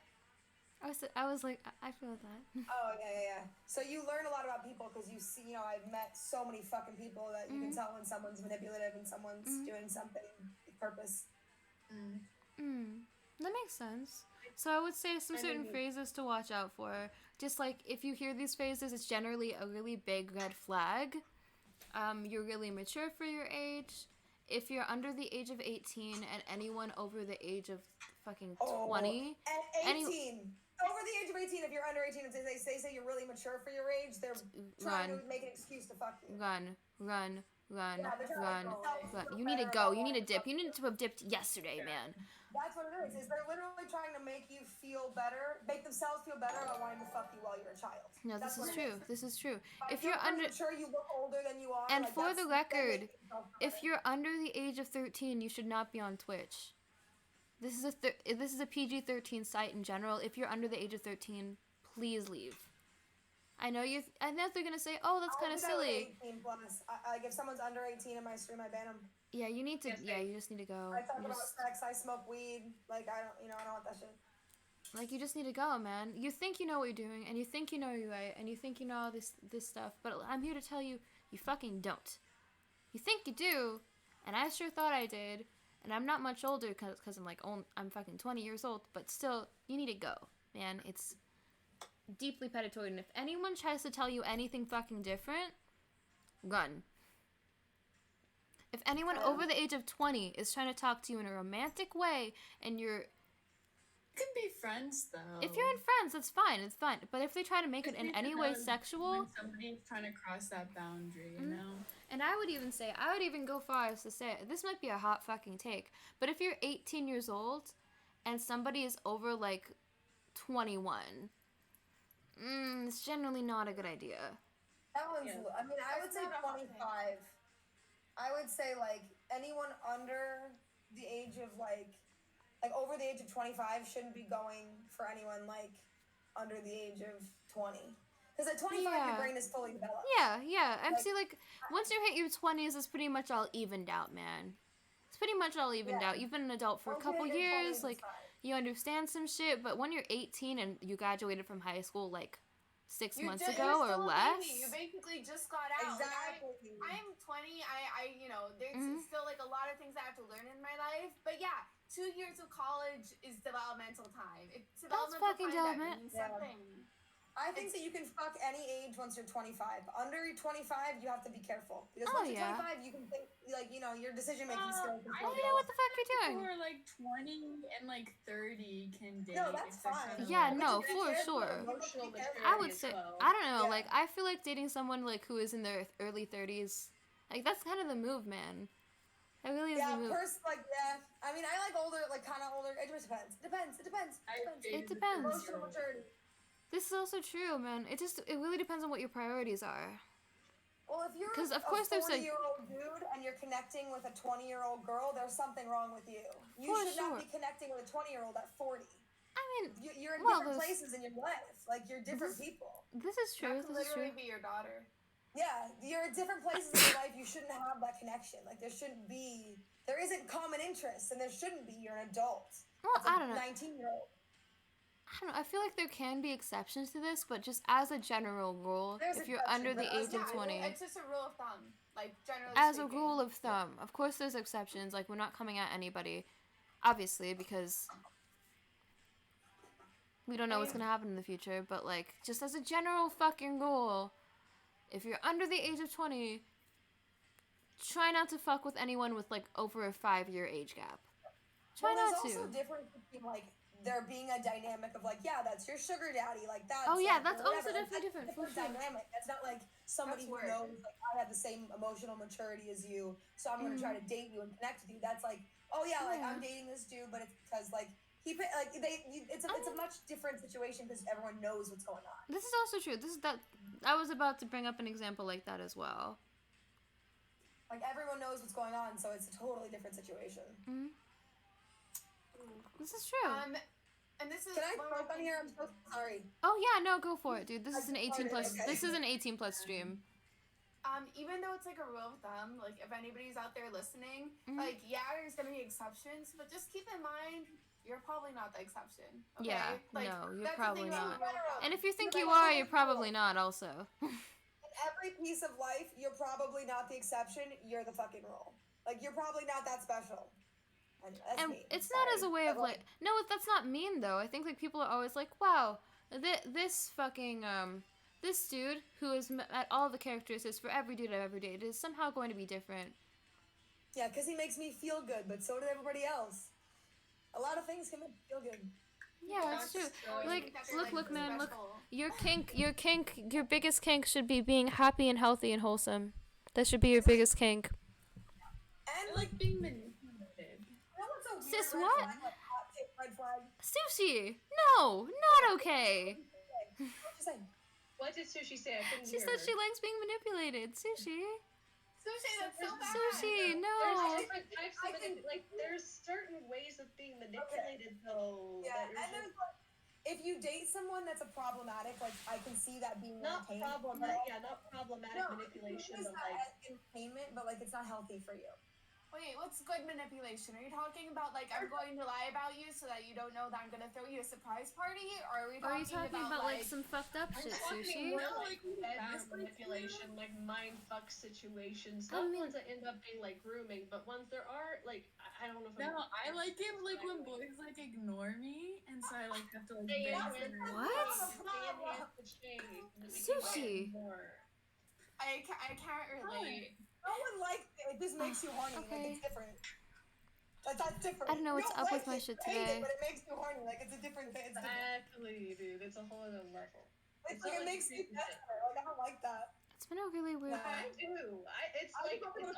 I was like, I feel that. Oh, yeah. So you learn a lot about people because you see, I've met so many fucking people that you can tell when someone's manipulative and someone's doing something with purpose. That makes sense. So I would say some certain phrases to watch out for. Just like, if you hear these phrases, it's generally a really big red flag. You're really mature for your age. If you're under the age of 18 and anyone over the age of fucking 20. And 18. Over the age of 18, if you're under 18 and they say you're really mature for your age, they're trying to make an excuse to fuck you. Run. Yeah, You need to go. You need to dip. You need to have dipped yesterday, man. That's what it is they're literally trying to make you feel better, make themselves feel better about wanting to fuck you while you're a child. No, this is true. This is true. If you're sure you look older than you are. And like, for the record, if you're under the age of 13, you should not be on Twitch. This is a PG-13 site in general. If you're under the age of 13, please leave. I know they're gonna say, "Oh, that's kind of silly." 18 plus. Like if someone's under 18 in my stream, I ban them. Yeah, you need to. Yeah, you just need to go. I talk about sex. I smoke weed. Like I don't want that shit. Like you just need to go, man. You think you know what you're doing, and you think you know you're right, and you think you know all this stuff, but I'm here to tell you, you fucking don't. You think you do, and I sure thought I did. And I'm not much older because I'm fucking 20 years old, but still, you need to go, man. It's deeply predatory, and if anyone tries to tell you anything fucking different, run. If anyone over the age of 20 is trying to talk to you in a romantic way, and you're... You can be friends, though. If you're in friends, that's fine, it's fine. But if they try to make it in any way sexual... When somebody's trying to cross that boundary, you know? And I would even go far as to say, this might be a hot fucking take, but if you're 18 years old and somebody is over, 21, it's generally not a good idea. That one's, I mean, I would say 25. I would say, anyone under the age of, over the age of 25 shouldn't be going for anyone, under the age of 20. Because at 25, your brain is fully developed. Yeah. And see, once you hit your 20s, it's pretty much all evened out, man. It's pretty much all evened out. You've been an adult for a couple years, you understand some shit, but when you're 18 and you graduated from high school, 6 months ago or less. You basically just got out. Exactly. I'm 20. There's still a lot of things I have to learn in my life. But yeah, 2 years of college is developmental time. It's developmental fucking time development. that means something. I I think that you can fuck any age once you're 25. Under 25, you have to be careful. Because once you're 25, you can think, like, you know, your decision-making skills. I don't know what the fuck you're doing. People who are like 20 and like 30 can date. No, that's fine. Yeah, no, for sure. I would say, I don't know, like, I feel like dating someone, like, who is in their early 30s, like, that's kind of the move, man. It really is the move. I mean, I like older, like, kind of older. It just depends. It depends. It depends. Emotional maturity. This is also true, man. It really depends on what your priorities are. Well, if you're a 40-year-old dude and you're connecting with a 20-year-old girl, there's something wrong with you. You should not be connecting with a 20-year-old at 40. I mean, you're in different places in your life. Like, you're different people. This is true. That could literally be your daughter. Yeah, you're at different places in your life. You shouldn't have that connection. Like, there isn't common interests, and there shouldn't be. You're an adult. Well, I don't know. 19-year-old. I don't know. I feel like there can be exceptions to this, but just as a general rule, if you're under the age of 20... It's just a rule of thumb, like, generally As speaking. a rule of thumb. Of course there's exceptions, like, we're not coming at anybody, obviously, because we don't know what's gonna happen in the future, but, like, just as a general fucking rule, if you're under the age of 20, try not to fuck with anyone with, like, over a 5-year age gap. Try not to. There's also difference between, like, there being a dynamic of, like, yeah, that's your sugar daddy, like, that's... Oh, yeah, like, that's also whatever. definitely different, for sure. Dynamic. That's not, like, somebody who knows, like, I have the same emotional maturity as you, so I'm gonna try to date you and connect with you. That's, like, oh, yeah, like, I'm dating this dude, but it's because, like, it's a much different situation because everyone knows what's going on. This is also true. I was about to bring up an example like that as well. Like, everyone knows what's going on, so it's a totally different situation. Mm-hmm. This is true. And this is... Can I smoke on here? I'm so sorry. Oh, yeah, no, go for it, dude. This is an 18+. This is an 18+ stream. Even though it's like a rule of thumb, like, if anybody's out there listening, like, yeah, there's gonna be exceptions, but just keep in mind, you're probably not the exception. Okay? Yeah, like, no, you're probably not. And if you think You're you are, you're probably not also. In every piece of life, you're probably not the exception, you're the fucking rule. Like, you're probably not that special. And it's not as a way of, like, no, that's not mean, though. I think, like, people are always like, wow, this fucking, this dude who has met all the characteristics for every dude I've ever dated is somehow going to be different. Yeah, because he makes me feel good, but so did everybody else. A lot of things can make me feel good. Yeah, that's true. Like, look, man, look. Your biggest kink should be being happy and healthy and wholesome. That should be your biggest kink. And, I like being manipulated. Sis, what? Sushi! No! Not okay! What did Sushi say? I couldn't She hear said her. she likes being manipulated. Sushi! Sushi, that's so bad! Sushi, no! There's different types of like, there's certain ways of being manipulated, though. Yeah, and there's, like, if you date someone that's a problematic, like, I can see that being not problematic, not problematic manipulation, but like entertainment, but like it's not healthy for you. Wait, what's good manipulation? Are you talking about, like, I'm going to lie about you so that you don't know that I'm going to throw you a surprise party? Or are we talking, about like, some fucked up shit, Sushi? More like manipulation, like mind-fuck situations. Not ones that end up being, like, grooming, but ones there are, like, I don't know if I like it, like, when boys, like, ignore me, and so I, like, have to, like, What? Sushi! I can't relate. No one likes it. This makes you horny. Okay. Like, it's different. Like, that's different. I don't know what's up with my shit today. But it makes you horny. Like, it's a different thing. Exactly, dude. It's a whole other level. It's like, it makes you desperate. Like, I don't like that. It's been a really weird... I do. It's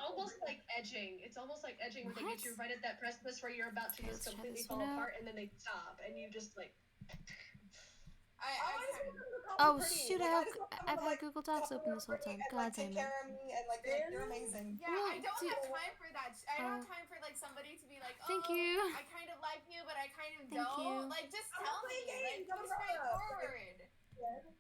almost like edging. It's almost like edging where they get you right at that precipice where you're about to just completely fall apart, and then they stop, and you just, like... Oh shoot! I've had Google Docs open this whole time. God damn it! They're amazing. Yeah, I don't have time for that. I don't have time for like somebody to be like, oh, thank you. I kind of like you, but I kind of Thank don't. you. Like, just tell me. Like, go straightforward.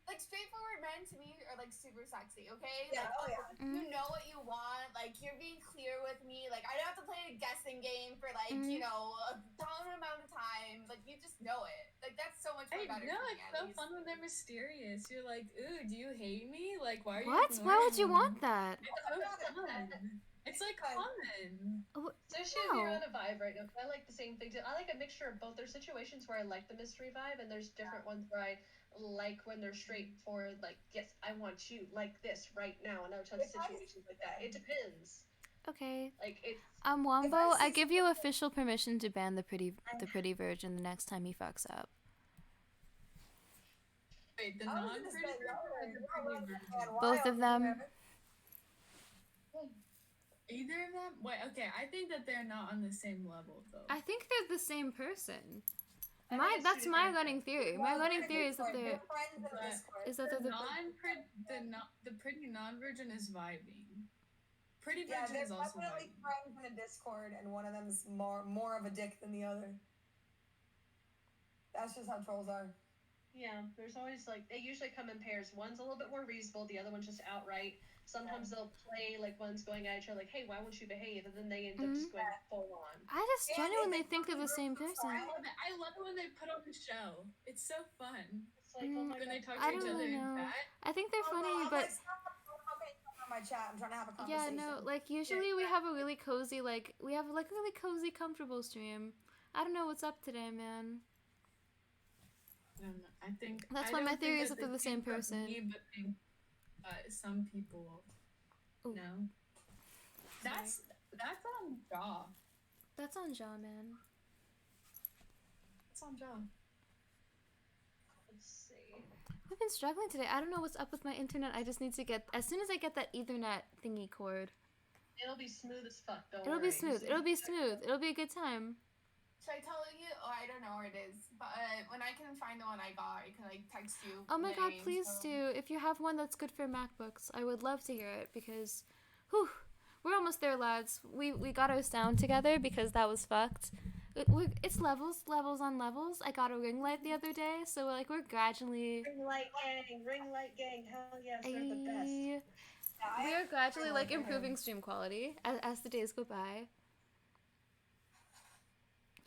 Like, straightforward men to me are like super sexy. Okay. Yeah. Like, Mm-hmm. you know what you want. Like, you're being clear with me. Like, I don't have to play a guessing game for like you know a ton amount of time. Like, you just know it. Like, that's so much more better. No, for me, it's so fun when they're mysterious. You're like, ooh, do you hate me? Like, why are you? What? Why would you want that? It's so fun. It's like fun. Especially if you're on a vibe right now. I like the same thing too. I like a mixture of both. There's situations where I like the mystery vibe, and there's different ones where I like when they're straightforward, like, yes, I want you like this right now, and other types of situations like that. It depends. Okay. Like, it's... Wombo, I give you official permission to ban the pretty virgin the next time he fucks up. Wait, the non-pretty virgin or the pretty virgin? Both of them. Either of them? Wait, okay, I think that they're not on the same level, though. I think they're the same person. it's That's two my different running theory. My running theory is that they're the pretty non-virgin is vibing. Pretty Yeah, virgin they're is also definitely vibing. friends in a Discord, and one of them's more of a dick than the other. That's just how trolls are. Yeah, there's always, like, they usually come in pairs. One's a little bit more reasonable, the other one's just outright. Sometimes they'll play, like, one's going at each other, like, hey, why won't you behave? And then they end up just going full on. I just genuinely think they're the same person. I love it when they put on the show. It's so fun. It's like, oh my When they God. talk to each other in chat. I think they're funny, but My chat. I'm trying to have a conversation. yeah, no, like usually we have a really cozy, like we have like a really cozy, comfortable stream. I don't know what's up today, man. I think That's I why don't my think theory is that that they're the they same think of person. Me, but think, some people. Ooh. No. That's on Jaw. That's on Jaw, man. That's on Jaw. Let's see. We've been struggling today. I don't know what's up with my internet. I just need to get, as soon as I get that Ethernet thingy cord. It'll be smooth as fuck, don't It'll worry. be smooth. It'll be smooth. It'll be a good time. Should I tell you? Oh, I don't know where it is. But when I can find the one I got, I can like text you. Oh my god, names, please so- do. If you have one that's good for MacBooks, I would love to hear it because, whew, we're almost there, lads. We got our sound together because that was fucked. It's levels on levels. I got a ring light the other day, so like we're gradually. Ring light gang, hell yes, they're the best. We are gradually like improving stream quality as the days go by.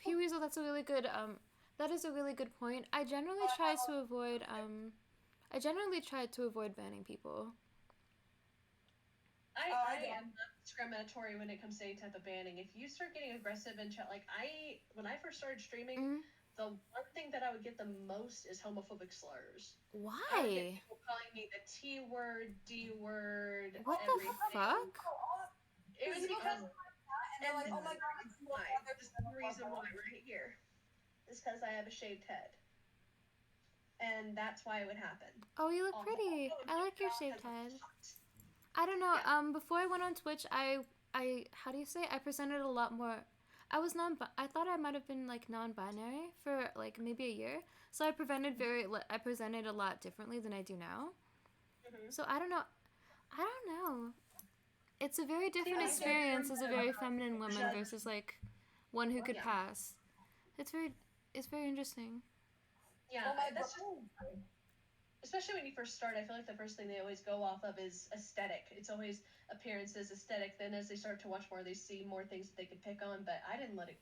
Weasel, that's a really good that is a really good point. I generally try to avoid banning people. I am not discriminatory when it comes to any type of banning. If you start getting aggressive in chat, like when I first started streaming, the one thing that I would get the most is homophobic slurs. Why? I would get people calling me the T word, D word, What everything. the fuck? It was because and they're like, oh my god, this is the reason why right here. It's because I have a shaved head. And that's why it would happen. Oh, you look pretty. I like your shaved head. I don't know. Before I went on Twitch, I how do you say? I presented a lot more. I thought I might have been like non-binary for like maybe a year. So I presented a lot differently than I do now. So I don't know. It's a very different experience as a very feminine woman versus like one who could pass. It's very interesting. Yeah, that's just, especially when you first start, I feel like the first thing they always go off of is aesthetic. It's always appearances, aesthetic. Then as they start to watch more, they see more things that they could pick on. But I didn't let it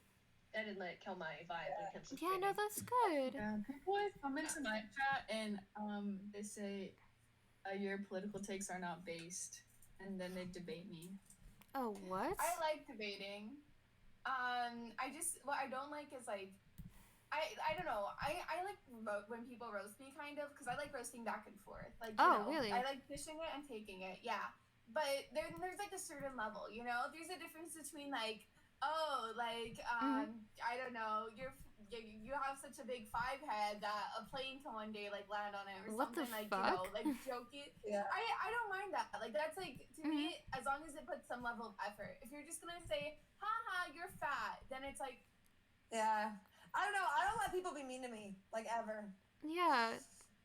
kill my vibe when it comes to Yeah, no, that's good. Yeah, people always come into my chat and they say your political takes are not based, and then they debate me. Oh, what? I like debating. What I don't like is like, I don't know. I like when people roast me kind of because I like roasting back and forth. Like, you know, really? I like dishing it and taking it. Yeah, but there's like a certain level. You know, there's a difference between like, oh, like I don't know, you have such a big 5 head that a plane can one day like land on it or What something the like fuck? you know like jokey. Yeah. I don't mind that. Like that's like to me as long as it puts some level of effort. If you're just gonna say haha you're fat, then it's like Yeah. I don't know. I don't let people be mean to me, like, ever. Yeah,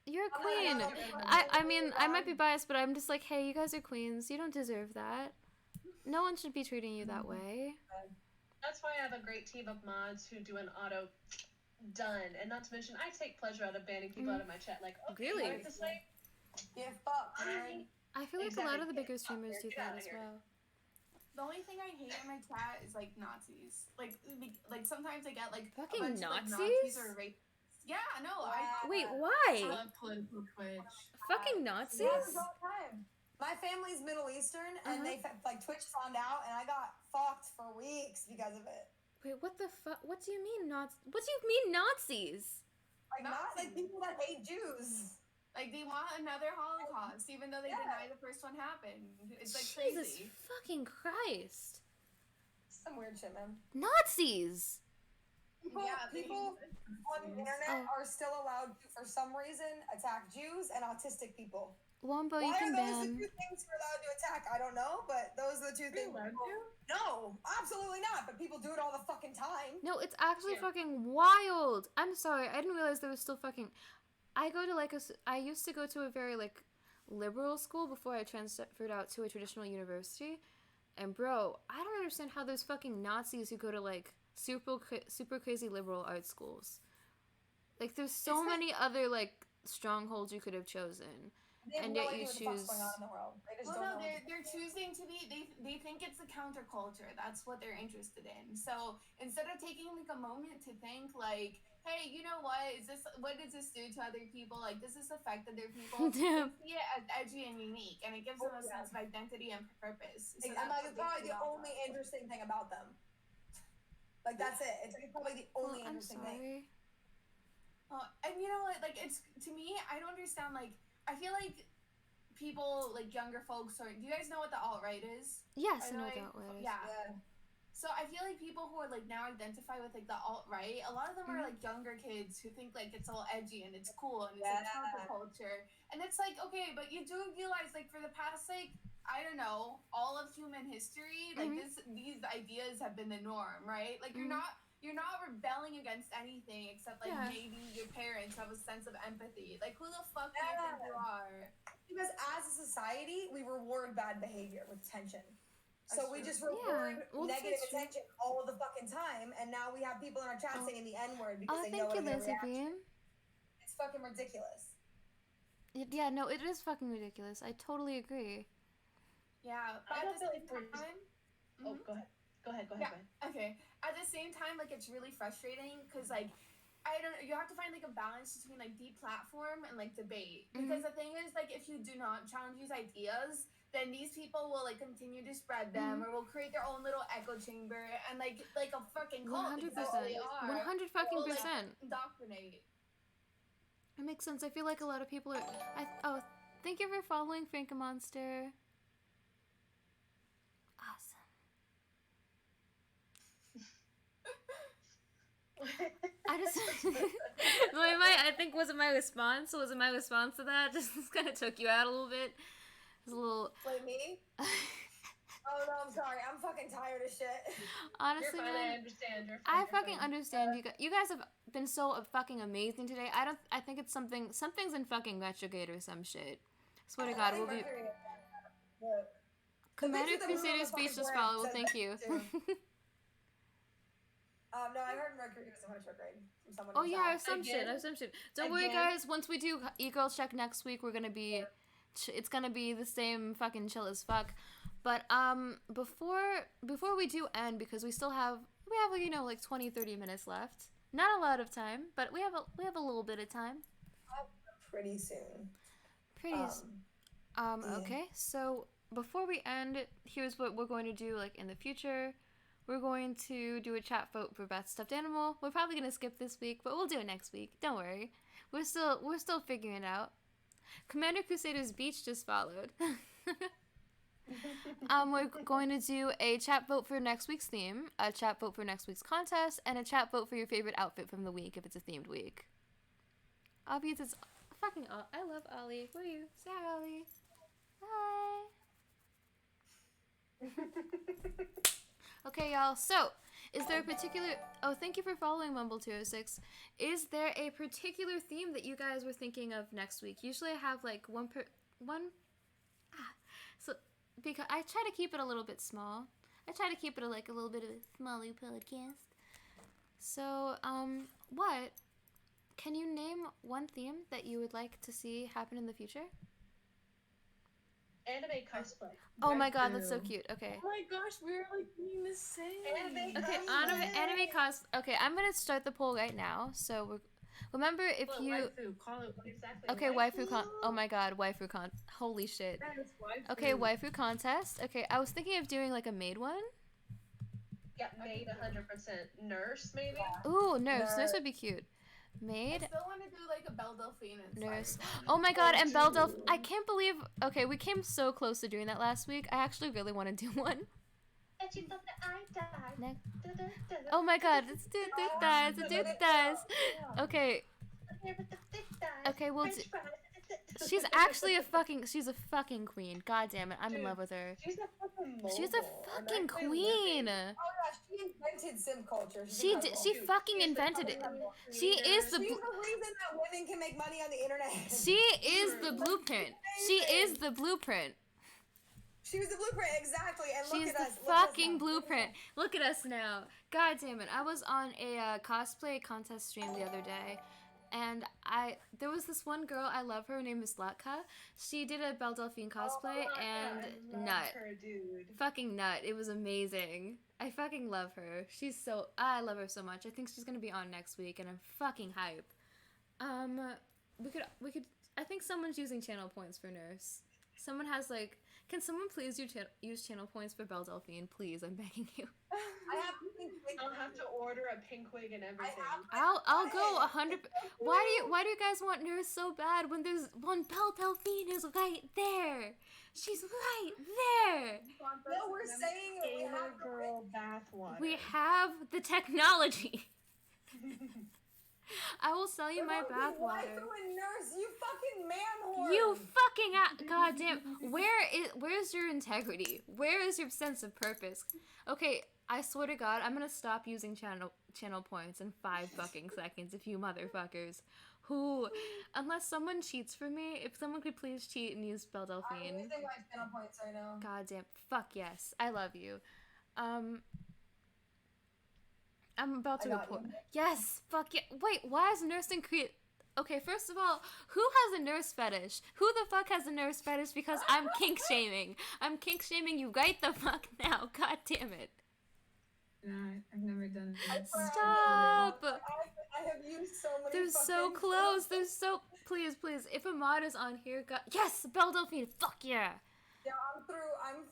you're a queen. I mean, I might be biased, but I'm just like, hey, you guys are queens. You don't deserve that. No one should be treating you that way. That's why I have a great team of mods who do an auto done. And not to mention, I take pleasure out of banning people out of my chat. Like, okay, Really? what I have to say? Yeah, fuck, man. I feel like a lot of the bigger streamers do that as well. the only thing I hate in my chat is like Nazis. Like sometimes I get like Fucking a bunch Nazis? of, like, Nazis or rape. Yeah, no, I Wait, I why? love political Twitch. Fucking Yeah, Nazis? it's all the time. My family's Middle Eastern, and they like Twitch found out, and I got fucked for weeks because of it. Wait, what the fuck? What do you mean What do you mean Nazis? Like not like people that hate Jews. Like they want another Holocaust, even though they deny the first one happened. It's like Jesus crazy. fucking Christ! Some weird shit, man. Nazis. People on the internet are still allowed to, for some reason, attack Jews and autistic people. Wombo, you Why can are those the ban. two things you're allowed to attack? I don't know, but those are the two things. No, absolutely not. But people do it all the fucking time. No, it's actually fucking wild. I'm sorry, I didn't realize there was still fucking. I used to go to a very like liberal school before I transferred out to a traditional university, and bro, I don't understand how there's fucking Nazis who go to like super crazy liberal arts schools. Like there's so many other like strongholds you could have chosen. And yet you choose. Well, no, they're choosing to be. They think it's the counterculture. That's what they're interested in. So instead of taking like a moment to think, like, hey, you know what? What does this do to other people? Like, does this affect other people? They see it as edgy and unique, and it gives them a sense of identity and purpose. So and like, it's probably the only interesting thing about them. Like that's it. It's like probably the only interesting thing. And you know what? Like, it's to me, I don't understand. Like, I feel like people, like younger folks, do you guys know what the alt-right is? Yes, I know what the alt-right is. Yeah. So I feel like people who are like now identify with like the alt-right, a lot of them are like younger kids who think like it's all edgy and it's cool and it's like counterculture. And it's like, okay, but you do realize like for the past like, I don't know, all of human history, like these ideas have been the norm, right? Like you're not rebelling against anything except like maybe your parents have a sense of empathy. Like who the fuck do you think you are? Because as a society, we reward bad behavior with tension. So we just reward negative attention all the fucking time, and now we have people in our chat saying the N-word because they know what their reaction. It's fucking ridiculous. Yeah, no, it is fucking ridiculous. I totally agree. Yeah, but at the same time... Oh, go ahead. Go ahead. Okay. At the same time, like, it's really frustrating because, like, I don't know, you have to find, like, a balance between, like, deplatform and, like, debate. Because the thing is, like, if you do not challenge these ideas, then these people will, like, continue to spread them or will create their own little echo chamber and, like a fucking cult. 100%. That's what they are. 100 fucking Like, percent. indoctrinate. It makes sense. I feel like a lot of people are... thank you for following Frank-a-Monster. Awesome. I just... I think, was it my response? Was it my response to that? Just kind of took you out a little bit. It was a little... Like me? Oh no, I'm sorry. I'm fucking tired of shit. Honestly, You're fine, man, I understand. I fucking understand. You guys have been so fucking amazing today. I think it's something's in fucking retrograde or some shit. Swear to God, we'll be... Commander Crusader's speech just followed. Well, thank you. No, I heard Mercury was in retrograde from someone. Oh yeah, some shit. Don't worry, guys. Once we do Egirl check next week, we're gonna be... It's gonna be the same fucking chill as fuck. But before we do end, because we have like 20-30 minutes left. Not a lot of time, but we have a little bit of time. Pretty soon. Okay. So before we end, here's what we're going to do. Like in the future, we're going to do a chat vote for best stuffed animal. We're probably gonna skip this week, but we'll do it next week. Don't worry. We're still figuring it out. Commander Crusader's Beach just followed. We're going to do a chat vote for next week's theme, a chat vote for next week's contest, and a chat vote for your favorite outfit from the week if it's a themed week. Obviously, it's fucking... I love Ollie. Who are you? Say hi, Ollie. Hi. Okay, y'all. So, is there a particular... Oh, thank you for following Mumble206. Is there a particular theme that you guys were thinking of next week? Usually I have, like, one... So, because I try to keep it a little bit small. I try to keep it like a little bit of a smaller podcast. So, what? Can you name one theme that you would like to see happen in the future? Anime cosplay. Oh my god, that's so cute. Okay. Oh my gosh, we're like being the same. Anime Okay, anime cos. Okay, I'm gonna start the poll right now. So Remember if Well, you waifu, call it Exactly. okay waifu con oh my god waifu con holy shit. Yes, waifu. Okay, waifu contest. Okay, I was thinking of doing like a maid one. Yeah, maid 100%. Nurse maybe. Ooh, nurse would be cute. Maid, I still want to do like a Belle Delphine nurse. inspired one. Oh my god, Oh, and Belle Delph. dude. I can't believe. Okay, we came so close to doing that last week. I actually really want to do one. And she thought that I died. Ne- Da-da-da-da. Oh my god, let's do this. Okay, okay, we'll do. French fries. She's actually she's a fucking queen. God damn it, I'm in Dude, love with her. She's a fucking mogul. She's a I'm fucking actually queen. living. Oh yeah, she invented sim culture. She's She incredible. she Dude, fucking she's the invented it. fucking She is creator. the She's bl- the reason that women can make money on the internet. she is the blueprint. She is the blueprint. She was the blueprint, exactly. And She's look at the us. Look at us fucking now. blueprint. Look at us now. God damn it. I was on a cosplay contest stream the other day, and there was this one girl, I love her name is Latka. She did a Belle Delphine cosplay and I love nut. her, dude. Fucking nut. It was amazing. I fucking love her. I love her so much. I think she's gonna be on next week, and I'm fucking hype. We could. I think someone's using channel points for nurse. Someone has like. Can someone please use channel points for Belle Delphine, please? I'm begging you. I have to think. I'll have to order a pink wig and everything. I'll go 100. Why do you guys want nurse so bad when there's one Belle Delphine is right there? She's right there. No, we're saying that we Gamer have girl bathwater. We have the technology. I will sell you my bathwater. Waifu and nurse, you fucking man whore. You fucking goddamn. Where's your integrity? Where is your sense of purpose? Okay, I swear to God, I'm gonna stop using channel points in 5 fucking seconds. If you motherfuckers, unless someone cheats for me, if someone could please cheat and use Belle I'm Delphine. using my channel points right now. Goddamn, fuck yes, I love you. I'm about to I got report. you. Yes, fuck yeah. Wait, why is nursing create? Okay, first of all, who has a nurse fetish? Who the fuck has a nurse fetish? Because I'm kink shaming. I'm kink shaming you right the fuck now. God damn it. Nah, I've never done it. Stop. I have used so many. They're so fucking close. stuff. They're so. Please. If a mod is on here, God. Yes, Belle Delphine. Fuck yeah. Yeah, I'm.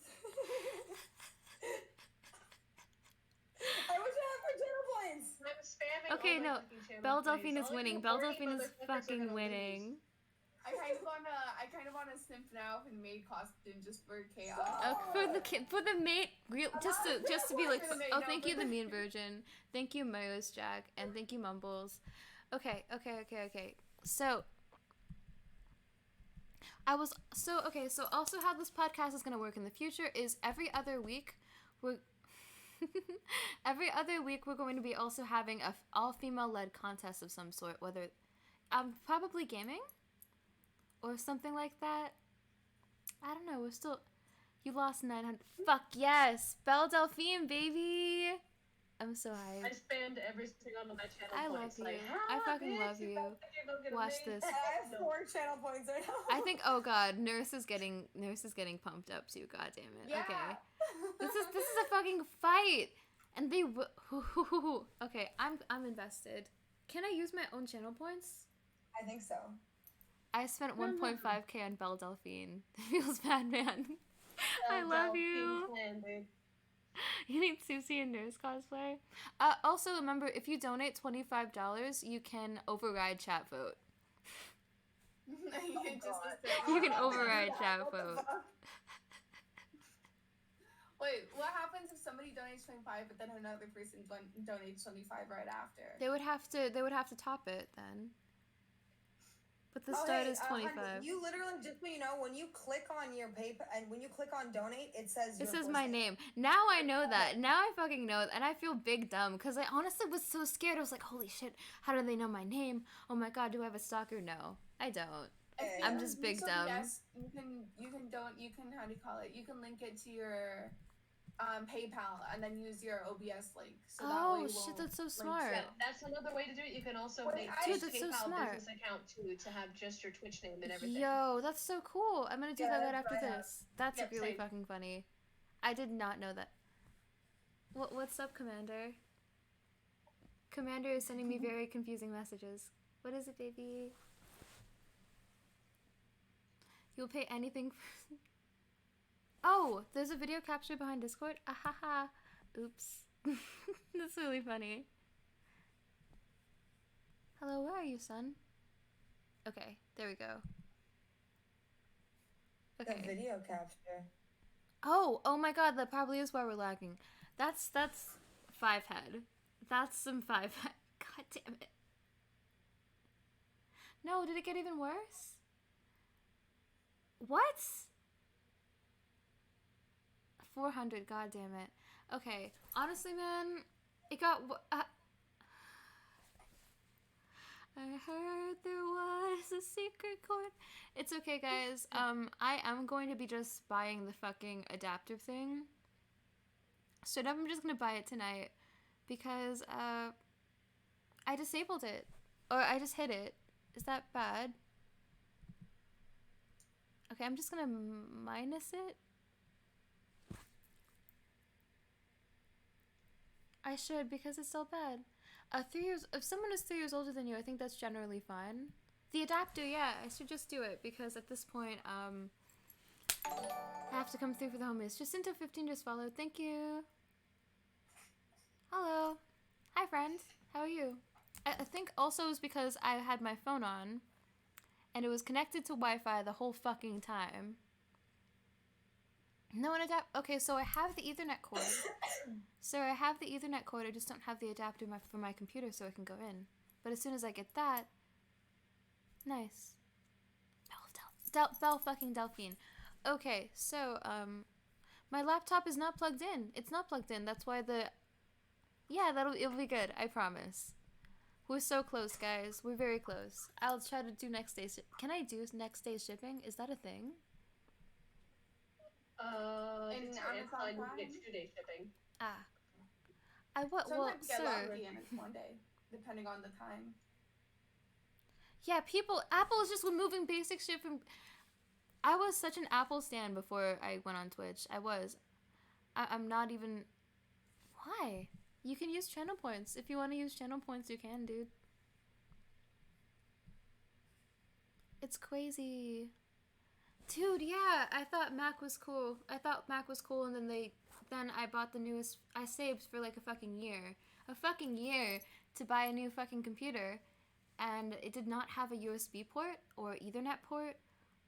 I wish I had more channel points. I'm spamming Okay, all my no. fucking channel Belle points. Delphine is All you winning. Belle horny Delphine is motherfuckers are fucking gonna lose. winning. I kind of wanna simp now in maid costume just for chaos. For the mate, just to be like, For the maid, oh, no, thank for you, the the- mean virgin. Thank you, Myos Jack, and thank you, Mumbles. Okay. So so also how this podcast is gonna work in the future is every other week we're going to be also having a all-female led contest of some sort, whether probably gaming or something like that. I don't know. You lost 900. Fuck yes, Belle Delphine, baby. I'm so I hyped. spammed every single one of my channel I love points. you. Like, I "Ah, fucking bitch, love you. go get a Watch maid." this. I have 4 channel points right now. I think. Oh God, nurse is getting pumped up too. God damn it. Yeah. Okay. This is a fucking fight, and they. Okay, I'm invested. Can I use my own channel points? I think so. I spent 1.5k on Belle Delphine. Feels bad, man. I love you. Plan, dude. You need Susie and nurse cosplay. Also, remember, if you donate $25, you can override chat vote. You can override chat What the vote. fuck? Wait, what happens if somebody donates 25 but then another person donates 25 right after? They would have to top it then. But the Oh, start hey, is honey, 25. you literally, just so you know, when you click on your PayPal and when you click on donate, it says It your says my voice. name. Now I know that. Now I fucking know, and I feel big dumb because I honestly was so scared. I was like, "Holy shit! How do they know my name? Oh my god, do I have a stalker? No, I don't. Yeah, I'm yeah. just big So dumb." yes, you can how do you call it? You can link it to your PayPal and then use your OBS link. So that way Oh you shit, won't, that's so like, smart. Yeah, that's another way to do it. You can also Wait, make Dude, a that's so PayPal smart. business account too to have just your Twitch name and everything. Yo, that's so cool. I'm gonna do Yeah, that right that's after what I have. this. That's Yep, really same. fucking funny. I did not know that. What's up, Commander? Commander is sending me very confusing messages. What is it, baby? You'll pay anything for... Oh, there's a video capture behind Discord? Ahaha. Oops. That's really funny. Hello, where are you, son? Okay, there we go. Okay. The video capture. Oh my god, that probably is why we're lagging. That's 5 head. That's some 5 head. God damn it. No, did it get even worse? What? 400, god damn it. Okay, honestly, man, it got... I heard there was a secret chord. It's okay, guys. I am going to be just buying the fucking adaptive thing. So I'm just gonna buy it tonight because I disabled it, or I just hit it. Is that bad? Okay, I'm just gonna minus it. I should, because it's so bad. 3 years. If someone is 3 years older than you, I think that's generally fine. The adapter, yeah, I should just do it because at this point, I have to come through for the homies. Just into 15 just followed. Thank you. Hello. Hi, friend. How are you? I think also is because I had my phone on, and it was connected to Wi-Fi the whole fucking time. No one adapt. Okay, so I have the Ethernet cord. So I have the Ethernet cord. I just don't have the adapter for my computer so I can go in. But as soon as I get that, nice. Bell fucking Delphine. Okay, so my laptop is not plugged in. It's not plugged in. That's why it'll be good. I promise. We're so close, guys. We're very close. I'll try to do next day. Can I do next day shipping? Is that a thing? It's fine. You can get 2-day shipping. Ah. Sometimes you get sir. lucky and it's 1 day, depending on the time. Yeah, Apple is just removing basic shit from... I was such an Apple stan before I went on Twitch. I'm not even... Why? You can use channel points. If you want to use channel points, you can, dude. It's crazy. Dude, yeah, I thought Mac was cool. And then I bought the newest... I saved for like a fucking year. A fucking year to buy a new fucking computer. And it did not have a USB port or Ethernet port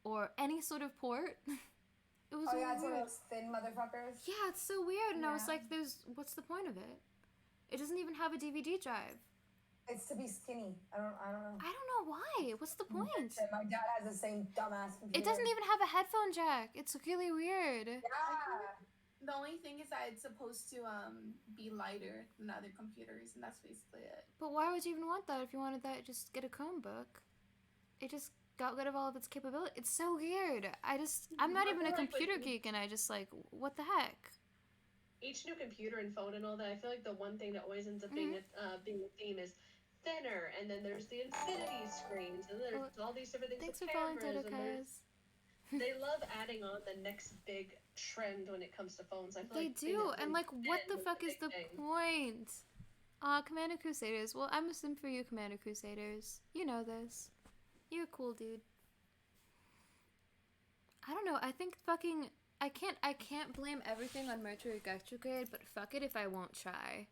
or any sort of port. It was yeah, it's one weird. of those thin motherfuckers. Yeah, it's so weird. And I was Yeah. like, what's the point of it? It doesn't even have a DVD drive. It's to be skinny. I don't know. I don't know why. What's the point? My dad has the same dumbass computer. It doesn't even have a headphone jack. It's really weird. Yeah. The only thing is that it's supposed to be lighter than other computers, and that's basically it. But why would you even want that? If you wanted that, just get a Chromebook. It just got rid of all of its capability. It's so weird. I'm not even a computer geek, and I just like, what the heck? Each new computer and phone and all that, I feel like the one thing that always ends up being a theme is thinner, and then there's the infinity screens, and there's all these different things. Thanks with for following cameras, Tiddy, and guys. they love adding on the next big trend when it comes to phones. I feel They like do, and like, what the was fuck the is the big thing. point? Commander Crusaders. Well, I'm a sim for you, Commander Crusaders. You know this. You're a cool dude. I don't know. I think fucking I can't blame everything on Mercury retrograde, but fuck it if I won't try.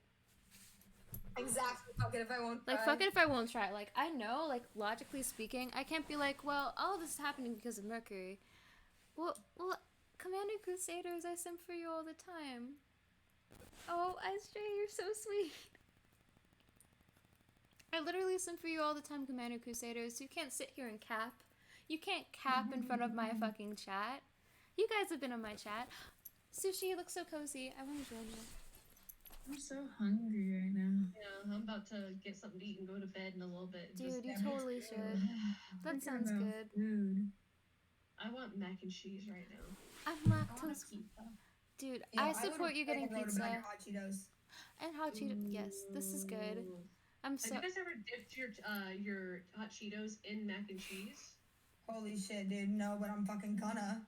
Exactly. Fuck it if I won't try. Like, fuck it if I won't try. Like, I know, like, logically speaking, I can't be like, well, all this is happening because of Mercury. Well, Commander Crusaders, I sim for you all the time. Oh, Astray, you're so sweet. I literally sim for you all the time, Commander Crusaders. You can't sit here and cap. You can't cap in front of my fucking chat. You guys have been on my chat. Sushi, you look so cozy. I want to join you. I'm so hungry right now. Yeah, I'm about to get something to eat and go to bed in a little bit. Dude, you totally should. That sounds good. Food. I want mac and cheese right now. I'm I want a lactose. pizza. Dude, Yeah, I would support you getting fucking order pizza. Hot Cheetos. And hot Cheetos. Yes, this is good. Ooh. I'm Have so. you guys ever dipped your hot Cheetos in mac and cheese? Holy shit, dude. No, but I'm fucking gonna.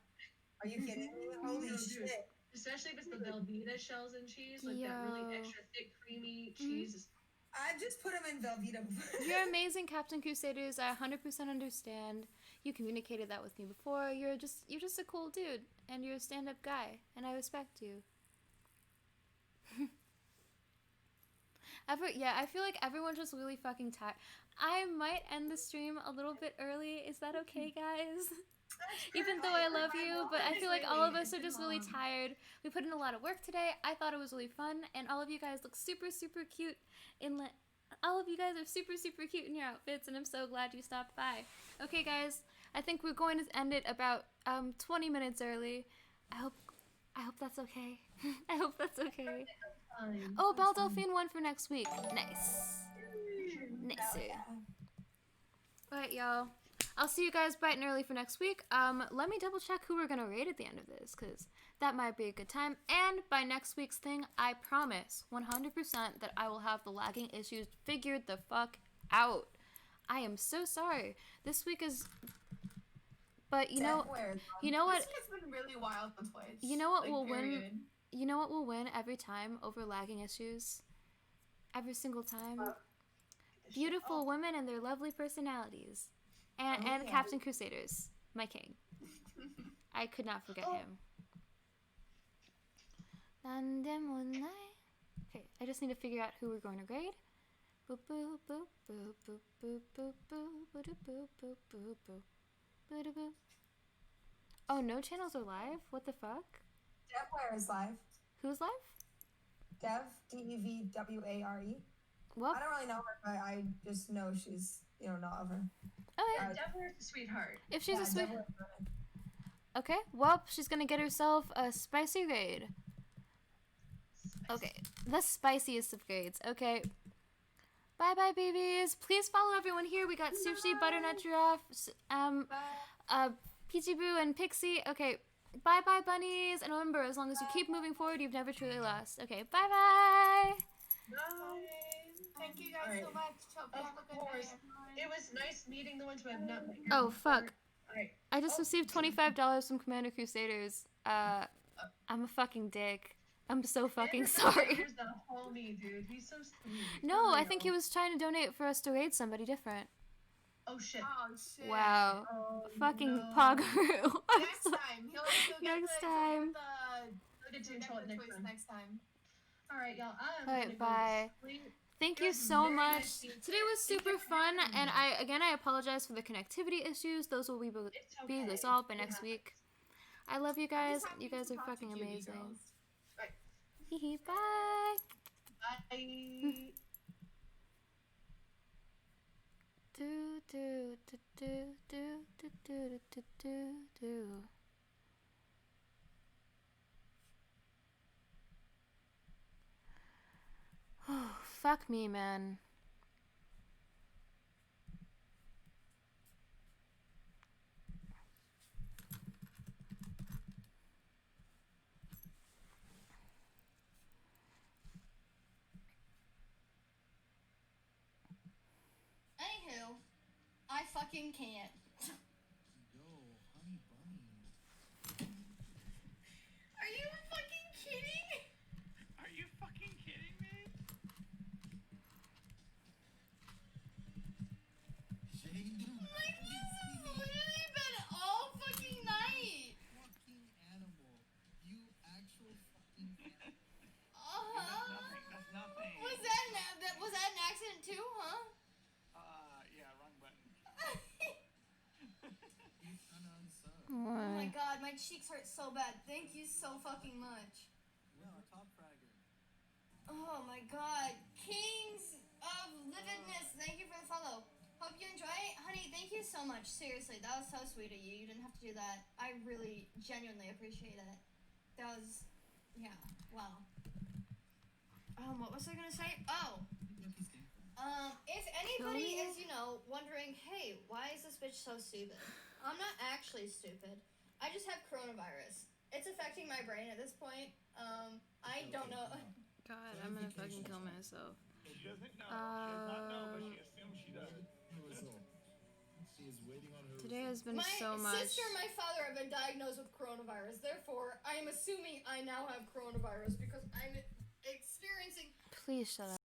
Are you kidding me? Holy No, dude. shit. Especially if it's the Velveeta shells and cheese, like that really Yo. extra thick, creamy cheese. I just put him in Velveeta. You're amazing, Captain Crusaders. I 100% understand. You communicated that with me before. You're just a cool dude, and you're a stand-up guy, and I respect you. I feel like everyone's just really fucking tired. I might end the stream a little bit early. Is that okay, guys? Even though I love you, but I feel like all of us are just really tired. We put in a lot of work today. I thought it was really fun, and all of you guys look super, super cute all of you guys are super, super cute in your outfits, and I'm so glad you stopped by. Okay, guys, I think we're going to end it about 20 minutes early. I hope that's okay. I hope that's okay. Oh, Belle Delphine won for next week. Nice. Nice. Alright, y'all. I'll see you guys bright and early for next week. Let me double check who we're gonna raid at the end of this, because that might be a good time. And by next week's thing, I promise 100% that I will have the lagging issues figured the fuck out. I am so sorry. This week is... But you know what? This has been really wild on Twitch. You know what like, will period. win? You know what will win every time over lagging issues? Every single time? Beautiful women and their lovely personalities. And Captain Crusaders, my king. I could not forget him. Okay, I just need to figure out who we're going to grade. Boop boop boop boop boop boop boop boop boop boop boop boop boop boop. Oh, no channels are live? What the fuck? Devware is live. Who's live? Dev, Devware. Well, I don't really know her, but I just know she's, not of her. Oh, yeah. Devware's a sweetheart. If she's a sweet... Devware. Okay, well, she's gonna get herself a spicy grade. Okay, the spiciest of grades. Okay. Bye-bye, babies. Please follow everyone here. We got Sushi, Butternut Giraffe, Peachy Boo, and Pixie. Okay, bye-bye, bunnies. And remember, as long as you keep moving forward, you've never truly lost. Okay, bye-bye. Bye. Thank you guys so much. Hope you have a good night, everyone. It was nice meeting the ones who have not met you. Oh, fuck. Alright. I just received $25 from Commander Crusaders. I'm a fucking dick. I'm so fucking sorry. Here's the homie, dude. He's so sweet. No, I think he was trying to donate for us to raid somebody different. Oh shit. Oh shit. Wow. Oh, Fucking no. Poggeroo. Next time. He'll get Next the, time. He'll get to control it next time. next time. Alright, y'all. I'm Alright, gonna bye. go to sleep. Thank It you was so very much. nice to meet you. Today was super fun, and I apologize for the connectivity issues. Those will be It's be okay. resolved by It next happens. week. I love you guys. Just happy You guys to are talk to fucking cutie amazing. girls. Right. Hee bye. Bye. Do do do do do do do do do do. Oh, fuck me, man. Anywho, I fucking can't. Yo, honey bunny. Are you fucking kidding? Are you fucking kidding me? Shane, Like, this has literally been all fucking night. fucking animal. You actual fucking animal. That's nothing. Was that an accident too, huh? Yeah, wrong button. You kinda unsub. Oh my god, my cheeks hurt so bad. Thank you so fucking much. No, top fragger. Oh my god. Kings of Lividness, thank you for the follow. Hope you enjoy it. Honey, thank you so much. Seriously, that was so sweet of you. You didn't have to do that. I really, genuinely appreciate it. That was, yeah, wow. What was I gonna say? Oh, if anybody is, wondering, hey, why is this bitch so stupid? I'm not actually stupid. I just have coronavirus. It's affecting my brain at this point. I don't know. God, I'm gonna fucking kill myself. She doesn't know. She does not know, but she assumes she does. She is waiting on her. Today has been My so much. sister and my father have been diagnosed with coronavirus. Therefore, I am assuming I now have coronavirus because I'm experiencing Please shut up.